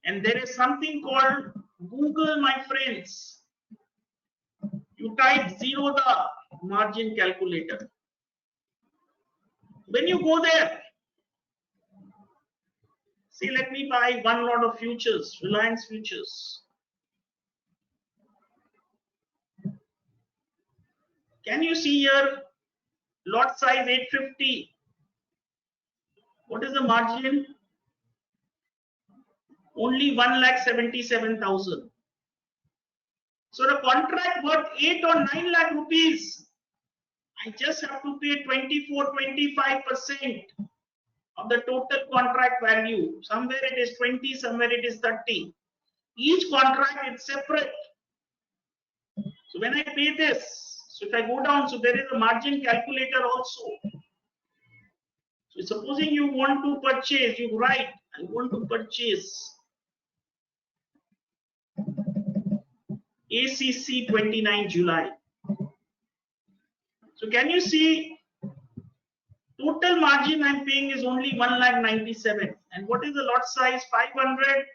And there is something called Google, my friends. You type zero the margin calculator. When you go there, see, let me buy one lot of futures, Reliance futures. Can you see here? Lot size 850. What is the margin? Only 1,77,000. So the contract worth 8 or 9 lakh rupees. I just have to pay 24-25% of the total contract value. Somewhere it is 20, somewhere it is 30. Each contract is separate. So when I pay this, so if I go down, so there is a margin calculator also. So supposing you want to purchase, you write, I want to purchase ACC 29 July. So can you see total margin I'm paying is only 1,97,000. And what is the lot size? 500.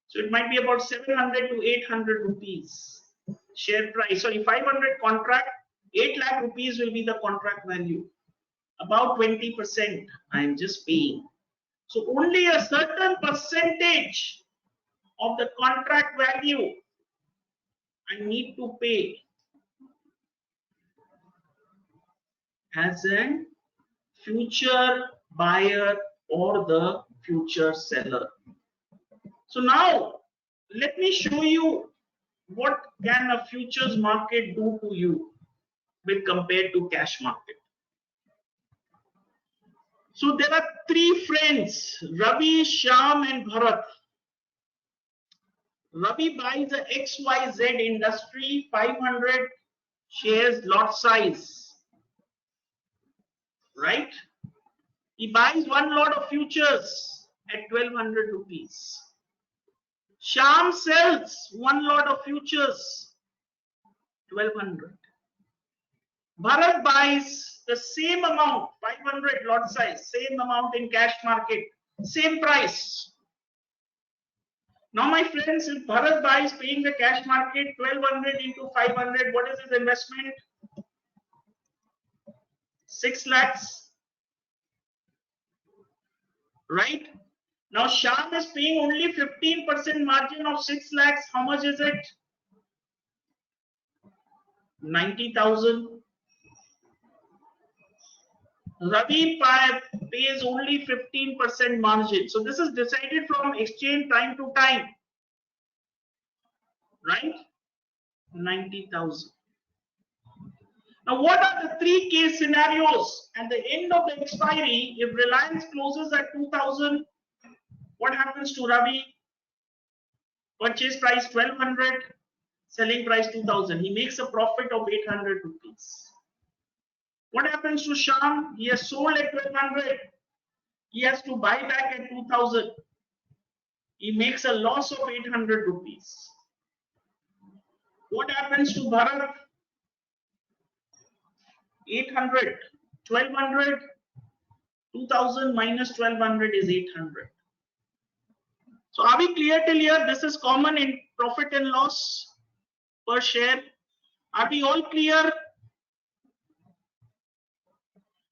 So it might be about 700 to 800 rupees. Share price, sorry, 500 contract, 8 lakh rupees will be the contract value. About 20% I am just paying. So only a certain percentage of the contract value I need to pay as a future buyer or the future seller. So now let me show you what can a futures market do to you with compared to cash market. So there are three friends, Ravi, Shyam and Bharat. Ravi buys a XYZ industry, 500 shares lot size, right? He buys one lot of futures at 1,200 rupees. Shyam sells one lot of futures, 1,200. Bharat buys the same amount, 500 lot size, same amount in cash market, same price. Now, my friends, if Bharat buys paying the cash market 1,200 into 500, what is his investment? 6 lakhs. Right? Now, Shyam is paying only 15% margin of 6 lakhs. How much is it? 90,000. Ravi pays only 15% margin. So this is decided from exchange time to time. Right? 90,000. Now, what are the three case scenarios? At the end of the expiry, if Reliance closes at 2,000, what happens to Ravi? Purchase price 1,200, selling price 2,000. He makes a profit of 800 rupees. What happens to Shyam? He has sold at 1,200. He has to buy back at 2,000. He makes a loss of 800 rupees. What happens to Bharat? 800, 1,200, 2,000 minus 1,200 is 800. So are we clear till here? This is common in profit and loss per share. Are we all clear?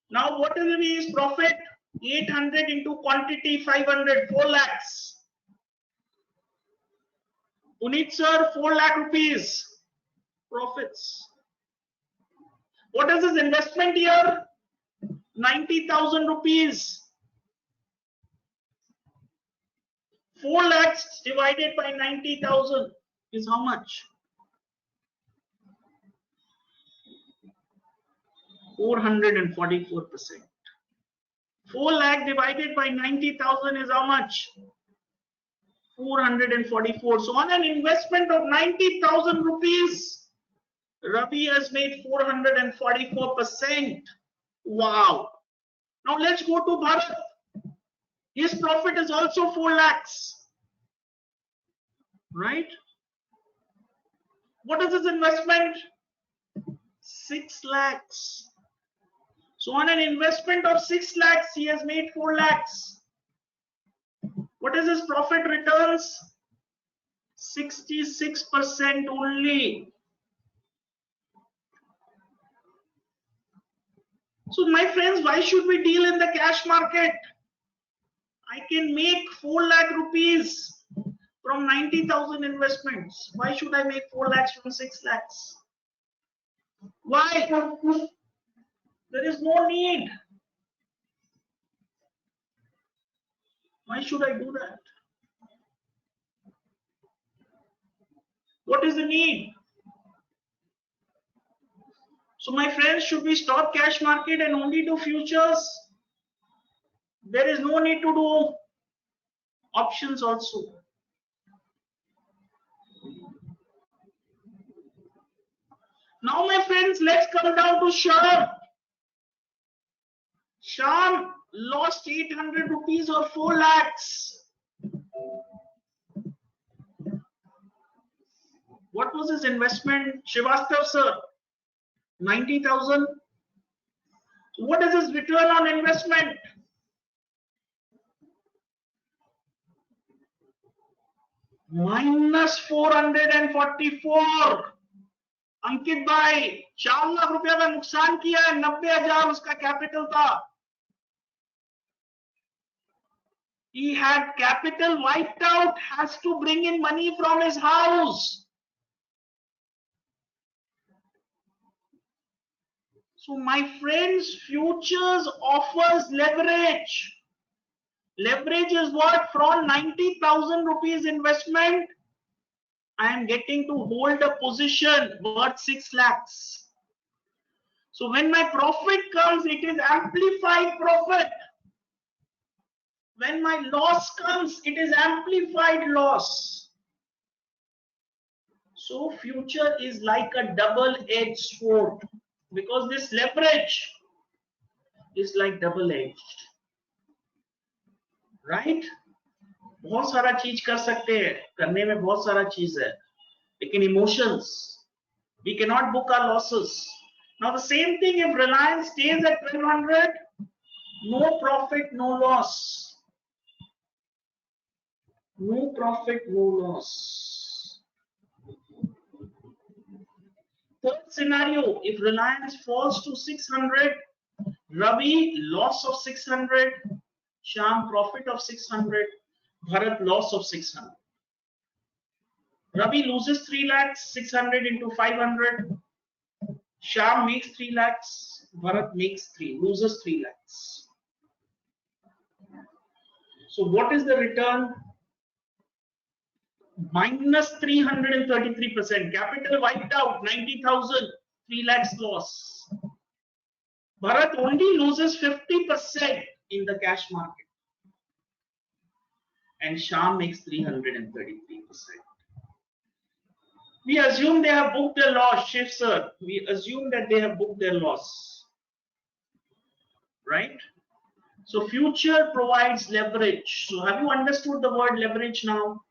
Now what will be his profit? 800 into quantity 500, 4 lakhs. Puneet sir, 4 lakh rupees profits. What is his investment here? 90,000 rupees. 4 lakhs divided by 90,000 is how much? 444%. 4 lakh divided by 90,000 is how much? 444. So on an investment of 90,000 rupees, Ravi has made 444%. Wow. Now let's go to Bharat. His profit is also 4 lakhs. Right? What is his investment? 6 lakhs. So on an investment of 6 lakhs, he has made 4 lakhs. What is his profit returns? 66% only. So my friends, why should we deal in the cash market? I can make 4 lakh rupees from 90,000 investments. Why should I make 4 lakhs from 6 lakhs? Why? There is no need. Why should I do that? What is the need? So my friends, should we stop cash market and only do futures? There is no need to do options also. Now my friends, let's come down to Shyam. Shyam lost 800 rupees or 4 lakhs. What was his investment? Srivastav sir, 90,000. What is his return on investment? Minus 444. अंकित भाई 4 लाख रुपया का नुकसान किया है, 90,000 उसका capital था. He had capital wiped out, has to bring in money from his house. So my friends, futures offers leverage. Leverage is what? From 90,000 rupees investment, I am getting to hold a position worth 6 lakhs. So when my profit comes, it is amplified profit. When my loss comes, it is amplified loss. So future is like a double-edged sword, because this leverage is like double-edged, right? बहुत सारा चीज कर सकते हैं, करने में बहुत सारा चीज है, लेकिन emotions, we cannot book our losses. Now the same thing, if Reliance stays at 1200, no profit, no loss. No profit, no loss. Third scenario, if Reliance falls to 600, Ravi loss of 600, Shyam profit of 600, Bharat loss of 600. Ravi loses 3 lakhs, 600 into 500. Shyam makes 3 lakhs, Bharat makes 3, loses 3 lakhs. So what is the return? Minus 333%. Capital wiped out, 90,000, 3 lakhs loss. Bharat only loses 50% in the cash market. And Shyam makes 333%. We assume they have booked their loss, Shiv sir. We assume that they have booked their loss. Right? So future provides leverage. So have you understood the word leverage now?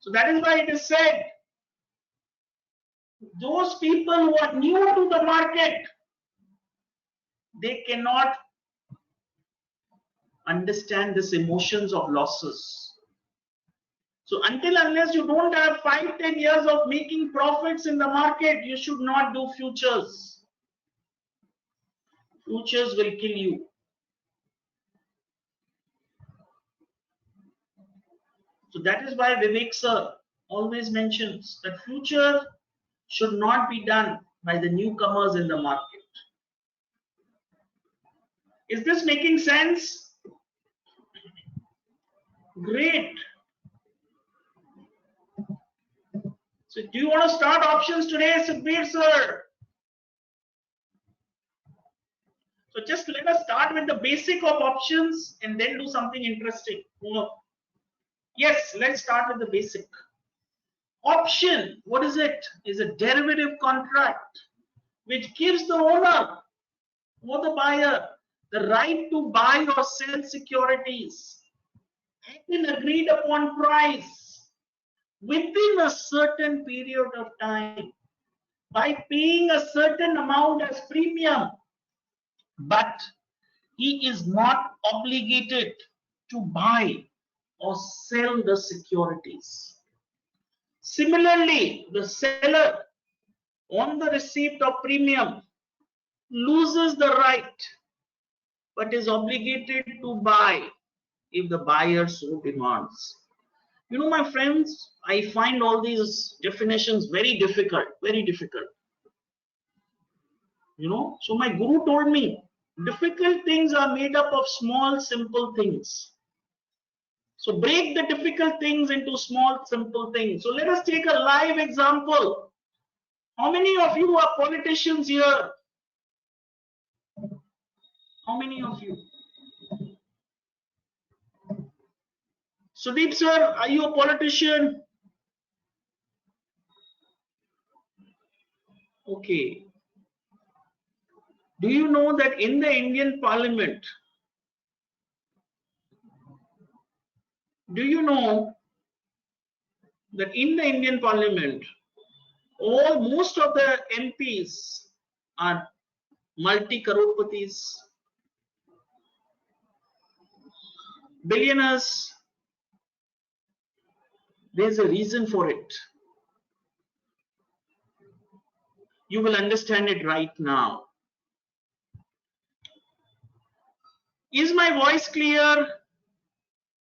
So that is why it is said, those people who are new to the market, they cannot understand this emotions of losses. So until unless you don't have 5-10 years of making profits in the market, you should not do futures. Futures will kill you. So that is why Vivek sir always mentions that future should not be done by the newcomers in the market. Is this making sense? Great. So do you want to start options today, Sukhbir sir? So just let us start with the basic of options and then do something interesting. Yes, let's start with the basic. Option, what is it? Is a derivative contract which gives the owner or the buyer the right to buy or sell securities at an agreed upon price within a certain period of time by paying a certain amount as premium, but he is not obligated to buy or sell the securities. Similarly, the seller on the receipt of premium loses the right but is obligated to buy if the buyer so demands. You know, my friends, I find all these definitions very difficult, very difficult. You know, so my guru told me difficult things are made up of small, simple things. So break the difficult things into small, simple things. So let us take a live example. How many of you are politicians here? How many of you? Sudeep sir, are you a politician? Okay. Do you know that in the Indian Parliament, do you know that in the Indian Parliament, most of the MPs are multi-croropatis, billionaires? There's a reason for it. You will understand it right now. Is my voice clear?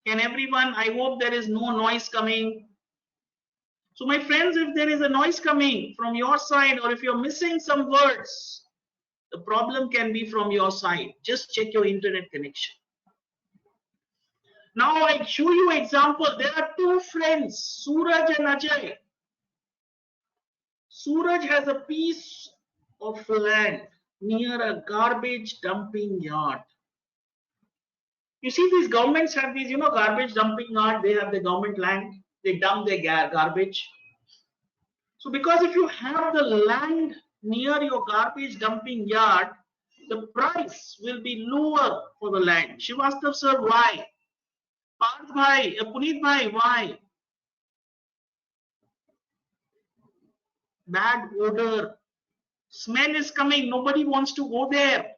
Can everyone? I hope there is no noise coming. So my friends, if there is a noise coming from your side or if you're missing some words, the problem can be from your side. Just check your internet connection. Now I show you example. There are two friends, Suraj and Ajay. Suraj has a piece of land near a garbage dumping yard. You see, these governments have these, garbage dumping yard. They have the government land. They dump their garbage. So because if you have the land near your garbage dumping yard, the price will be lower for the land. Shivastav sir, why? Parth bhai, Puneet bhai, why? Bad odor. Smell is coming. Nobody wants to go there.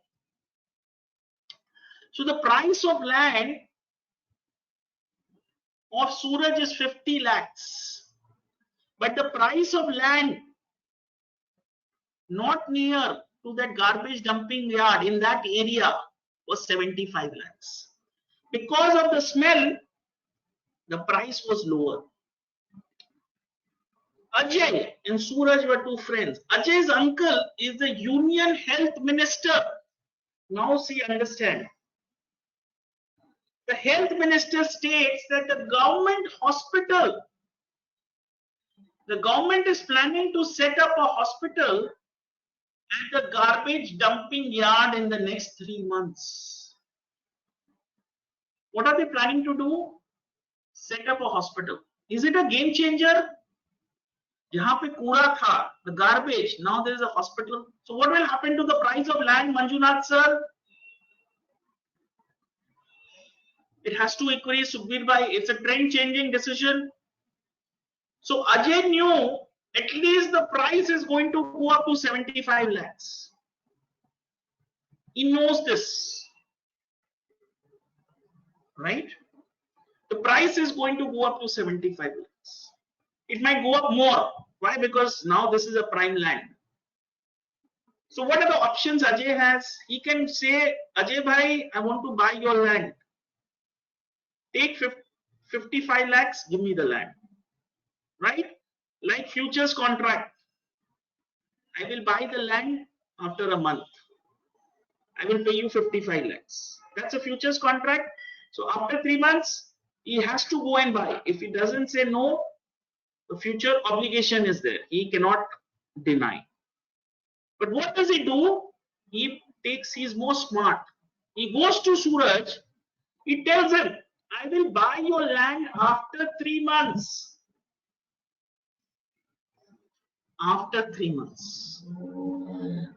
So the price of land of Suraj is 50 lakhs. But the price of land not near to that garbage dumping yard in that area was 75 lakhs. Because of the smell, the price was lower. Ajay and Suraj were two friends. Ajay's uncle is the Union Health Minister. Now see, understand. The Health Minister states that the government is planning to set up a hospital at the garbage dumping yard in the next 3 months. What are they planning to do? Set up a hospital. Is it a game changer? Jahan pe koora tha, the garbage, now there is a hospital. So what will happen to the price of land, Manjunath sir? It has to increase, Sukhbir bhai. It's a trend changing decision. So Ajay knew at least the price is going to go up to 75 lakhs. He knows this, right? The price is going to go up to 75 lakhs. It might go up more. Why? Because now this is a prime land. So what are the options Ajay has? He can say, Ajay bhai, I want to buy your land. Take 55 lakhs, give me the land. Right? Like futures contract. I will buy the land after a month. I will pay you 55 lakhs. That's a futures contract. So after 3 months, he has to go and buy. If he doesn't say no, the future obligation is there. He cannot deny. But what does he do? He's more smart. He goes to Suraj. He tells him, I will buy your land after 3 months. After 3 months.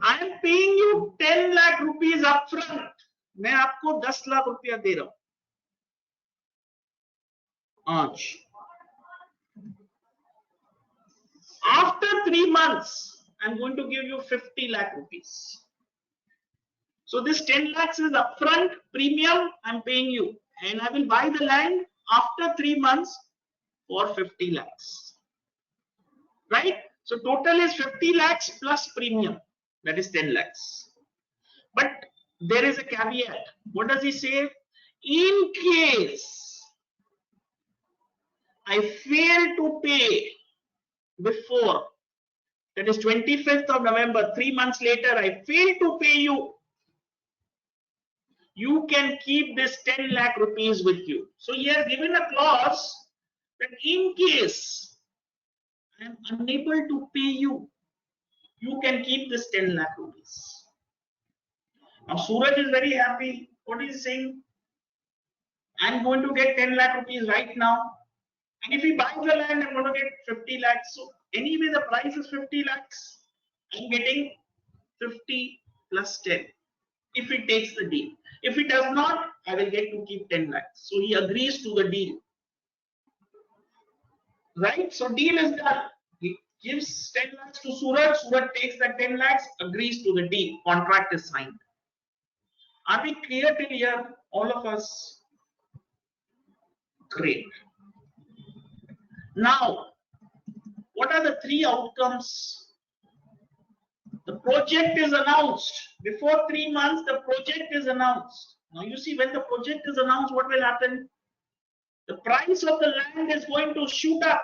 I am paying you 10 lakh rupees upfront. मैं आपको 10 लाख रुपया दे रहा हूं आज. After 3 months, I'm going to give you 50 lakh rupees. So this 10 lakhs is upfront premium I'm paying you, and I will buy the land after 3 months for 50 lakhs. Right? So total is 50 lakhs plus premium, that is 10 lakhs. But there is a caveat. What does he say? In case I fail to pay before, that is 25th of November, 3 months later, I fail to pay you, you can keep this 10 lakh rupees with you. So he has given a clause that in case I am unable to pay you, you can keep this 10 lakh rupees. Now Suraj is very happy. What is he saying? I'm going to get 10 lakh rupees right now. And if he buys the land, I'm going to get 50 lakhs. So anyway, the price is 50 lakhs. I'm getting 50 plus 10 if he takes the deal. If he does not, I will get to keep 10 lakhs. So he agrees to the deal. Right? So deal is done. He gives 10 lakhs to Suraj. Suraj takes that 10 lakhs, agrees to the deal. Contract is signed. Are we clear till here? All of us? Great. Now, what are the 3 outcomes? The project is announced. Before 3 months, the project is announced. Now you see, when the project is announced, what will happen? The price of the land is going to shoot up.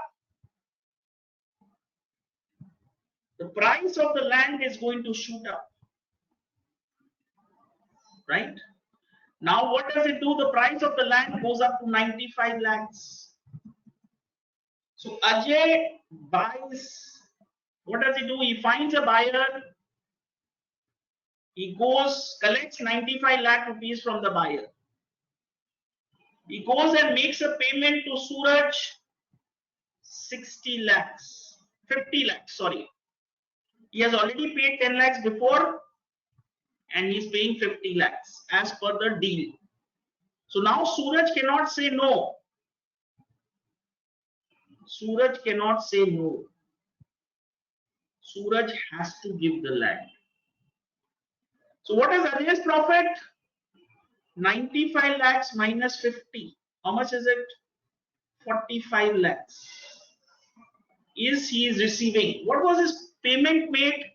The price of the land is going to shoot up. Right? Now what does it do? The price of the land goes up to 95 lakhs. So Ajay buys. What does he do? He finds a buyer. He goes, collects 95 lakh rupees from the buyer. He goes and makes a payment to Suraj, 60 lakhs, 50 lakhs, sorry. He has already paid 10 lakhs before and he's paying 50 lakhs as per the deal. So now Suraj cannot say no. Suraj cannot say no. Suraj has to give the land. So what is Ajay's profit? 95 lakhs minus 50. How much is it? 45 lakhs. He is receiving. What was his payment made?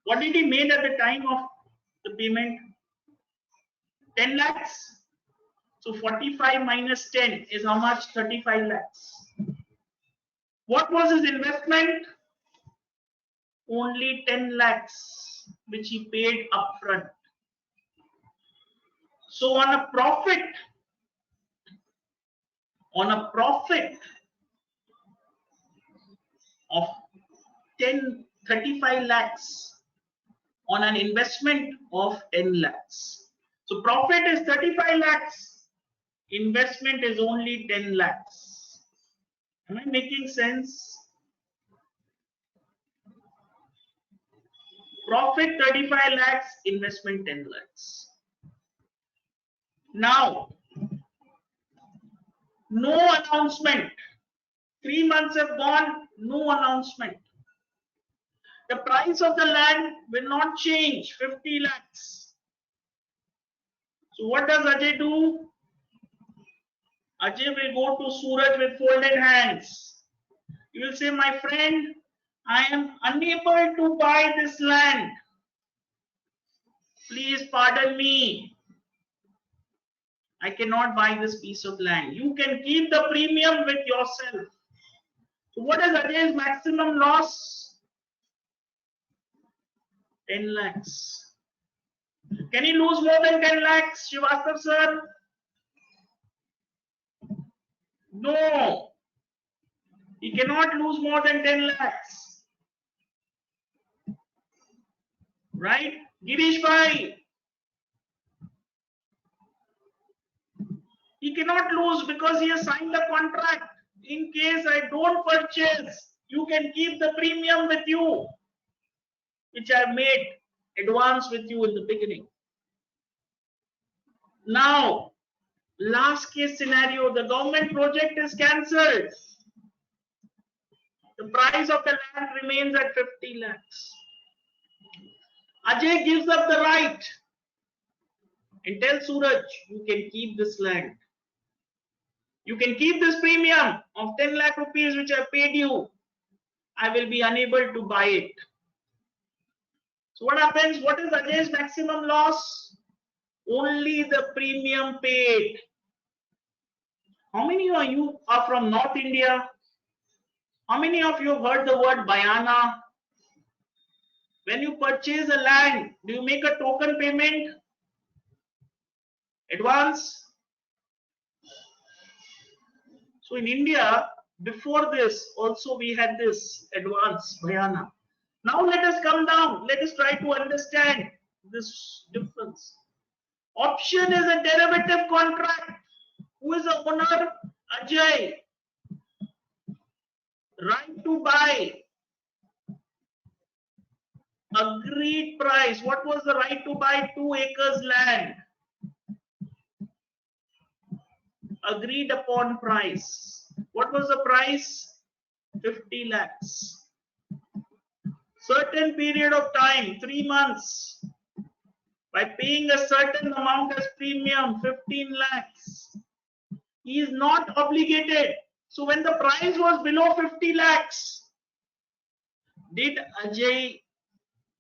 What did he made at the time of the payment? 10 lakhs. So 45 minus 10 is how much? 35 lakhs. What was his investment? Only 10 lakhs, which he paid upfront. So on a profit of 35 lakhs on an investment of 10 lakhs. So profit is 35 lakhs, investment is only 10 lakhs. Am I making sense? Profit 35 lakhs, investment 10 lakhs. Now, no announcement. 3 months have gone, no announcement. The price of the land will not change, 50 lakhs. So what does Ajay do? Ajay will go to Suraj with folded hands. He will say, my friend, I am unable to buy this land. Please pardon me. I cannot buy this piece of land. You can keep the premium with yourself. So what is Ajay's maximum loss? 10 lakhs. Can he lose more than 10 lakhs, Srivastava sir? No. He cannot lose more than 10 lakhs. Right? Girish bhai. He cannot lose because he has signed a contract. In case I don't purchase, you can keep the premium with you, which I made advance with you in the beginning. Now, last case scenario, the government project is cancelled. The price of the land remains at 50 lakhs. Ajay gives up the right and tells Suraj, you can keep this land. You can keep this premium of 10 lakh rupees which I paid you. I will be unable to buy it. So what happens? What is Ajay's maximum loss? Only the premium paid. How many of you are from North India? How many of you have heard the word Bayana? When you purchase a land, do you make a token payment? Advance? So in India, before this, also we had this advance Bayana. Now let us come down. Let us try to understand this difference. Option is a derivative contract. Who is the owner? Ajay. Right to buy. Agreed price. What was the right to buy? 2 acres land. Agreed upon price. What was the price? 50 lakhs. Certain period of time, 3 months. By paying a certain amount as premium, 15 lakhs. He is not obligated. So when the price was below 50 lakhs, did Ajay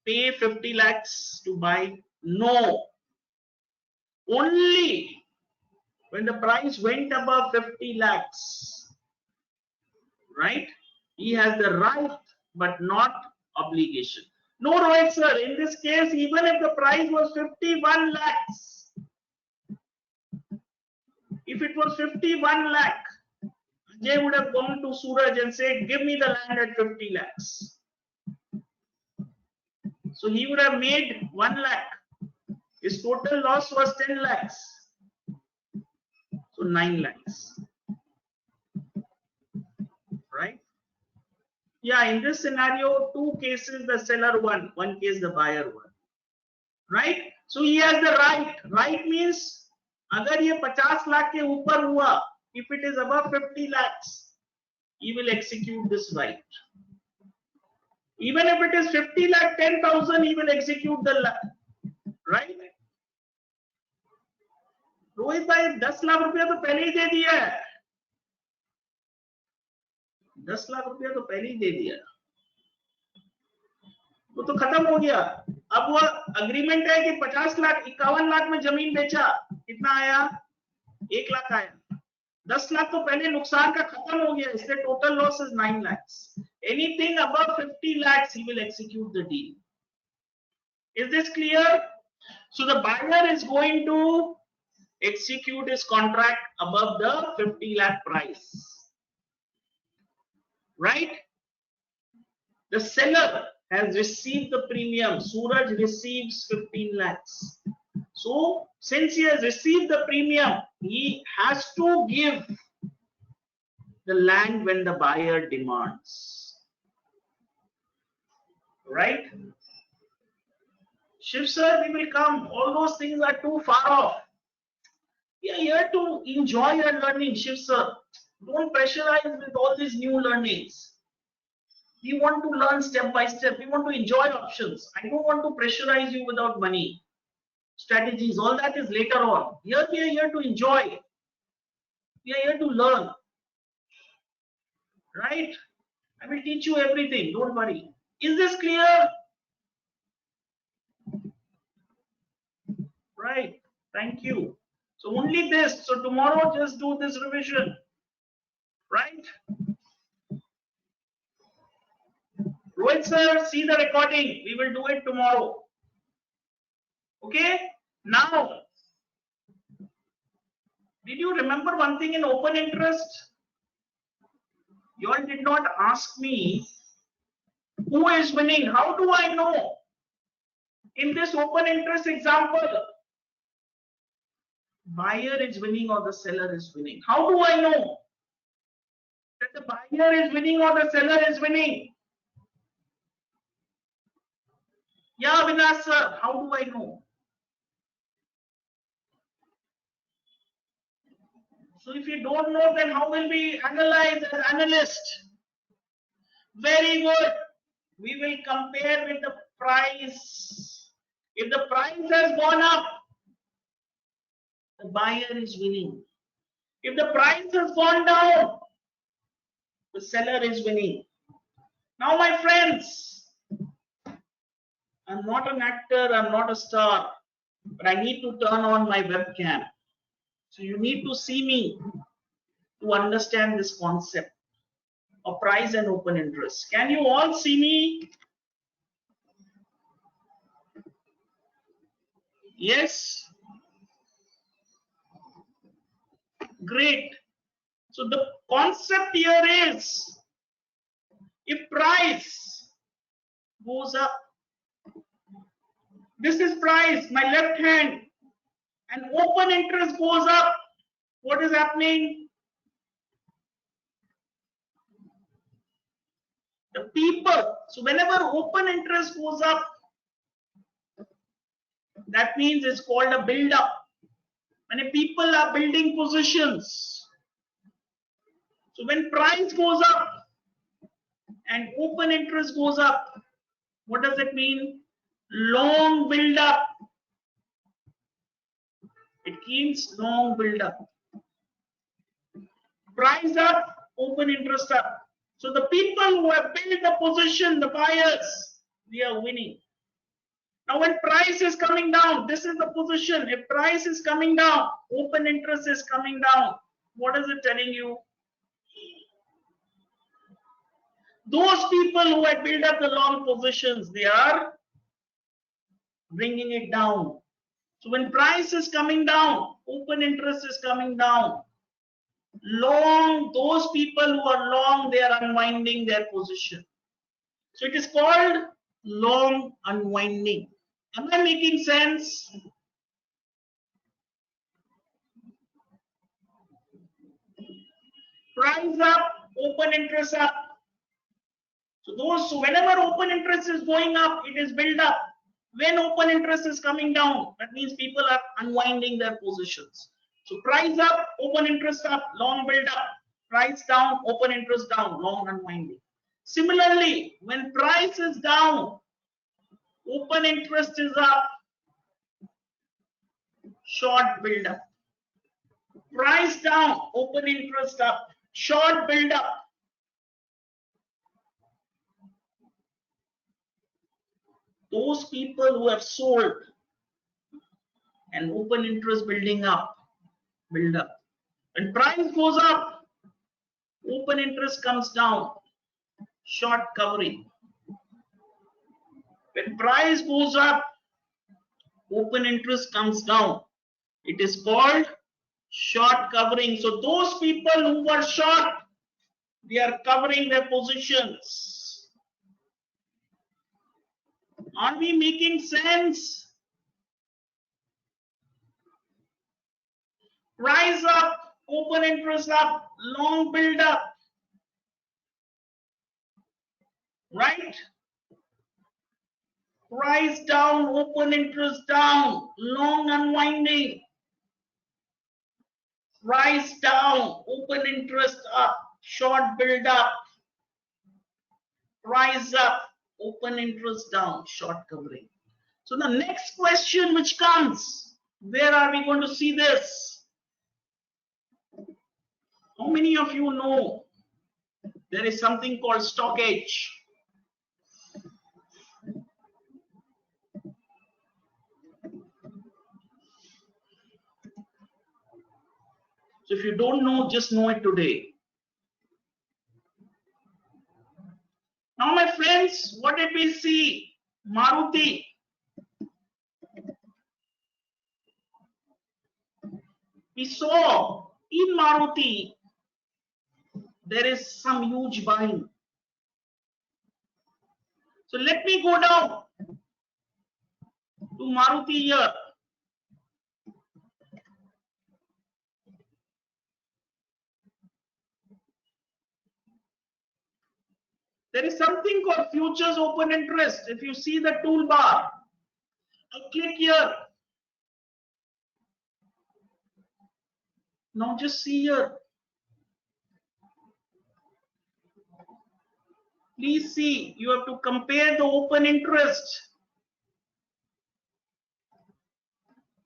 pay 50 lakhs to buy? No. Only when the price went above 50 lakhs, right? He has the right but not obligation. No, Rohit sir, in this case, even if the price was 51 lakhs, if it was 51 lakh, Ajay would have gone to Suraj and said, give me the land at 50 lakhs. So he would have made 1 lakh. His total loss was 10 lakhs. So 9 lakhs. Right? Yeah, in this scenario, 2 cases the seller won, 1 case the buyer won. Right? So he has the right. Right means, agar ye 50 lakh ke upar hua, if it is above 50 lakhs, he will execute this right. Even if it is 50 lakh 10,000, he will execute the right. Rohit भाई 10 लाख रुपया तो पहले ही दे दिया है, 10 लाख रुपया तो पहले ही दे दिया, वो तो खत्म हो गया. अब वो अग्रीमेंट है कि 50 लाख 51 लाख में जमीन बेचा, कितना आया? 1 लाख आया. 10 लाख तो पहले नुकसान का खत्म हो गया, इसलिए total loss is 9 lakhs. Anything above 50 lakhs, he will execute the deal. Is this clear? So the buyer is going to execute his contract above the 50 lakh price. Right? The seller has received the premium. Suraj receives 15 lakhs. So since he has received the premium, he has to give the land when the buyer demands. Right? Shiv sir, we will come. All those things are too far off. We are here to enjoy your learning, Shiv sir. Don't pressurize with all these new learnings. We want to learn step by step. We want to enjoy options. I don't want to pressurize you without money. Strategies, all that is later on. Here we are here to enjoy. We are here to learn. Right? I will teach you everything. Don't worry. Is this clear? Right. Thank you. So only this. So tomorrow just do this revision. Right? Rohit sir, see the recording. We will do it tomorrow. Okay? Now, did you remember one thing in open interest? You all did not ask me who is winning. How do I know? In this open interest example, buyer is winning or the seller is winning? How do I know that the buyer is winning or the seller is winning? Yeah, Avinash sir, how do I know? So if you don't know, then how will we analyze as analyst? Very good. We will compare with the price. If the price has gone up, the buyer is winning. If the price has gone down, the seller is winning. Now, my friends, I'm not an actor, I'm not a star, but I need to turn on my webcam. So you need to see me to understand this concept of price and open interest. Can you all see me? Yes? Great. So the concept here is, if price goes up, this is price, my left hand, and open interest goes up, what is happening? The people, so whenever open interest goes up, that means it's called a build up. When people are building positions, so when price goes up and open interest goes up, what does it mean? Long build up. It means long build up. Price up, open interest up. So the people who have built the position, the buyers, they are winning. Now when price is coming down, this is the position. If price is coming down, open interest is coming down. What is it telling you? Those people who had built up the long positions, they are bringing it down. So when price is coming down, open interest is coming down. Long, those people who are long, they are unwinding their position. So it is called long unwinding. Am I making sense? Price up, open interest up. So whenever open interest is going up, it is built up. When open interest is coming down, that means people are unwinding their positions. So price up, open interest up, long build up. Price down, open interest down, long unwinding. Similarly, when price is down, open interest is up, short build up. Price down, open interest up, short build up. Those people who have sold and open interest building up, build up. When price goes up, open interest comes down, short covering. When price goes up, open interest comes down. It is called short covering. So those people who were short, they are covering their positions. Are we making sense? Price up, open interest up, long build up. Right? Price down, open interest down, long unwinding. Price down, open interest up, short build up. Price up, open interest down, short covering. So the next question which comes, where are we going to see this? How many of you know there is something called stockage? So if you don't know, just know it today. Now, my friends, what did we see? Maruti. We saw in Maruti, there is some huge buying. So let me go down to Maruti here. There is something called futures open interest. If you see the toolbar, I click here. Now just see here. Please see, you have to compare the open interest.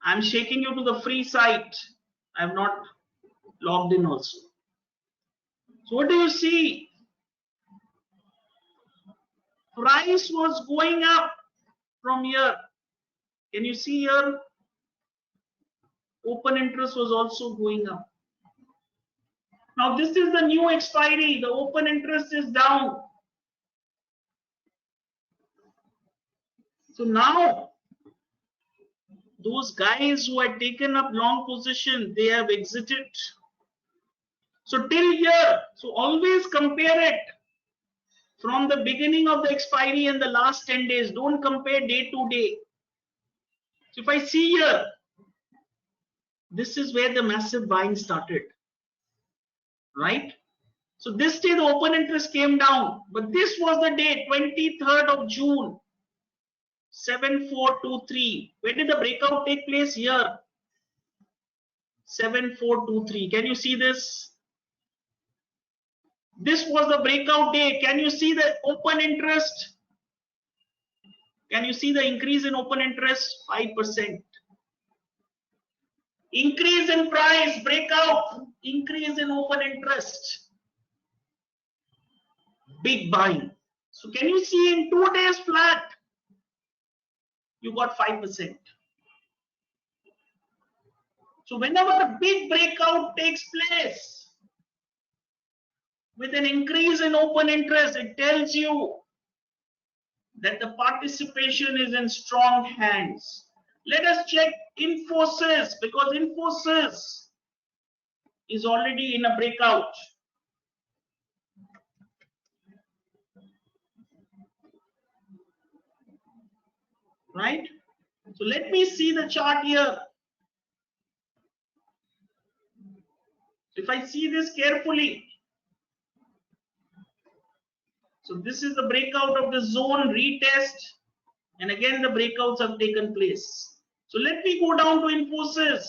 I'm shaking you to the free site. I have not logged in also. So what do you see? Price was going up from here. Can you see here? Open interest was also going up. Now this is the new expiry. The open interest is down. So now those guys who had taken up long position, they have exited. So till here, so always compare it from the beginning of the expiry and the last 10 days. Don't compare day to day. So if I see here, this is where the massive buying started, right? So this day the open interest came down, but this was the day, 23rd of June, 7423. Where did the breakout take place? Here, 7423. Can you see this? This was the breakout day. Can you see the open interest? Can you see the increase in open interest? 5%. Increase in price, breakout, increase in open interest. Big buying. So can you see in 2 days flat, you got 5%. So whenever a big breakout takes place with an increase in open interest, it tells you that the participation is in strong hands. Let us check Infosys, because Infosys is already in a breakout. Right? So let me see the chart here. If I see this carefully, so this is the breakout of the zone retest, and again the breakouts have taken place. So let me go down to Infosys.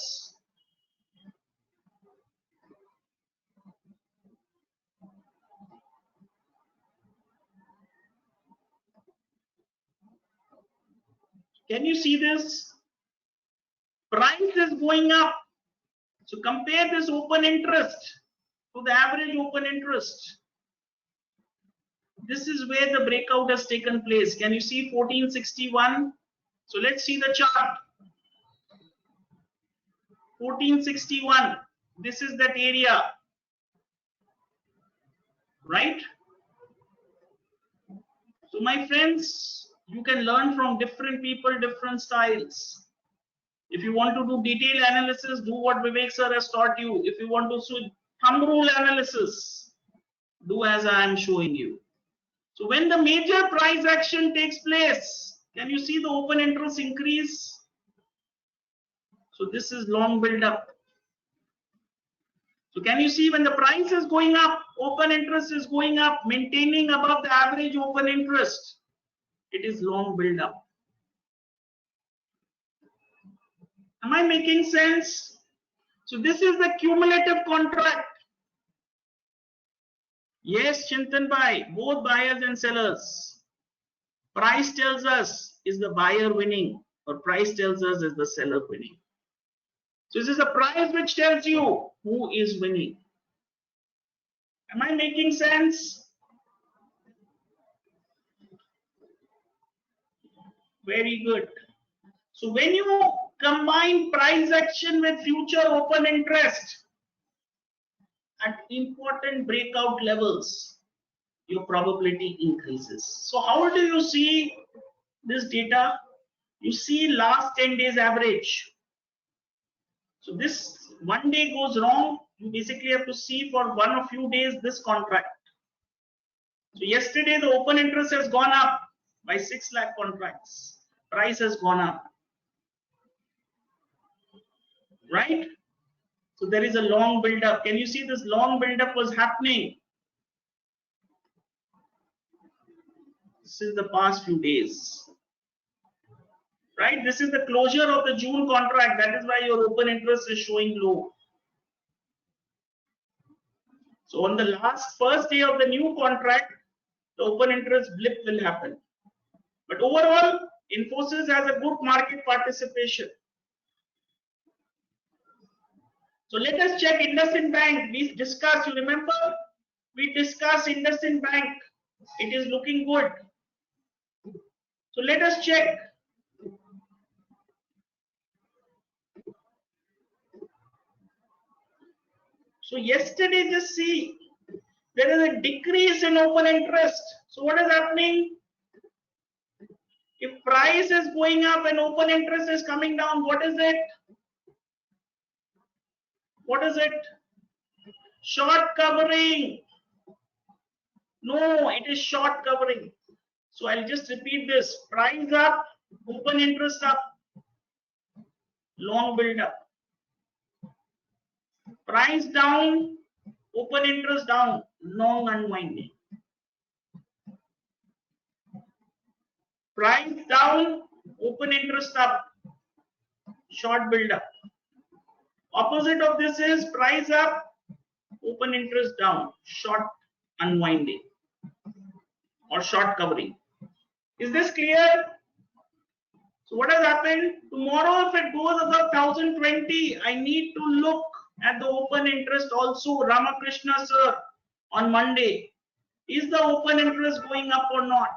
Can you see this? Price is going up. So compare this open interest to the average open interest. This is where the breakout has taken place. Can you see 1461? So let's see the chart. 1461. This is that area. Right? So my friends, you can learn from different people, different styles. If you want to do detailed analysis, do what Vivek sir has taught you. If you want to do thumb rule analysis, do as I am showing you. So when the major price action takes place, can you see the open interest increase? So this is long build up. So can you see when the price is going up, open interest is going up, maintaining above the average open interest, it is long build up. Am I making sense? So this is the cumulative contract. Yes, Chintan Bhai, both buyers and sellers. Price tells us is the buyer winning, or price tells us is the seller winning. So this is a price which tells you who is winning. Am I making sense? Very good. So when you combine price action with future open interest at important breakout levels, your probability increases. So how do you see this data? You see last 10 days average. So this one day goes wrong, you basically have to see for one or few days this contract. So yesterday the open interest has gone up by 6 lakh contracts. Price has gone up. Right? So there is a long build up. Can you see this long build up was happening? This is the past few days. Right? This is the closure of the June contract. That is why your open interest is showing low. So on the first day of the new contract, the open interest blip will happen. But overall, Infosys has a good market participation. So let us check IndusInd Bank. We discussed, you remember? We discussed IndusInd Bank. It is looking good. So let us check. So yesterday, just see, there is a decrease in open interest. So what is happening? If price is going up and open interest is coming down, what is it? What is it? Short covering. No, it is short covering. So I'll just repeat this. Price up, open interest up, long build up. Price down, open interest down, long unwinding. Price down, open interest up, short build up. Opposite of this is price up, open interest down, short unwinding or short covering. Is this clear? So what has happened? Tomorrow if it goes above 1020, I need to look at the open interest also. Ramakrishna sir, on Monday, is the open interest going up or not?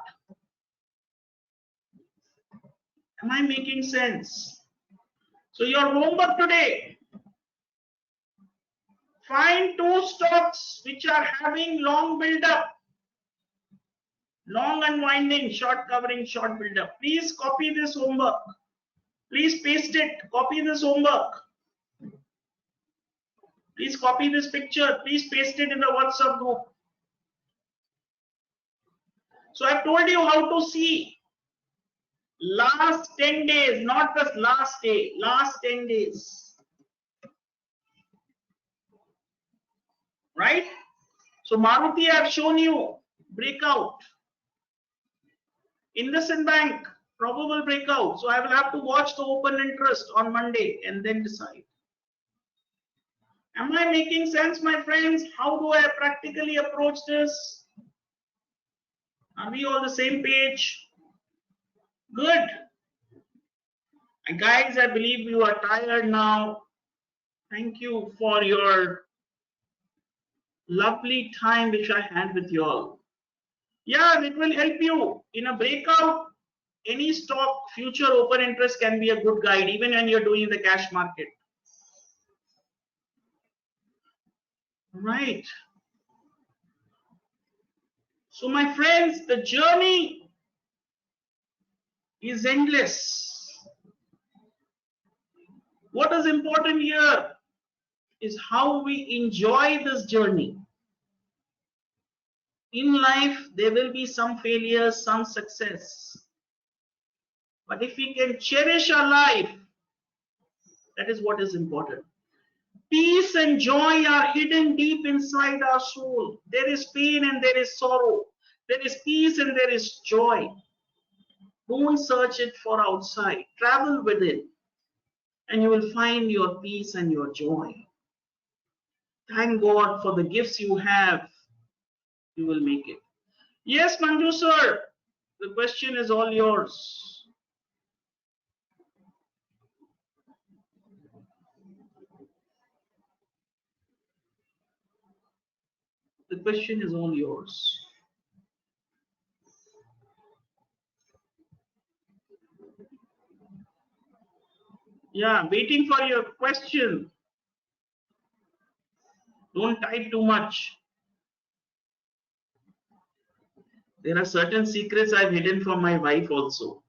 Am I making sense? So your homework today, find two stocks which are having long build up, long unwinding, short covering, short build up. Please copy this homework. Please paste it. Copy this homework. Please copy this picture. Please paste it in the WhatsApp group. So I've told you how to see last 10 days, not the last day, last 10 days. Right? So Maruti, I've shown you breakout. IndusInd Bank, probable breakout. So I will have to watch the open interest on Monday and then decide. Am I making sense, my friends? How do I practically approach this? Are we all the same page? Good. And guys, I believe you are tired now. Thank you for your lovely time which I had with you all. Yeah, it will help you in a breakout. Any stock future open interest can be a good guide even when you're doing the cash market. Right. So my friends, the journey is endless. What is important here is how we enjoy this journey. In life, there will be some failures, some success. But if we can cherish our life, that is what is important. Peace and joy are hidden deep inside our soul. There is pain and there is sorrow. There is peace and there is joy. Don't search it for outside. Travel within, and you will find your peace and your joy. Thank God for the gifts you have. You will make it. Yes, Manju sir, the question is all yours. The question is all yours. Yeah, waiting for your question. Don't type too much. There are certain secrets I've hidden from my wife also.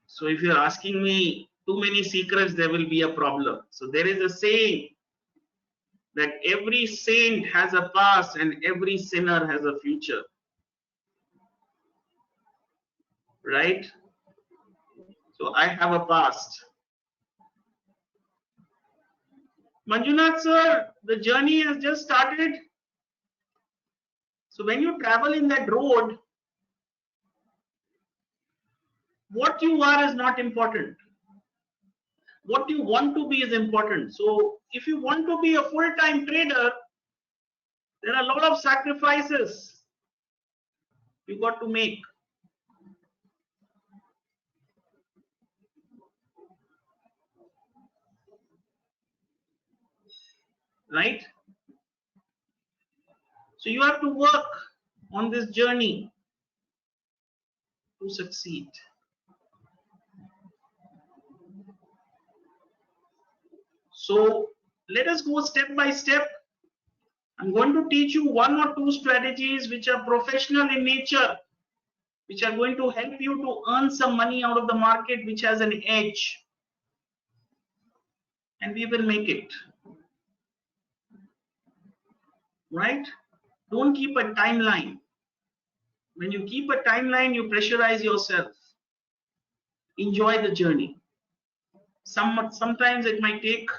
So if you're asking me too many secrets, there will be a problem. So there is a saying that every saint has a past and every sinner has a future. Right? So I have a past. Manjunath sir, the journey has just started. So when you travel in that road, what you are is not important. What you want to be is important. So if you want to be a full-time trader, there are a lot of sacrifices you got to make. Right? So you have to work on this journey to succeed. So let us go step by step. I'm going to teach you one or two strategies which are professional in nature, which are going to help you to earn some money out of the market which has an edge. And we will make it. Right? Don't keep a timeline. When you keep a timeline, you pressurize yourself. Enjoy the journey. Sometimes it might take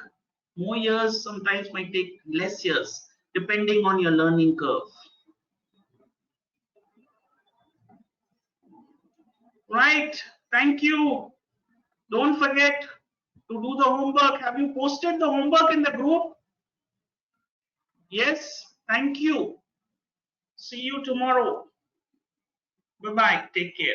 more years, sometimes might take less years, depending on your learning curve. Right? Thank you. Don't forget to do the homework. Have you posted the homework in the group? Yes. Thank you. See you tomorrow. Bye-bye. Take care.